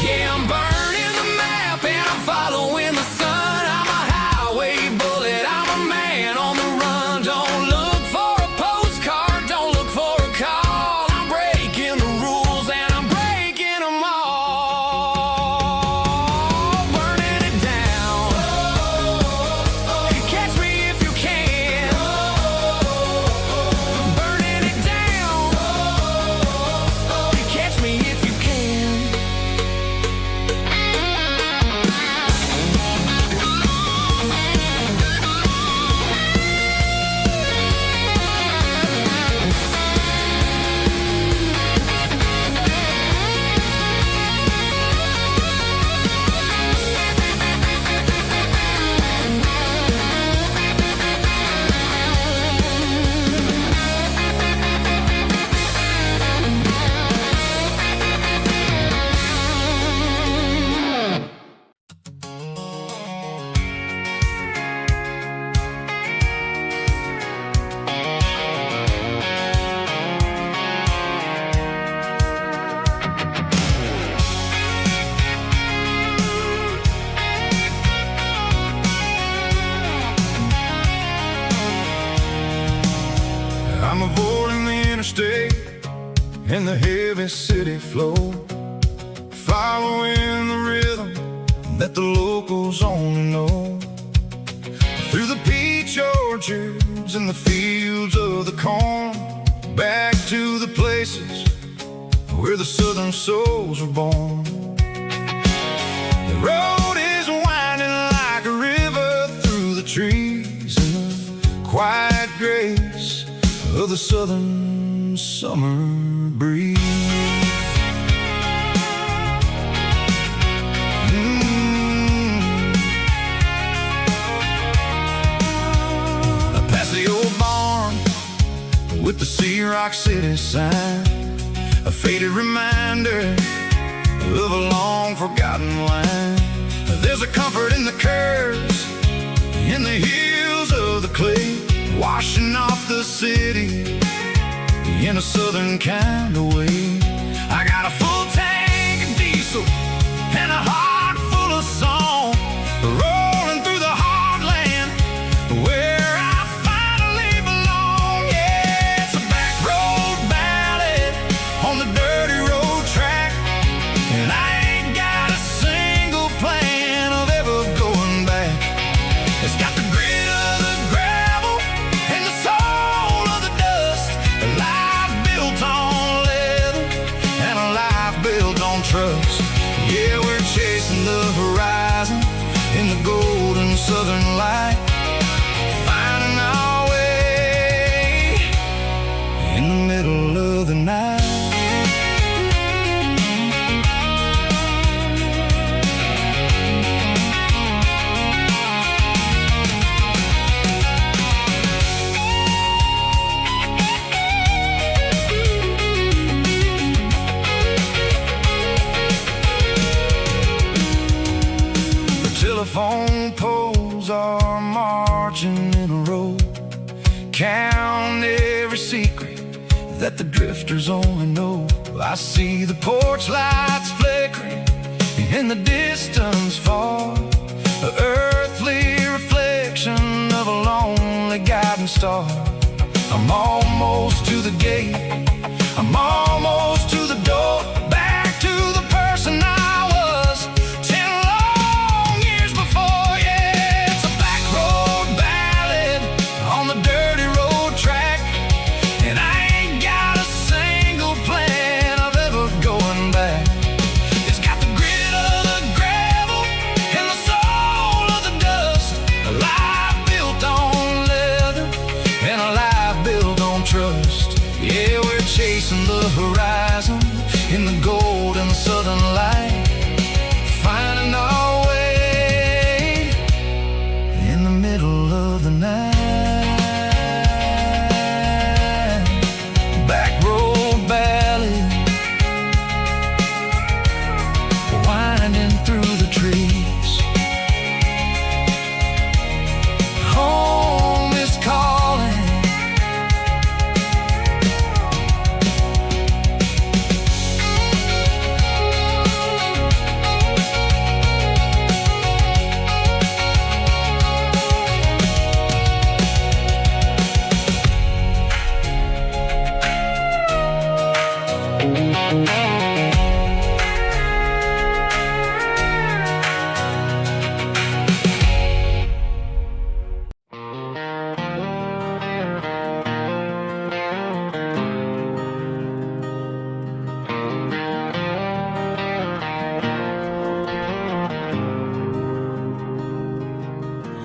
Yeah, I'm burning the map and I'm following the sun. I'm a highway bullet, I'm a man on the run. Don't look for a postcard, don't look for a call. I'm breaking the rules and I'm breaking them all. Burning it down. Catch me if you can. Burning it down. Catch me if you can. I'm avoiding the interstate and the heavy city flow, following the rhythm that the locals only know. Through the peach orchards and the fields of the corn, back to the places where the southern souls were born. The road is winding like a river through the trees in the quiet grace of the southern summer breeze. Past the old barn with the Sea Rock City sign, a faded reminder of a long forgotten line. There's a comfort in the curves, in the hills of the clay, washing off the city in a southern kind of way. I got a full tank of diesel and a heart full of song, rolling through the heartland where I finally belong. Yeah, it's a back road ballad on the dirty road track, and I ain't got a single plan of ever going back. It's got the grit of the gravel and the soul of the dust, a life built on leather and a life built on trust. Yeah, we're chasing the horizon in the golden southern light, finding our way in the middle of the night. Telephone poles are marching in a row, count every secret that the drifters only know. I see the porch lights flickering in the distance far, an earthly reflection of a lonely only guiding star. I'm almost to the gate, I'm almost to the door, back to the person I was 10 long years before. Yeah, it's a back road ballad on the dirty road track, and I ain't got a single plan of ever going back. It's got the grit of the gravel and the soul of the dust, a life built on leather and a life built on trust. Yeah, we're chasing the horizon in the golden southern light, finding our way in the middle of the night. Back road ballad, winding through the trees. Home is calling.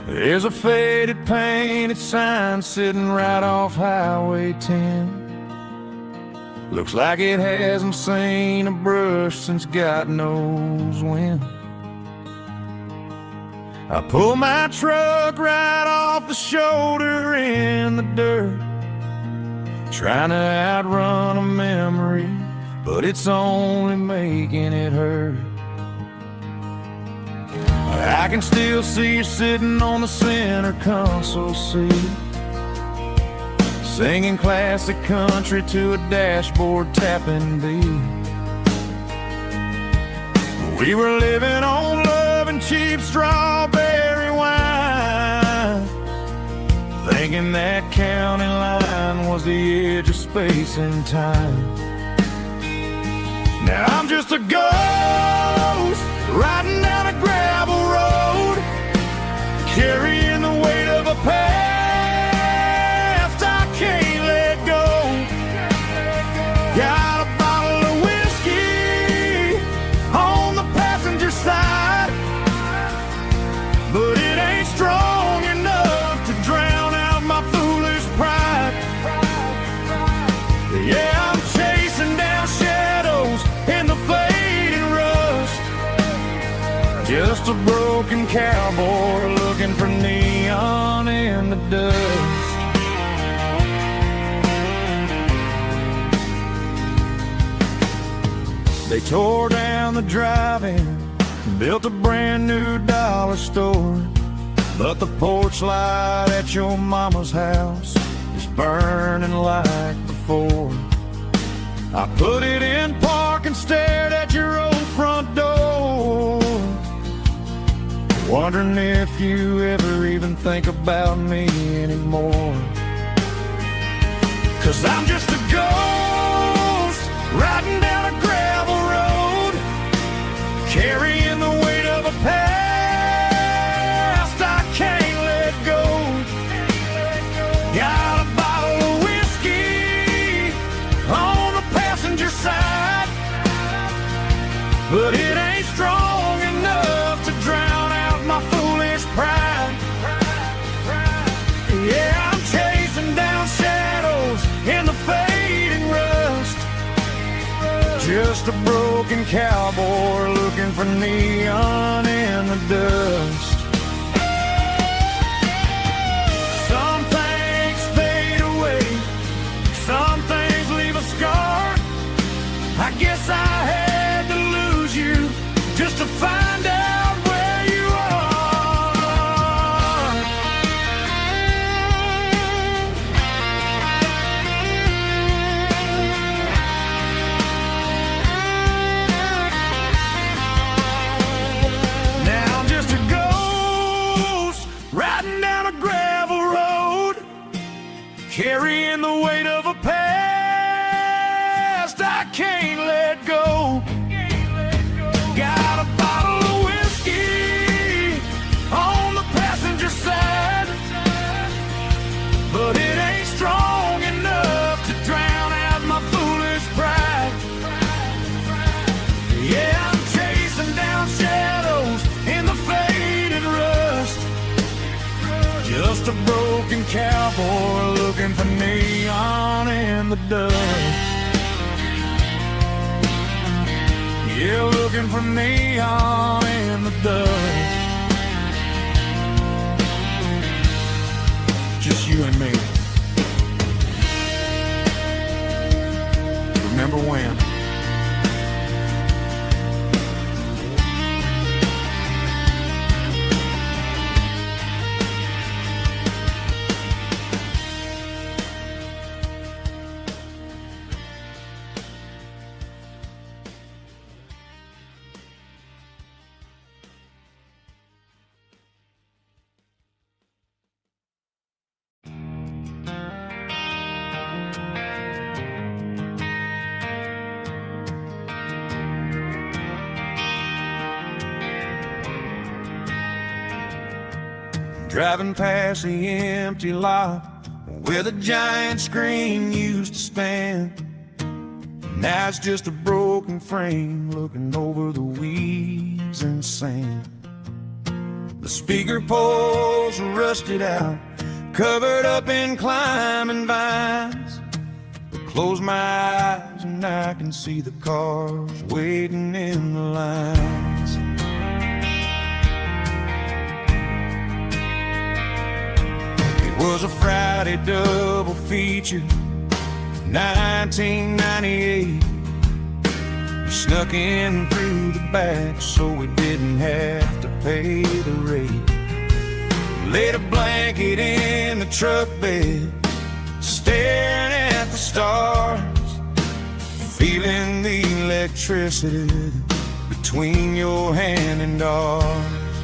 There's a faded painted sign sitting right off Highway 10. Looks like it hasn't seen a brush since God knows when. I pull my truck right off the shoulder in the dirt, trying to outrun a memory, but it's only making it hurt. I can still see you sitting on the center console seat, singing classic country to a dashboard tapping beat. We were living on love and cheap strawberry wine, thinking that county line was the edge of space and time. Now I'm just a ghost riding down a gravel road, carrying the weight of a past I can't let go. Got a bottle of whiskey on the passenger side, but it ain't strong enough to drown out my foolish pride. Yeah, I'm chasing down shadows in the fading rust, just a broken cowboy looking for neon in the dust. They tore down the drive-in, built a brand new dollar store, but the porch light at your mama's house is burning like before. I put it in park and stared at your old front door, wondering if you ever even think about me anymore. 'Cause I'm just a ghost riding down a gravel road, carrying the weight of a past I can't let go. Got a bottle of whiskey on the passenger side, but it ain't strong enough to drown out my foolish pride. Yeah, I'm chasing down shadows in the fading rust, just a broken cowboy looking for neon in the dust. Some things fade away, some things leave a scar. I guess I had to lose you just to find out where you are. Now I'm just a ghost carrying the weight of a past I can't let go. Got a bottle of whiskey on the passenger side, but it ain't strong enough to drown out my foolish pride. Yeah, I'm chasing down shadows in the faded rust, just a broken cowboy looking for neon in the dust. Yeah, looking for neon in the dust. Just you and me. Remember when? Driving past the empty lot where the giant screen used to stand. Now it's just a broken frame looking over the weeds and sand. The speaker poles are rusted out, covered up in climbing vines. I close my eyes and I can see the cars waiting in the lines. It was a Friday double feature, 1998. We snuck in through the back so we didn't have to pay the rate. Laid a blanket in the truck bed, staring at the stars, feeling the electricity between your hand and ours.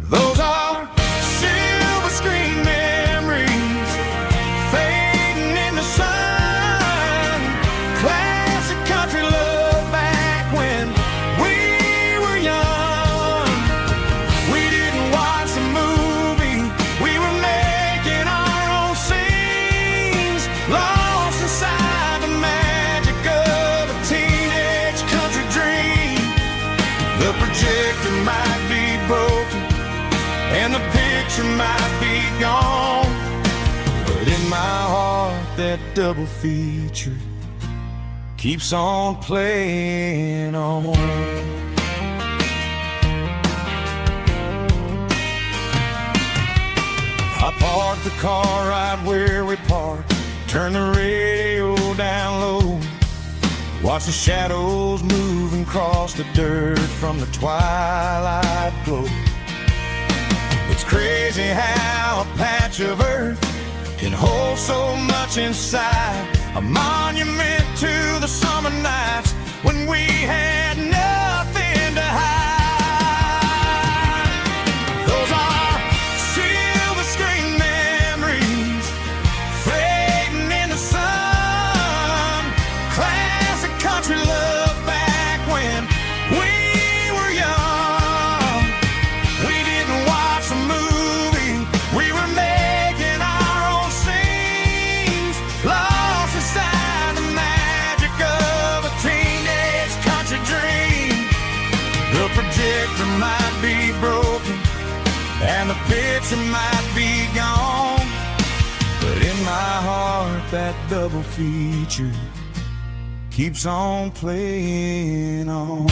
Those are silver screen memories fading in the sun. Classic country love back when we were young. We didn't watch a movie, we were making our own scenes, lost inside the magic of a teenage country dream. The projector might be broken and the picture might be gone, but in my heart that double feature keeps on playing on. I parked the car right where we parked, turned the radio down low, watch the shadows move and cross the dirt from the twilight glow. It's crazy how a patch of earth can hold so much inside, a monument to the summer nights when we had nothing to hide. Those are silver screen memories fading in the sun. Classic country love back when we were young. We didn't watch a movie, we were making our own scenes, lost inside the magic of a teenage country dream. The projector might be broken and the picture might be gone, but in my heart that double feature keeps on playing on.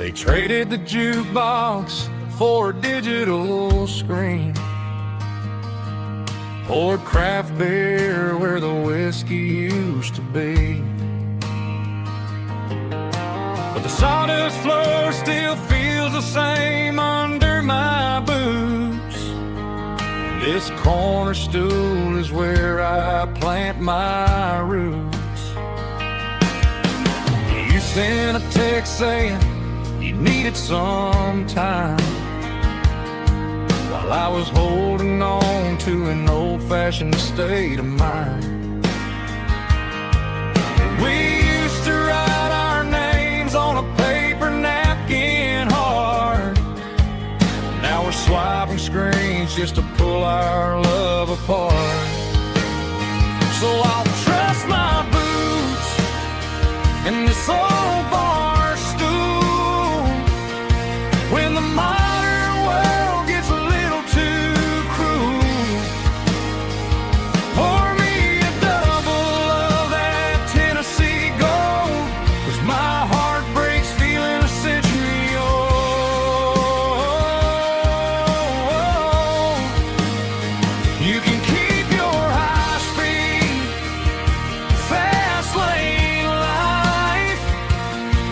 They traded the jukebox for a digital screen, poured craft beer where the whiskey used to be. But the sawdust floor still feels the same under my boots. This corner stool is where I plant my roots. You sent a text saying you needed some time, while I was holding on to an old-fashioned state of mind. We used to write our names on a paper napkin hard. Now we're swiping screens just to pull our love apart. So I'll trust my boots in this old bar stool when the modern world gets a little too cruel. Pour me a double of that Tennessee Gold, 'cause my heart breaks feeling a century old. You can keep your high-speed, fast lane life.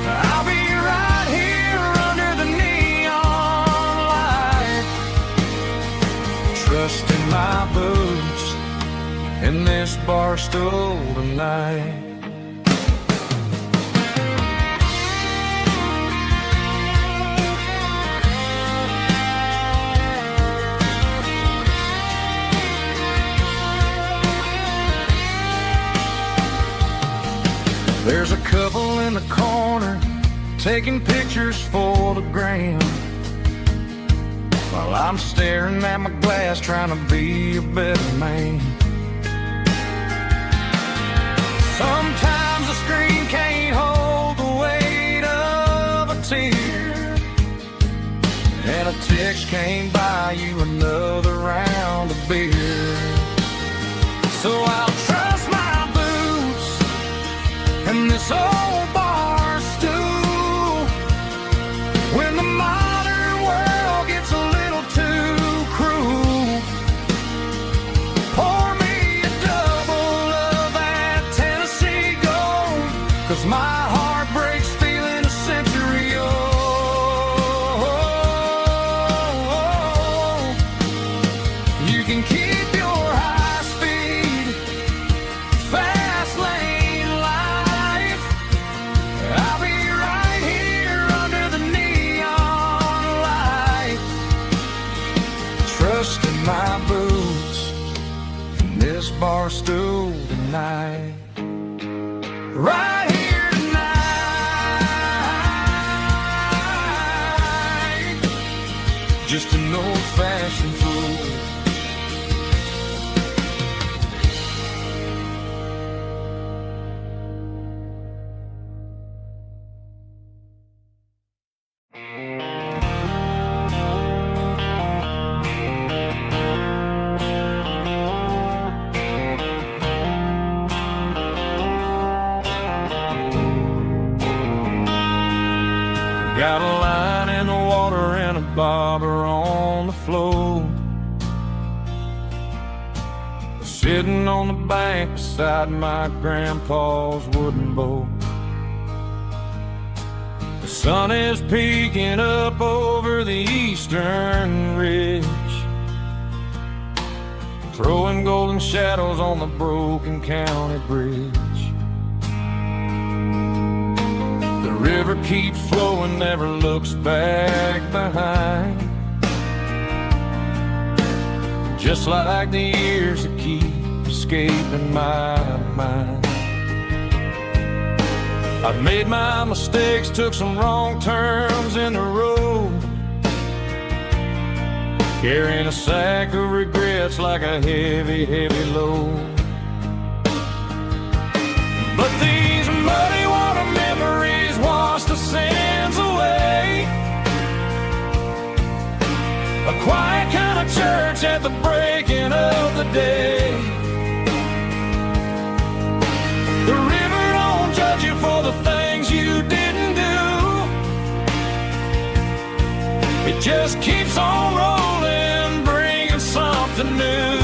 I'll be right here under the neon light, trusting my boots in this bar stool tonight. There's a couple in the corner taking pictures for the gram, while I'm staring at my glass trying to be a better man. Sometimes the screen can't hold the weight of a tear, and a text can't buy you another round of beer. So I'll trust my boots and this old bar stool when the modern world gets a little too cruel. Pour me a double of that Tennessee Gold, 'cause my heart breaks feeling a century old. You can keep your high-speed, fast lane life. I'll be right here under the neon light, trusting my boots in this bar stool tonight. Right here tonight, just an old-fashioned fool. Got a line in the water and a bobber on the floor, sitting on the bank beside my grandpa's wooden boat. The sun is peeking up over the eastern ridge, throwing golden shadows on the broken county bridge. The river keeps flowing, never looks back behind, just like the years that keep escaping my mind. I've made my mistakes, took some wrong turns in the road, carrying a sack of regrets like a heavy, heavy load. But these muddy water memories wash the sins away. A quiet kind of church at the breaking of the day. The river don't judge you for the things you didn't do. just keeps on rolling, bringing something new.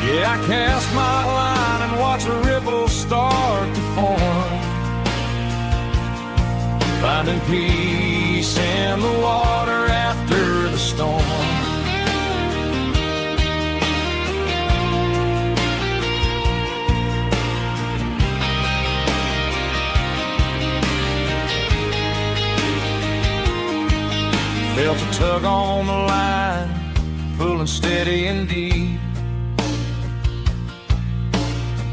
Yeah, I cast my line and watch a ripple start to form, finding peace in the water after the storm. Felt a tug on the line, pulling steady and deep.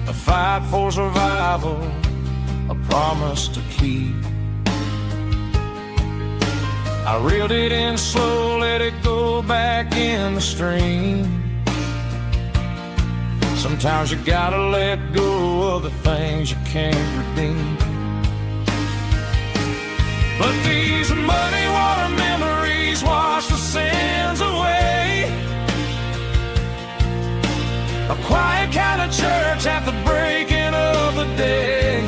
A fight for survival, a promise to keep. I reeled it in slow, let it go back in the stream. Sometimes you gotta let go of the things you can't redeem. But these muddy water memories wash the sins away. A quiet kind of church at the breaking of the day.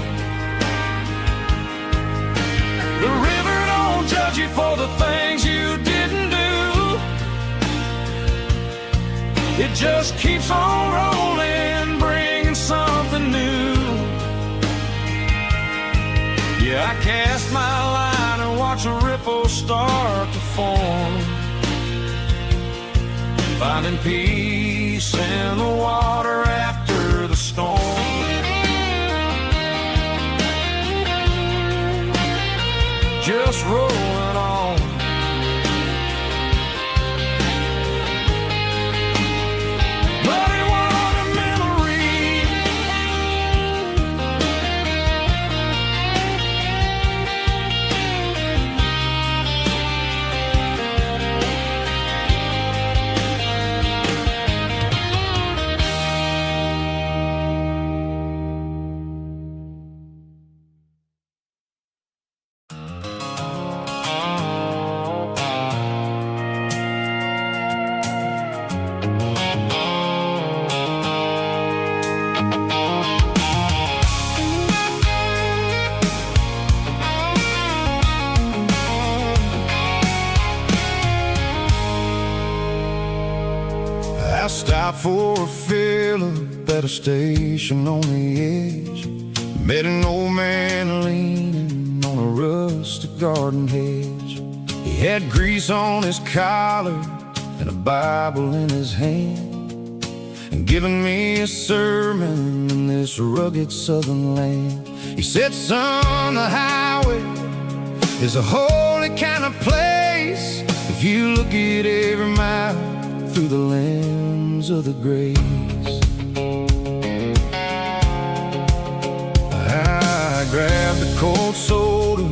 The river don't judge you for the things you didn't do. It just keeps on rolling, bringing something new. Yeah, I cast my line and watch a ripple start to form, finding peace in the water after the storm. Just rolling on. Muddy water memory. I stopped for a fill-up at a station on the edge. Met an old man leaning on a rustic garden hedge. He had grease on his collar and a Bible in his hand, and giving me a sermon in this rugged southern land. He said, son, the highway is a holy kind of place if you look at every mile through the lens of the grace. I grabbed a cold soda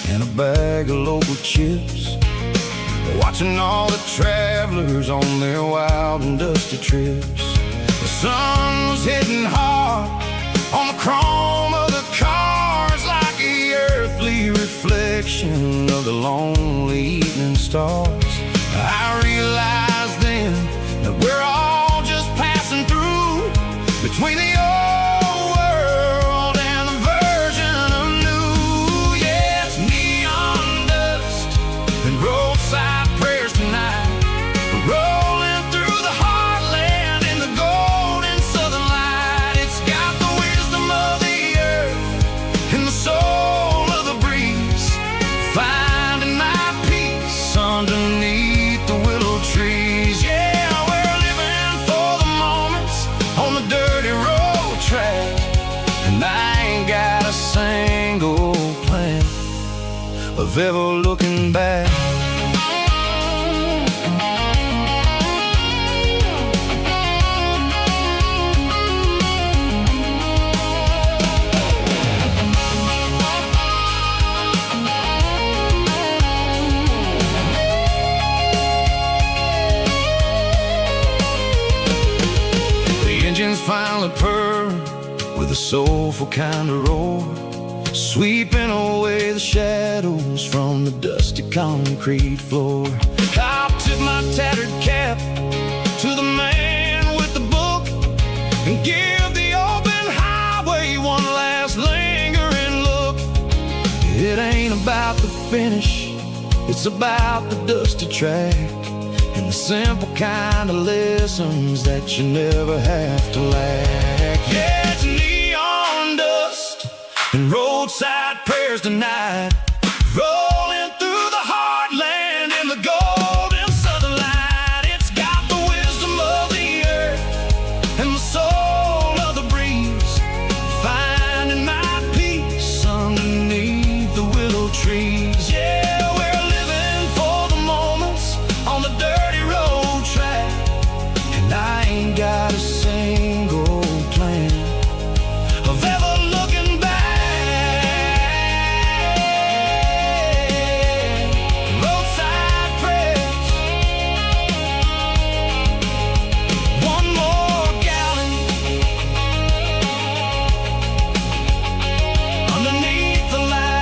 and a bag of local chips, watching all the travelers on their wild and dusty trips. The sun was hitting hard on the chrome of the cars, like the earthly reflection of the lonely evening stars. I realized then that we're all just passing through between the old world and the version of new. Yeah, it's neon dust and roadside prayers tonight. We're rolling through the heartland in the golden southern light. It's got the wisdom of the earth and the soul of the breeze, finding my peace underneath the willow trees. Yeah, we're living for the moments on the dirty road track, and I ain't got a single plan of ever looking back. Engines finally purr with a soulful kind of roar, sweeping away the shadows from the dusty concrete floor. I'll tip my tattered cap to the man with the book and give the open highway one last lingering look. It ain't about the finish, It's about the dusty track and the simple kind of lessons that you never have to lack. Yeah, it's neon dust and roadside prayers tonight, rolling through the heartland in the golden southern light. It's got the wisdom of the earth and the soul of the breeze, finding my peace underneath the willow trees. Yeah, we're living for the moments on the dirty road track, and I ain't got a single plan of ever looking back. Roadside prayers, one more gallon underneath the light.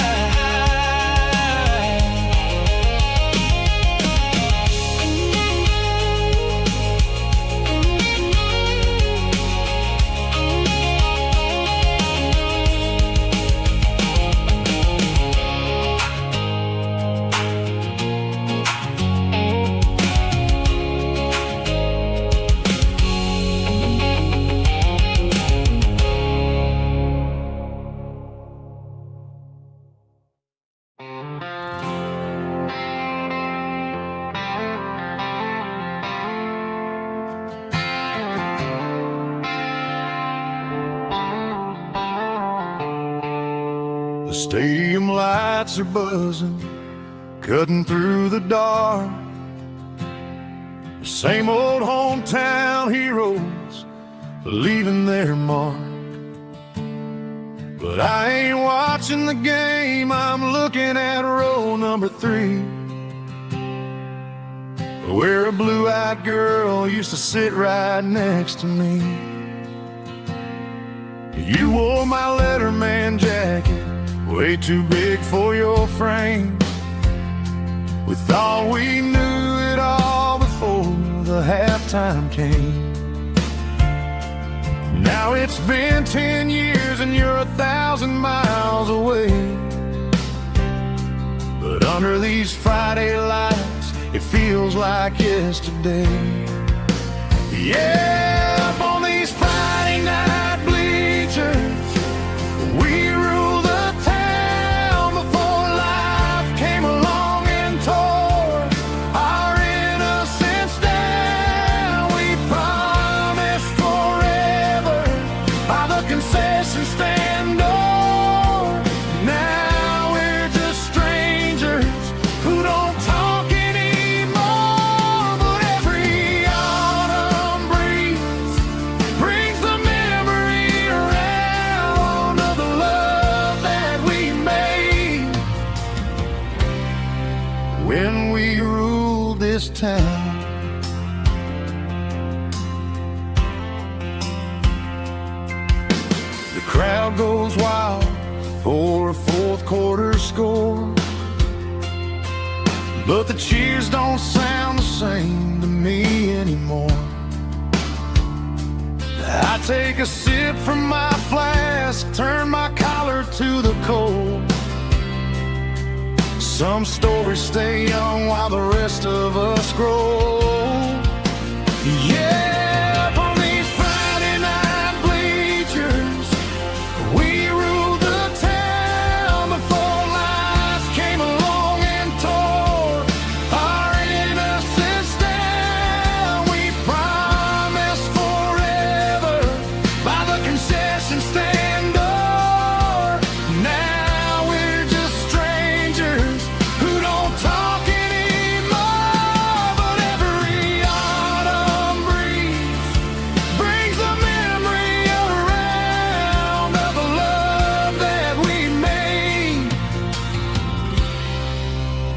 The stadium lights are buzzing, cutting through the dark. The same old hometown heroes leaving their mark. But I ain't watching the game, I'm looking at row number 3, where a blue-eyed girl used to sit right next to me. You wore my Letterman jacket, way too big for your frame. We thought we knew it all before the halftime came. Now it's been 10 years and you're 1,000 miles away. But under these Friday lights, it feels like yesterday. Yeah, up on these Friday night bleachers, we rule the town before life came along and tore our innocence down. We promised forever by the concession stand door. Now we're just strangers who don't talk anymore. But every autumn breeze brings the memory around of the love that we made when we ruled this town. The crowd goes wild for a fourth quarter score, but the cheers don't sound the same to me anymore. I take a sip from my flask, turn my collar to the cold. Some stories stay young while the rest of us grow. Yeah, up on these Friday night bleachers, we ruled the town before life came along and tore our innocence down. We promised forever by the concession stand door. Now we're just strangers who don't talk anymore. But every autumn breeze brings the memory around of the love that we made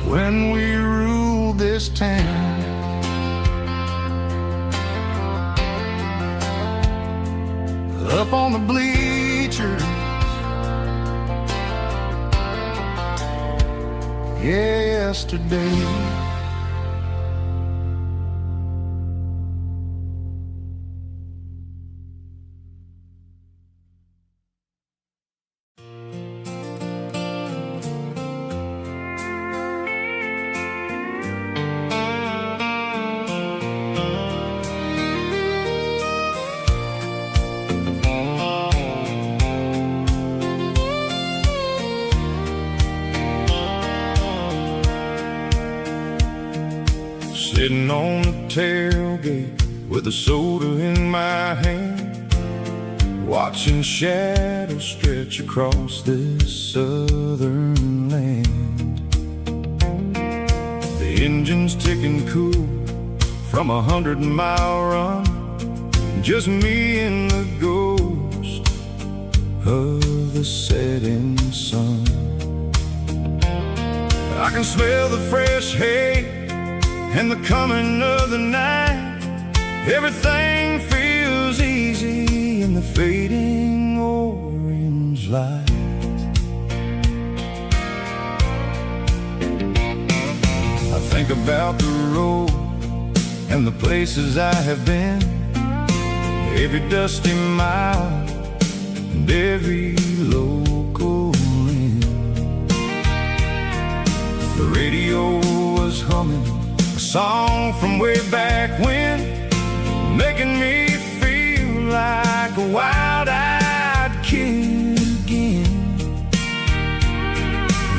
when we ruled this town. Up on the bleachers, yesterday. on the tailgate with a soda in my hand, watching shadows stretch across this southern land. The engine's ticking cool from 100-mile run, just me and the ghost of the setting sun. I can smell the fresh hay and the coming of the night. Everything feels easy in the fading orange light. I think about the road and the places I have been, every dusty mile and every local inn. The radio was humming a song from way back when, making me feel like a wild-eyed kid again.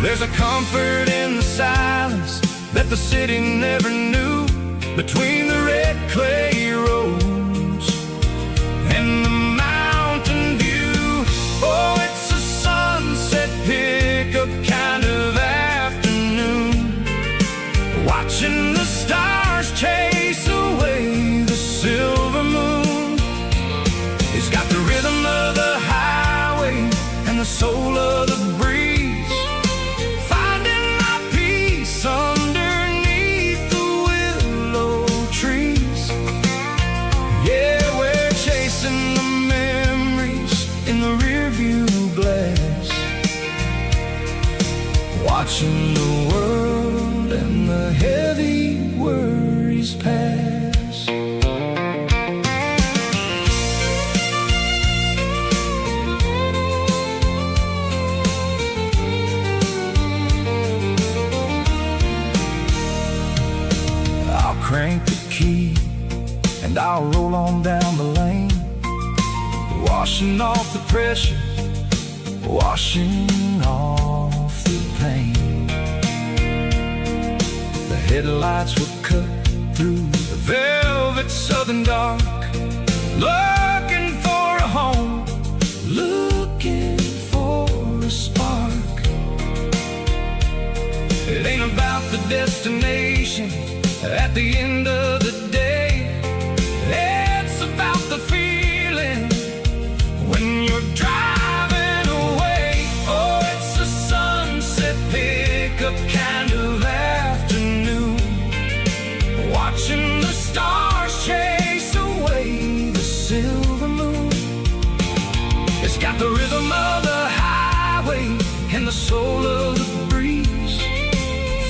There's a comfort in the silence that the city never knew, between the red clay roads and the mountain view. Oh, it's a sunset pickup kind of afternoon, watching the stars chase away the silver moon. It's got the rhythm of the highway and the soul of the breeze, finding my peace underneath the willow trees. Yeah, we're chasing the memories in the rearview glass, watching the world and the heavy worries pass. I'll crank the key and I'll roll on down the lane, washing off the pressure, washing off the pain. The headlights will cut through the velvet southern dark, looking for a home, looking for a spark. It ain't about the destination at the end of the day, it's about the feeling when you're driving away. Oh, it's a sunset pickup kind of afternoon, watching the stars chase away the silver moon. It's got the rhythm of the highway and the soul of the breeze,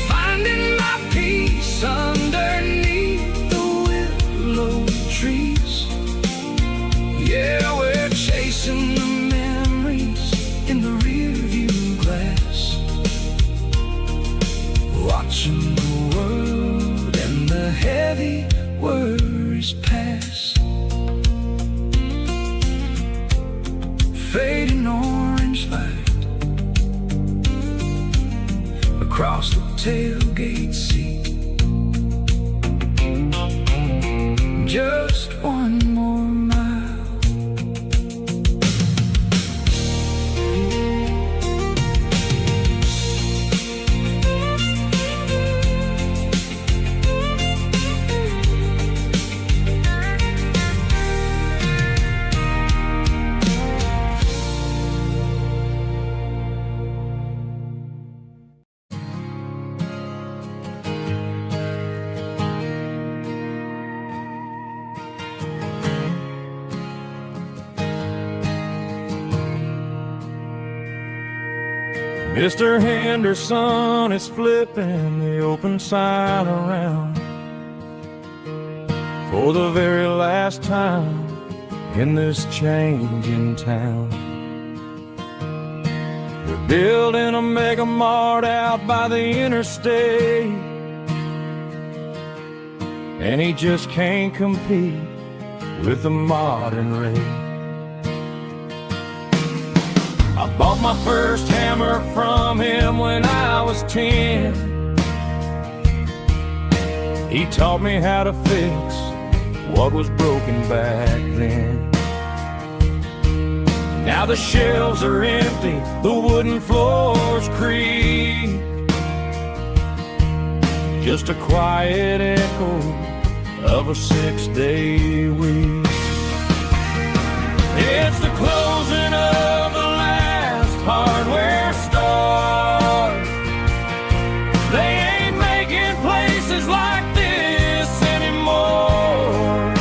finding my peace underneath the willow trees. Yeah, we're chasing the memories in the rearview glass, watching the world and the heavy worries pass. Fading orange light across the tailgate seat, just one more mile. Mr. Henderson is flipping the open sign around for the very last time in this changing town. They're building a mega mart out by the interstate, and he just can't compete with the modern rate. I bought my first hammer from him when I was 10. He taught me how to fix what was broken back then. Now the shelves are empty, the wooden floors creak, just a quiet echo of a 6-day week. It's the closing of the last hardware store. They ain't making places like this anymore,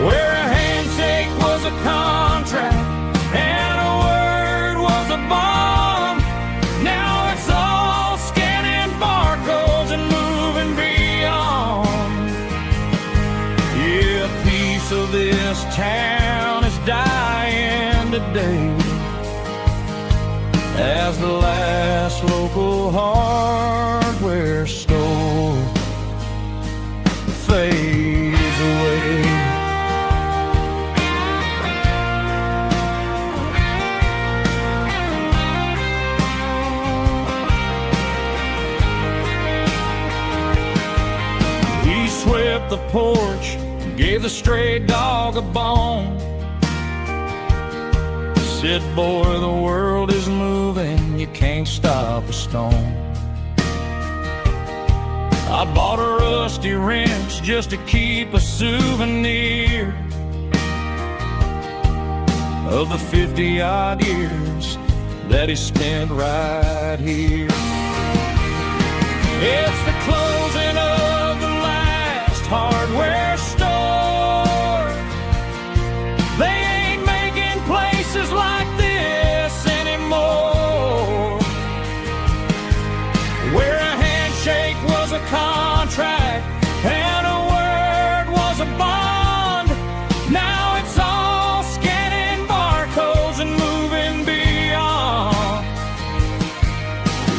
where a handshake was a contract and a word was a bond. Now it's all scanning barcodes and moving beyond. Yeah, a piece of this town is dying today as the last local hardware store fades away. He swept the porch, gave the stray dog a bone, said, boy, the world is moving, you can't stop a stone. I bought a rusty wrench just to keep a souvenir of the 50-odd years that he spent right here. It's the closing of the last hardware store. They ain't making places like this anymore, where a handshake was a contract and a word was a bond. Now it's all scanning barcodes and moving beyond.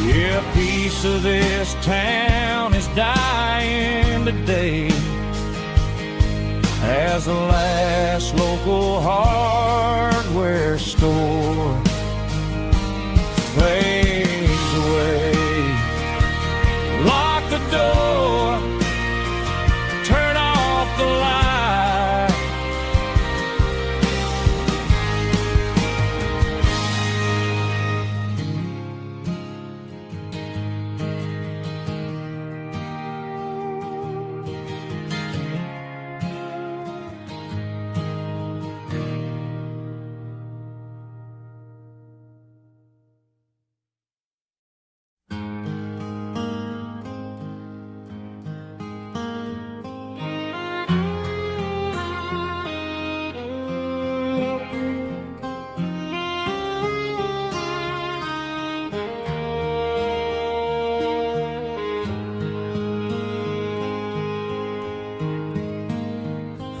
Yeah, a piece of this town is dying today as the last local hardware store fades away. Lock the door, turn off the light.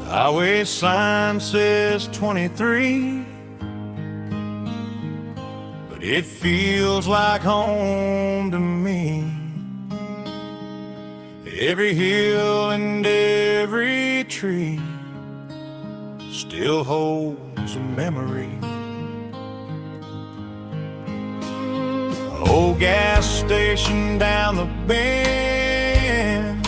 Highway sign says 23, but it feels like home to me. Every hill and every tree still holds a memory. Old gas station down the bend,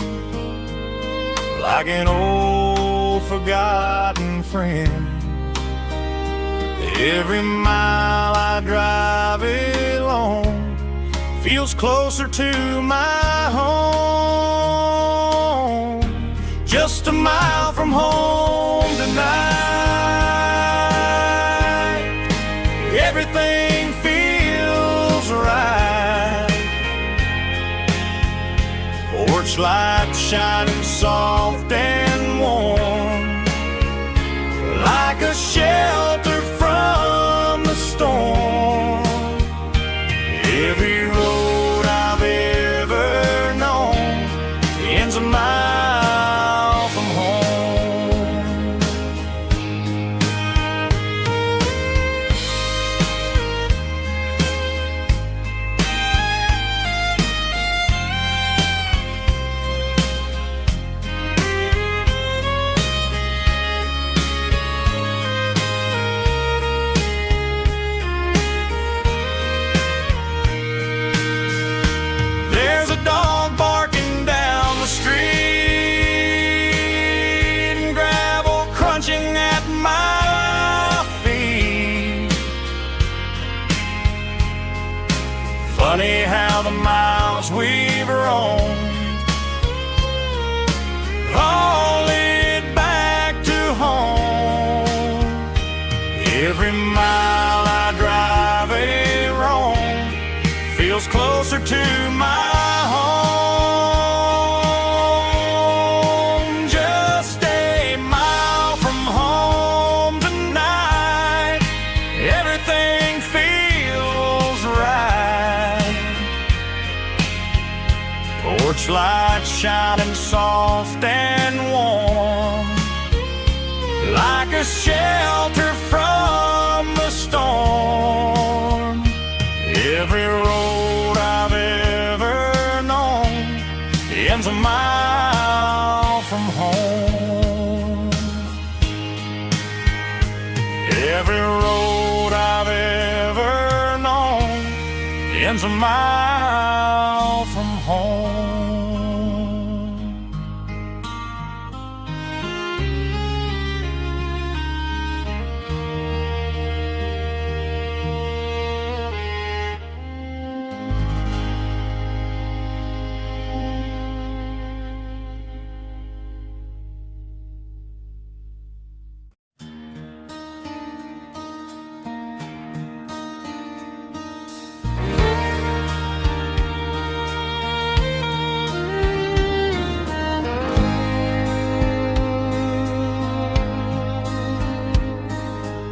like an old forgotten friend. Every mile I drive it alone feels closer to my home. Just a mile from home tonight, everything feels right. Porch light shining soft and warm, like a shelter from the storm. Every road I've ever known ends a mile from home. Every mile I drive a roam feels closer to my home. Just a mile from home tonight, everything feels right. Porch lights shining soft and warm, like a shelter from the storm. Every road I've ever known ends a mile from home. Every road I've ever known ends a mile from home.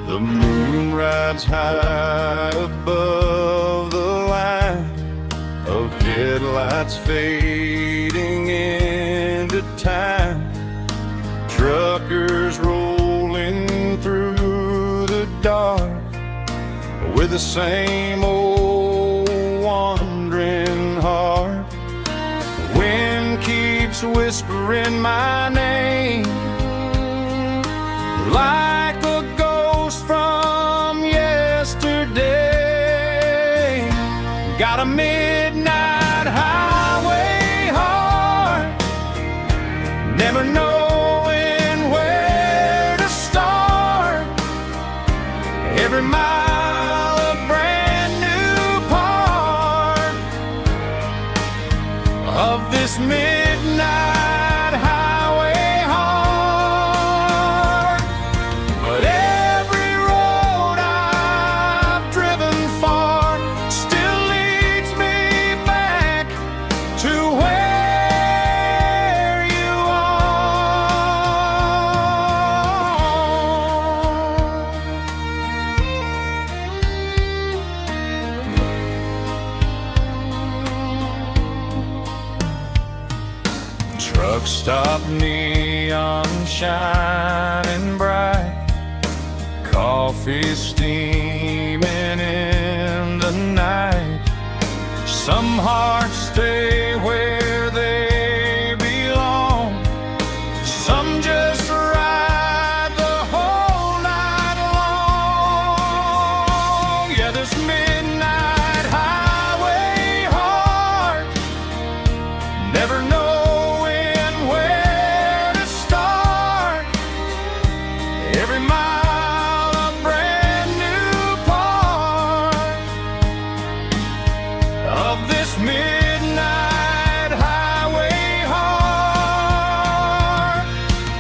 The moon rides high above the line of headlights fading into time. Truckers rolling through the dark with the same old wandering heart. The wind keeps whispering my name like a ghost from yesterday. Got a midnight highway heart, never knowing where to start. Every mile a brand new part of this midnight highway heart. But every road I've driven far still leads me back to where you are. Truck stop, neon shining bright, coffee steaming in the night. Some hearts stay where they belong, some just ride the whole night long. Yeah, this midnight highway heart, never knowing where to start. Every mile a brand new part of this midnight highway heart.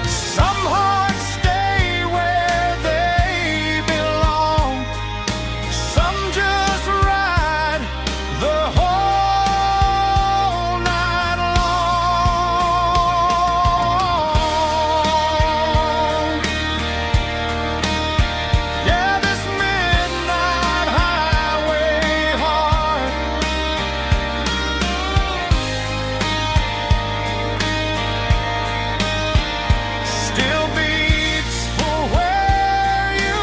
Some hearts stay where they belong, some just ride the whole night long. Yeah, this midnight highway heart still beats for where you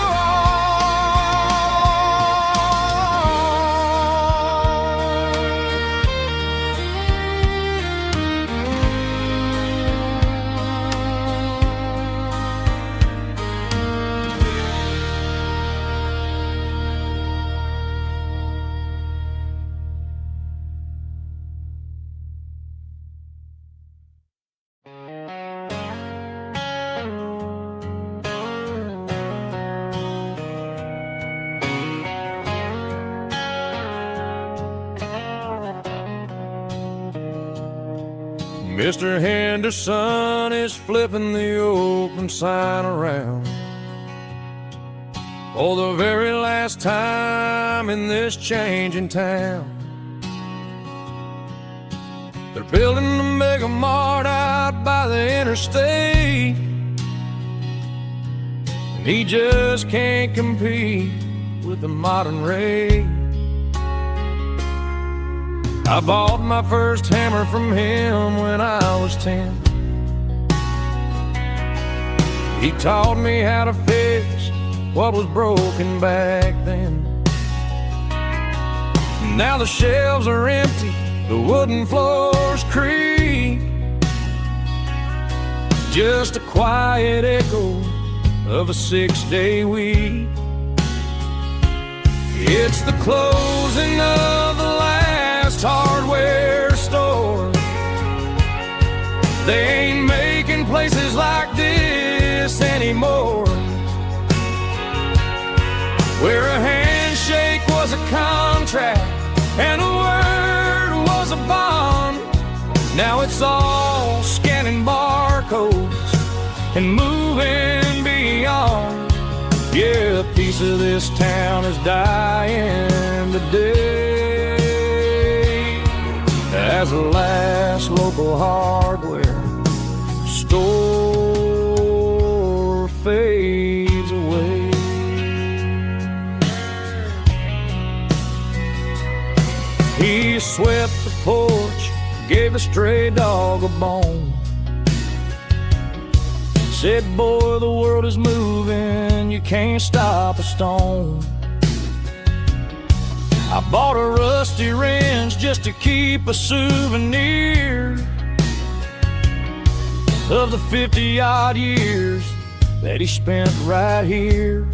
Mr. Henderson is flipping the open sign around. for the very last time in this changing town. They're building a mega mart out by the interstate, and he just can't compete with the modern rate. I bought my first hammer from him when I was 10. He taught me how to fix what was broken back then. Now the shelves are empty, the wooden floors creak, just a quiet echo of a 6-day week. It's the closing of the last hardware store. They ain't making places like this anymore, where a handshake was a contract and a word was a bond. Now it's all scanning barcodes and moving beyond. Yeah, a piece of this town is dying today as the last local hardware store fades away. He swept the porch, gave a stray dog a bone, said, boy, the world is moving, you can't stop a stone. I bought a rusty wrench just to keep a souvenir of the 50-odd years that he spent right here.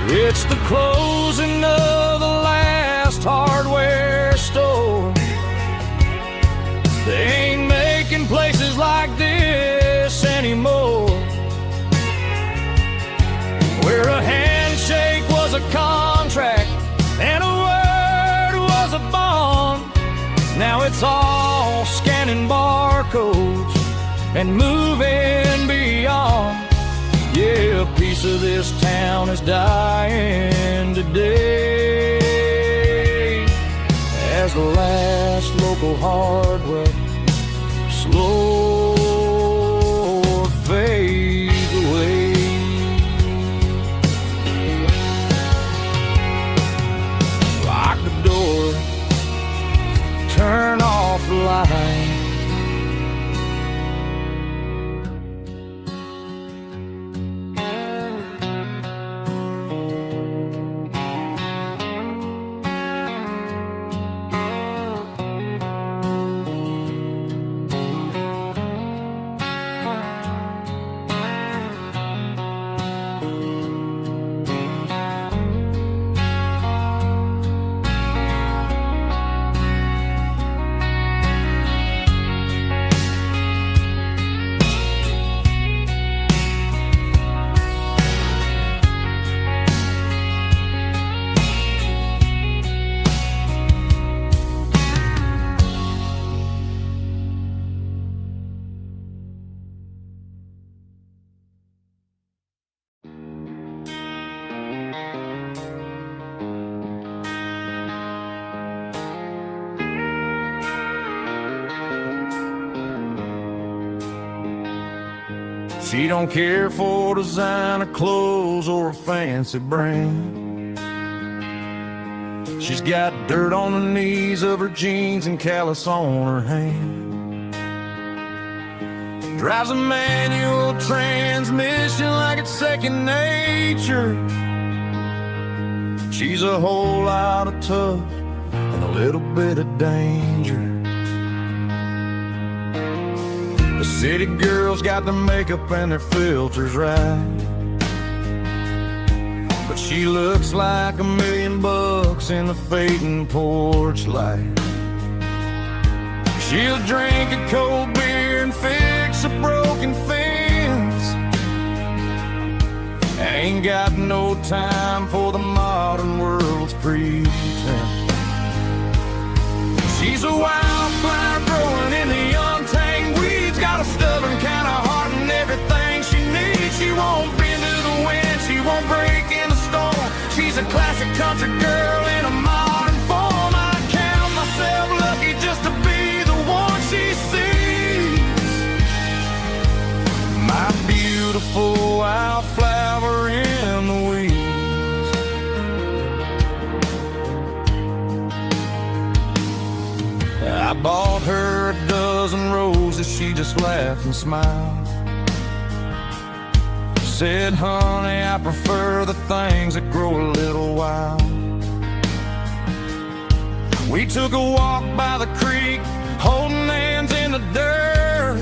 It's the closing of the last hardware store. They ain't making places like this anymore, where a handshake was a contract and a word was a bond. Now it's all scanning barcodes and moving beyond. Yeah, a piece of this town is dying today as the last local hardware slow fades away. Lock the door, turn off the light. She don't care for designer clothes or a fancy brand. She's got dirt on the knees of her jeans and callus on her hand. Drives a manual transmission like it's second nature. She's a whole lot of tough and a little bit of danger. The city girls got their makeup and their filters right, but she looks like $1 million in the fading porch light. She'll drink a cold beer and fix a broken fence. Ain't got no time for the modern world's pretense. She's a wildflower growing in the untamed weeds, got a stubborn kind of heart and everything she needs. She won't bend to the wind, she won't country girl in a modern form. I count myself lucky just to be the one she sees. My beautiful wildflower in the weeds. I bought her a dozen roses, she just laughed and smiled. Said, honey, I prefer the things that grow a little wild. We took a walk by the creek, holding hands in the dirt.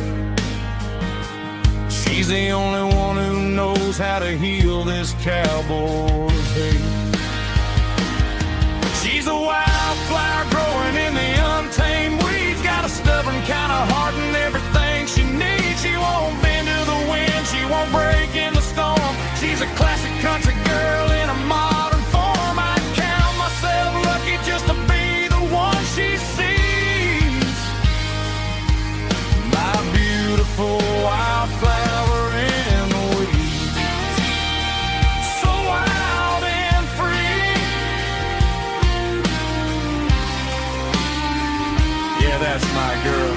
She's the only one who knows how to heal this cowboy's hate. She's a wildflower growing in the untamed weeds. Got a stubborn kind of heart and everything she needs. She won't bend to the wind, she won't break in the storm. She's a classic country girl in a modern form. I count myself lucky just to be the one she sees. My beautiful wildflower in the weeds. So wild and free. Yeah, that's my girl.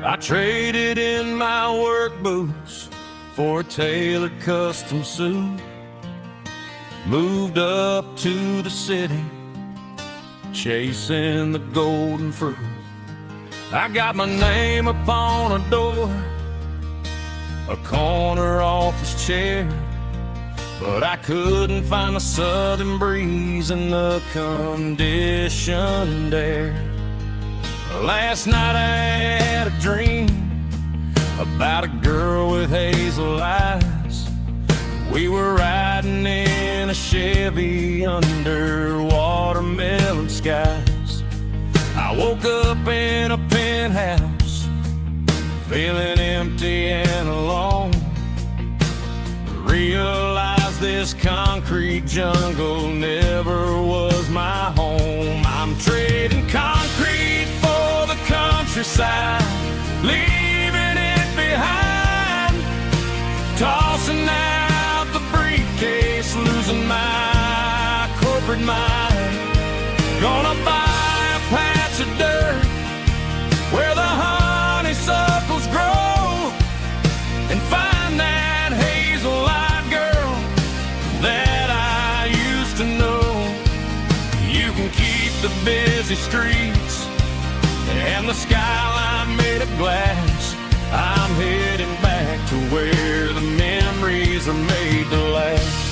I traded in my work boots for a tailored custom suit. Moved up to the city, chasing the golden fruit. I got my name upon a door, a corner office chair, but I couldn't find the southern breeze in the conditioned air. Last night I had a dream about a girl with hazel eyes. We were riding in a Chevy under watermelon skies. I woke up in a penthouse, feeling empty and alone. Realized this concrete jungle never was my home. I'm trading concrete for the countryside, leaving it behind, tossing out the briefcase, losing my corporate mind. Gonna buy a patch of dirt where the honeysuckles grow and find that hazel-eyed girl that I used to know. You can keep the busy streets and the skyline made of glass. I'm heading back to where the memories are made to last.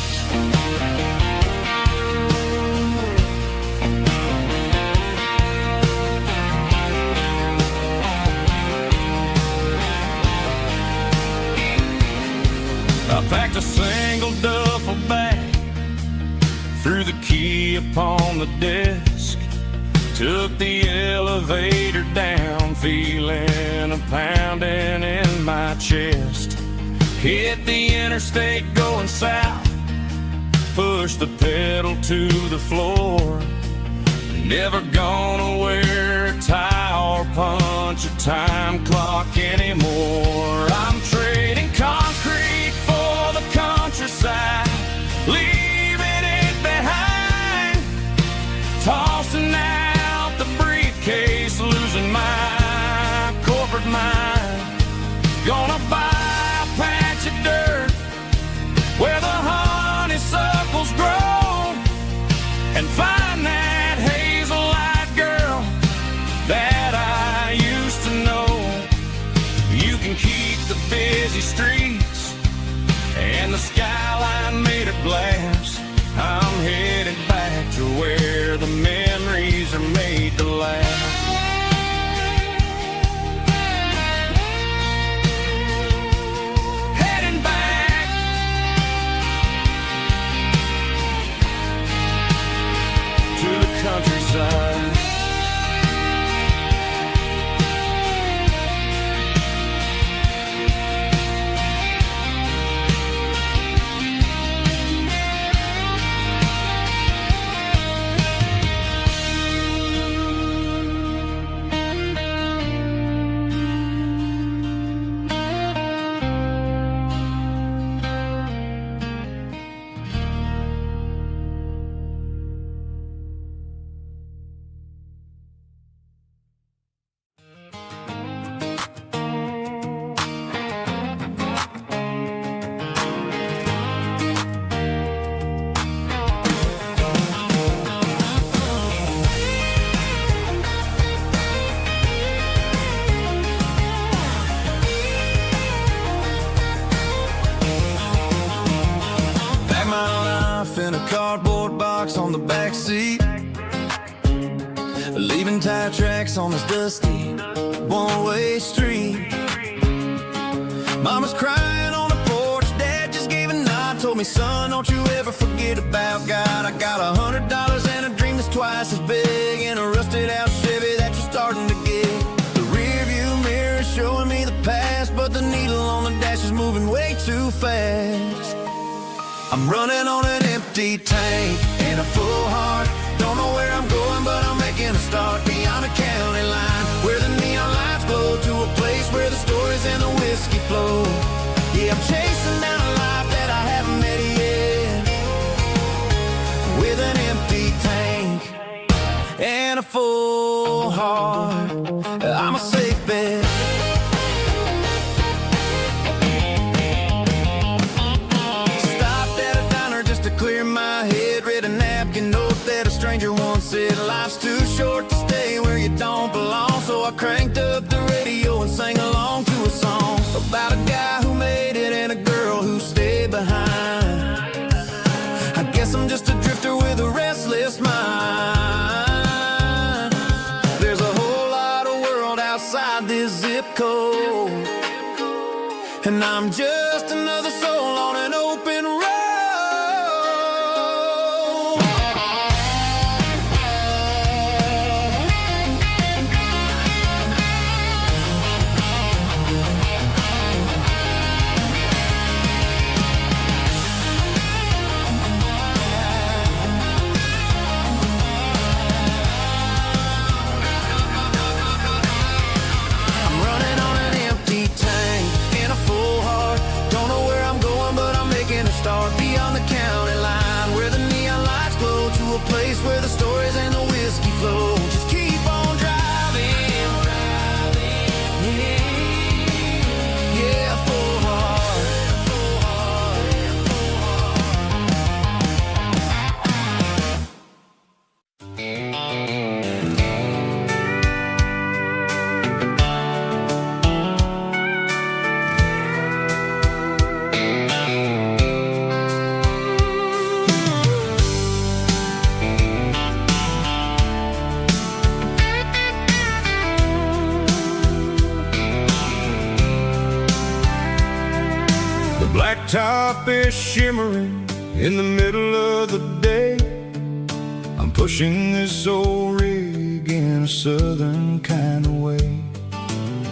I packed a single duffel bag, threw the key upon the desk, took the elevator down, feeling a pounding in my chest. Hit the interstate going south, pushed the pedal to the floor. Never gonna wear a tie or punch a time clock anymore. I'm trading concrete for the countryside, leaving it behind, tossing out the briefcase, losing my corporate mind. Gonna buy a patch of dirt where the honeysuckles grow and find that hazel-eyed girl that I used to know. You can keep the busy streets and the skyline made of glass. I'm headed back to where the memories are made to last. Heading back to the countryside. In a cardboard box on the back seat, leaving tire tracks on this dusty one-way street. Mama's crying on the porch, Dad just gave a nod, told me, son, don't you ever forget about God. I got $100 and a dream that's twice as big, and a rusted out Chevy that you're starting to get. The rear view mirror is showing me the past, but the needle on the dash is moving way too fast. I'm running on an empty tank and a full heart. Don't know where I'm going, but I'm making a start beyond a county line, where the neon lights glow, to a place where the stories and the whiskey flow. Yeah, I'm chasing down a life that I haven't met yet, with an empty tank and a full heart. I'm a safe bet. Clear my head, read a napkin note that a stranger once said, life's too short to stay where you don't belong. So I cranked up the radio and sang along to a song about a guy who made it and a girl who stayed behind. I guess I'm just a drifter with a restless mind. There's a whole lot of world outside this zip code, and I'm just another soul on an open road. Start beyond the county line, where the neon lights glow, to a place where the stories and the whiskey flow. Just keep on driving, yeah, full heart, full heart, full Blacktop is shimmering in the middle of the day. I'm pushing this old rig in a southern kind of way.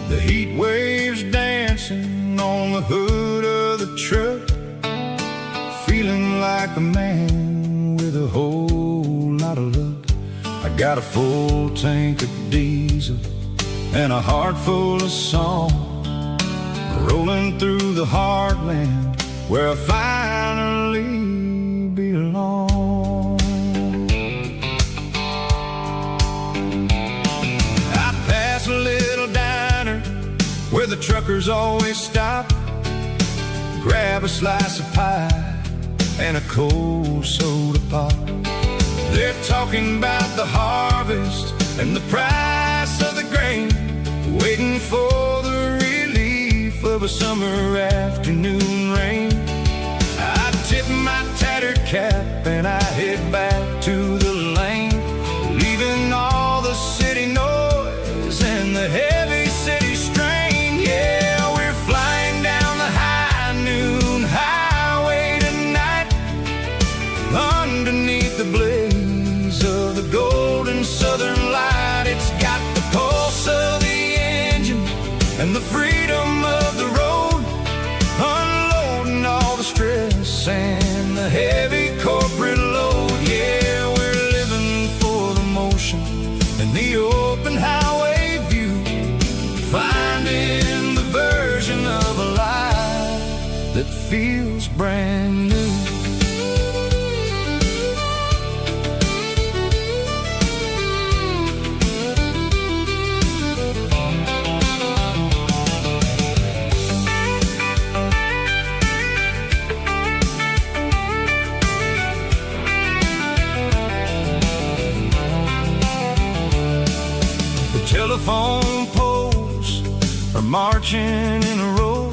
The heat waves dancing on the hood of the truck, feeling like a man with a whole lot of luck. I got a full tank of diesel and a heart full of song, rolling through the heartland where I finally belong. I pass a little diner where the truckers always stop, grab a slice of pie and a cold soda pop. They're talking about the harvest and the price of the grain, waiting for the relief of a summer afternoon rain. my tattered cap and I head back to the lane, leaving all the city noise and the heavy city strain. Yeah, we're flying down the high noon highway tonight, underneath the blaze of the golden southern light. It's got the pulse of the engine and the freedom of the road, unloading all the stress and the heavy corporate load. Yeah, we're living for the motion and the open highway view, finding the version of a life that feels brand new. Telephone poles are marching in a row,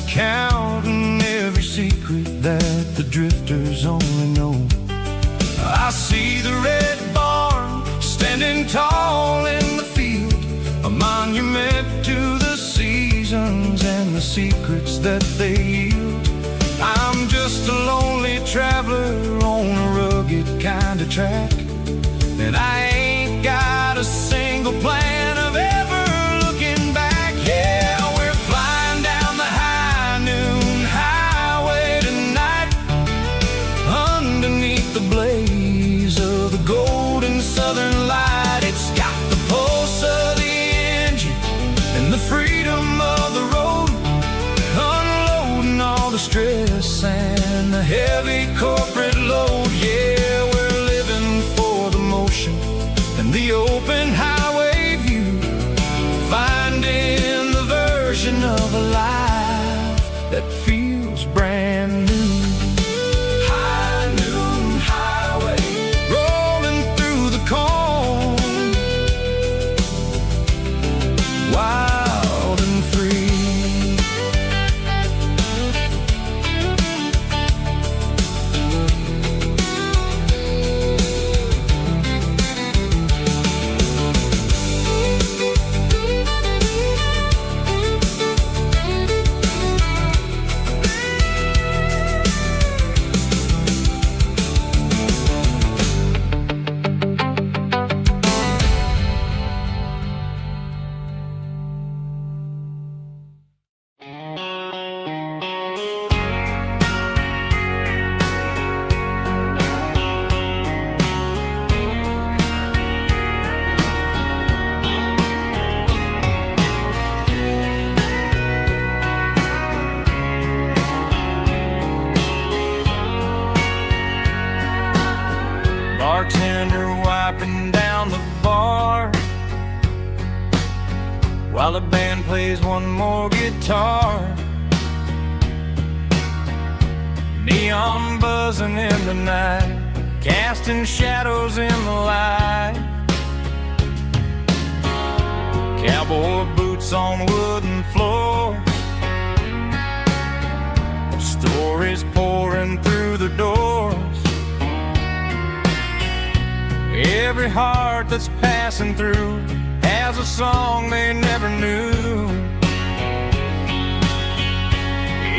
counting every secret that the drifters only know. I see the red barn standing tall in the field, a monument to the seasons and the secrets that they yield. I'm just a lonely traveler on a rugged kind of track, and I ain't got a single plan of ever looking back. Yeah, we're flying down the high noon highway tonight, underneath the blaze of the golden southern light. It's got the pulse of the engine and the freedom of the road, unloading all the stress and the heavy corporate load. Yeah, we're living for the motion and the open highway view, finding the version of a life that feels brand new. High noon highway, rolling through the corn, wild and free. Bartender wiping down the bar while the band plays one more guitar. Neon buzzing in the night, casting shadows in the light. Cowboy boots on wooden floors, stories pouring through the doors. Every heart that's passing through has a song they never knew.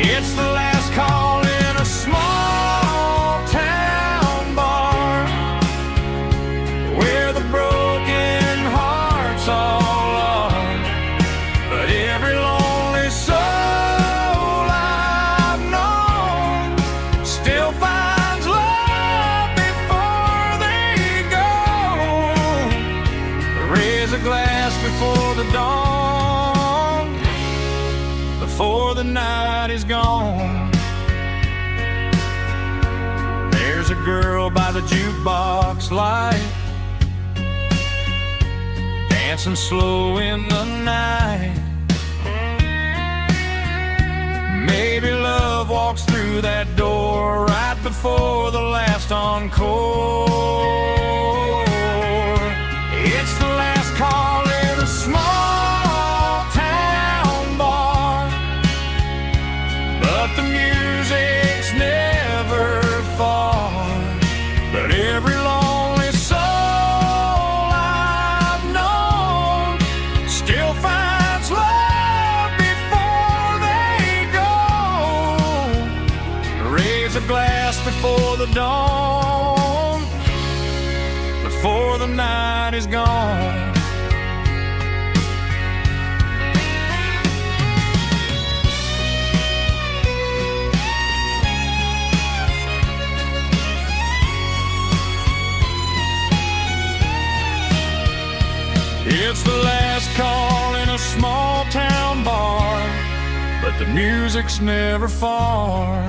It's the last call in a small town bar, where the broken hearts all are. But every lonely soul I've known still finds love before they go. Raise a glass before the dawn, before the night is gone. There's a girl by the jukebox light, dancing slow in the night. Maybe love walks through that door right before the last encore. It's the last call in a small town bar, but the music's never the dawn, before the night is gone. It's the last call in a small town bar, but the music's never far.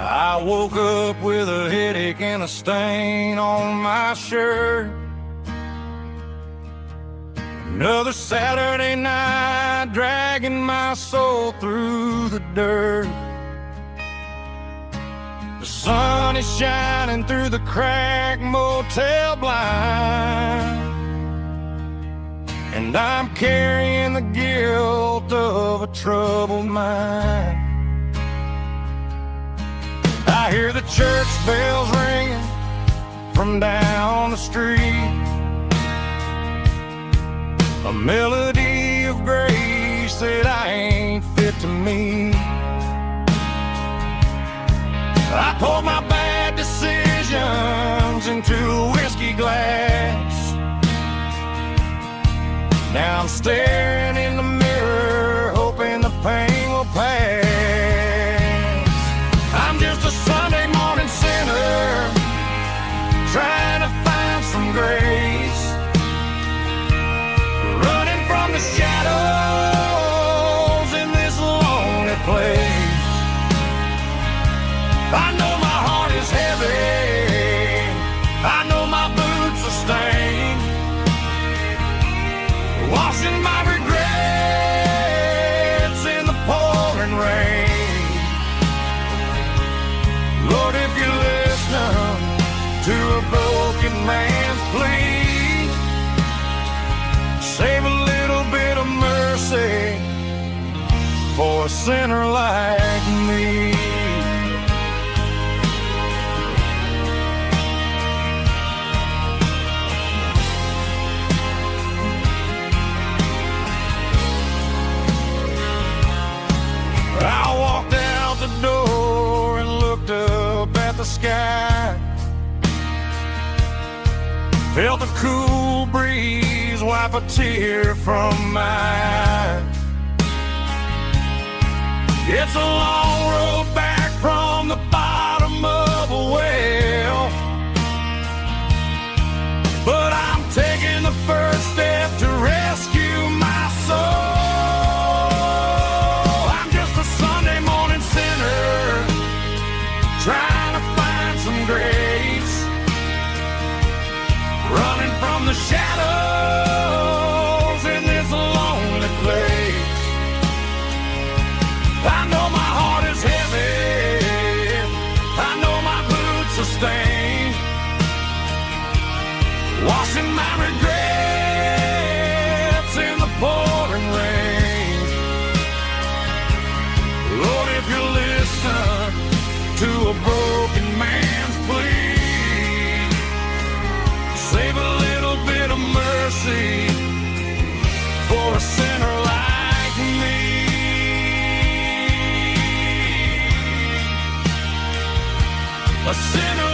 I woke up with a headache and a stain on my shirt. Another Saturday night, dragging my soul through the dirt. The sun is shining through the cracked motel blind, and I'm carrying the guilt of a troubled mind. I hear the church bells ringing from down the street, a melody of grace that I ain't fit to meet. I poured my bad decisions into a whiskey glass. Now I'm staring in the mirror, hoping the pain will pass. I'm just a Sunday morning sinner, trying to find some grace, running from the shadows in this lonely place. I know my heart is heavy, I know my boots are stained, washing my regrets in the pouring rain. Lord, if you're listening to a broken man's plea, save a little bit of mercy for a sinner like me. I walked out the door and looked up at the sky, felt a cool breeze wipe a tear from my eye. It's a long road back from the bottom of a well, but I'm taking the first step to rescue my soul. I'm just a Sunday morning sinner, trying to find some grace, running from the shadows in this lonely place. I know my heart is heavy, I know my boots are stained, washing my regrets in the pouring rain. Lord, if you listen to a broken man's plea, save a little bit of mercy for a sinner like me. A sinner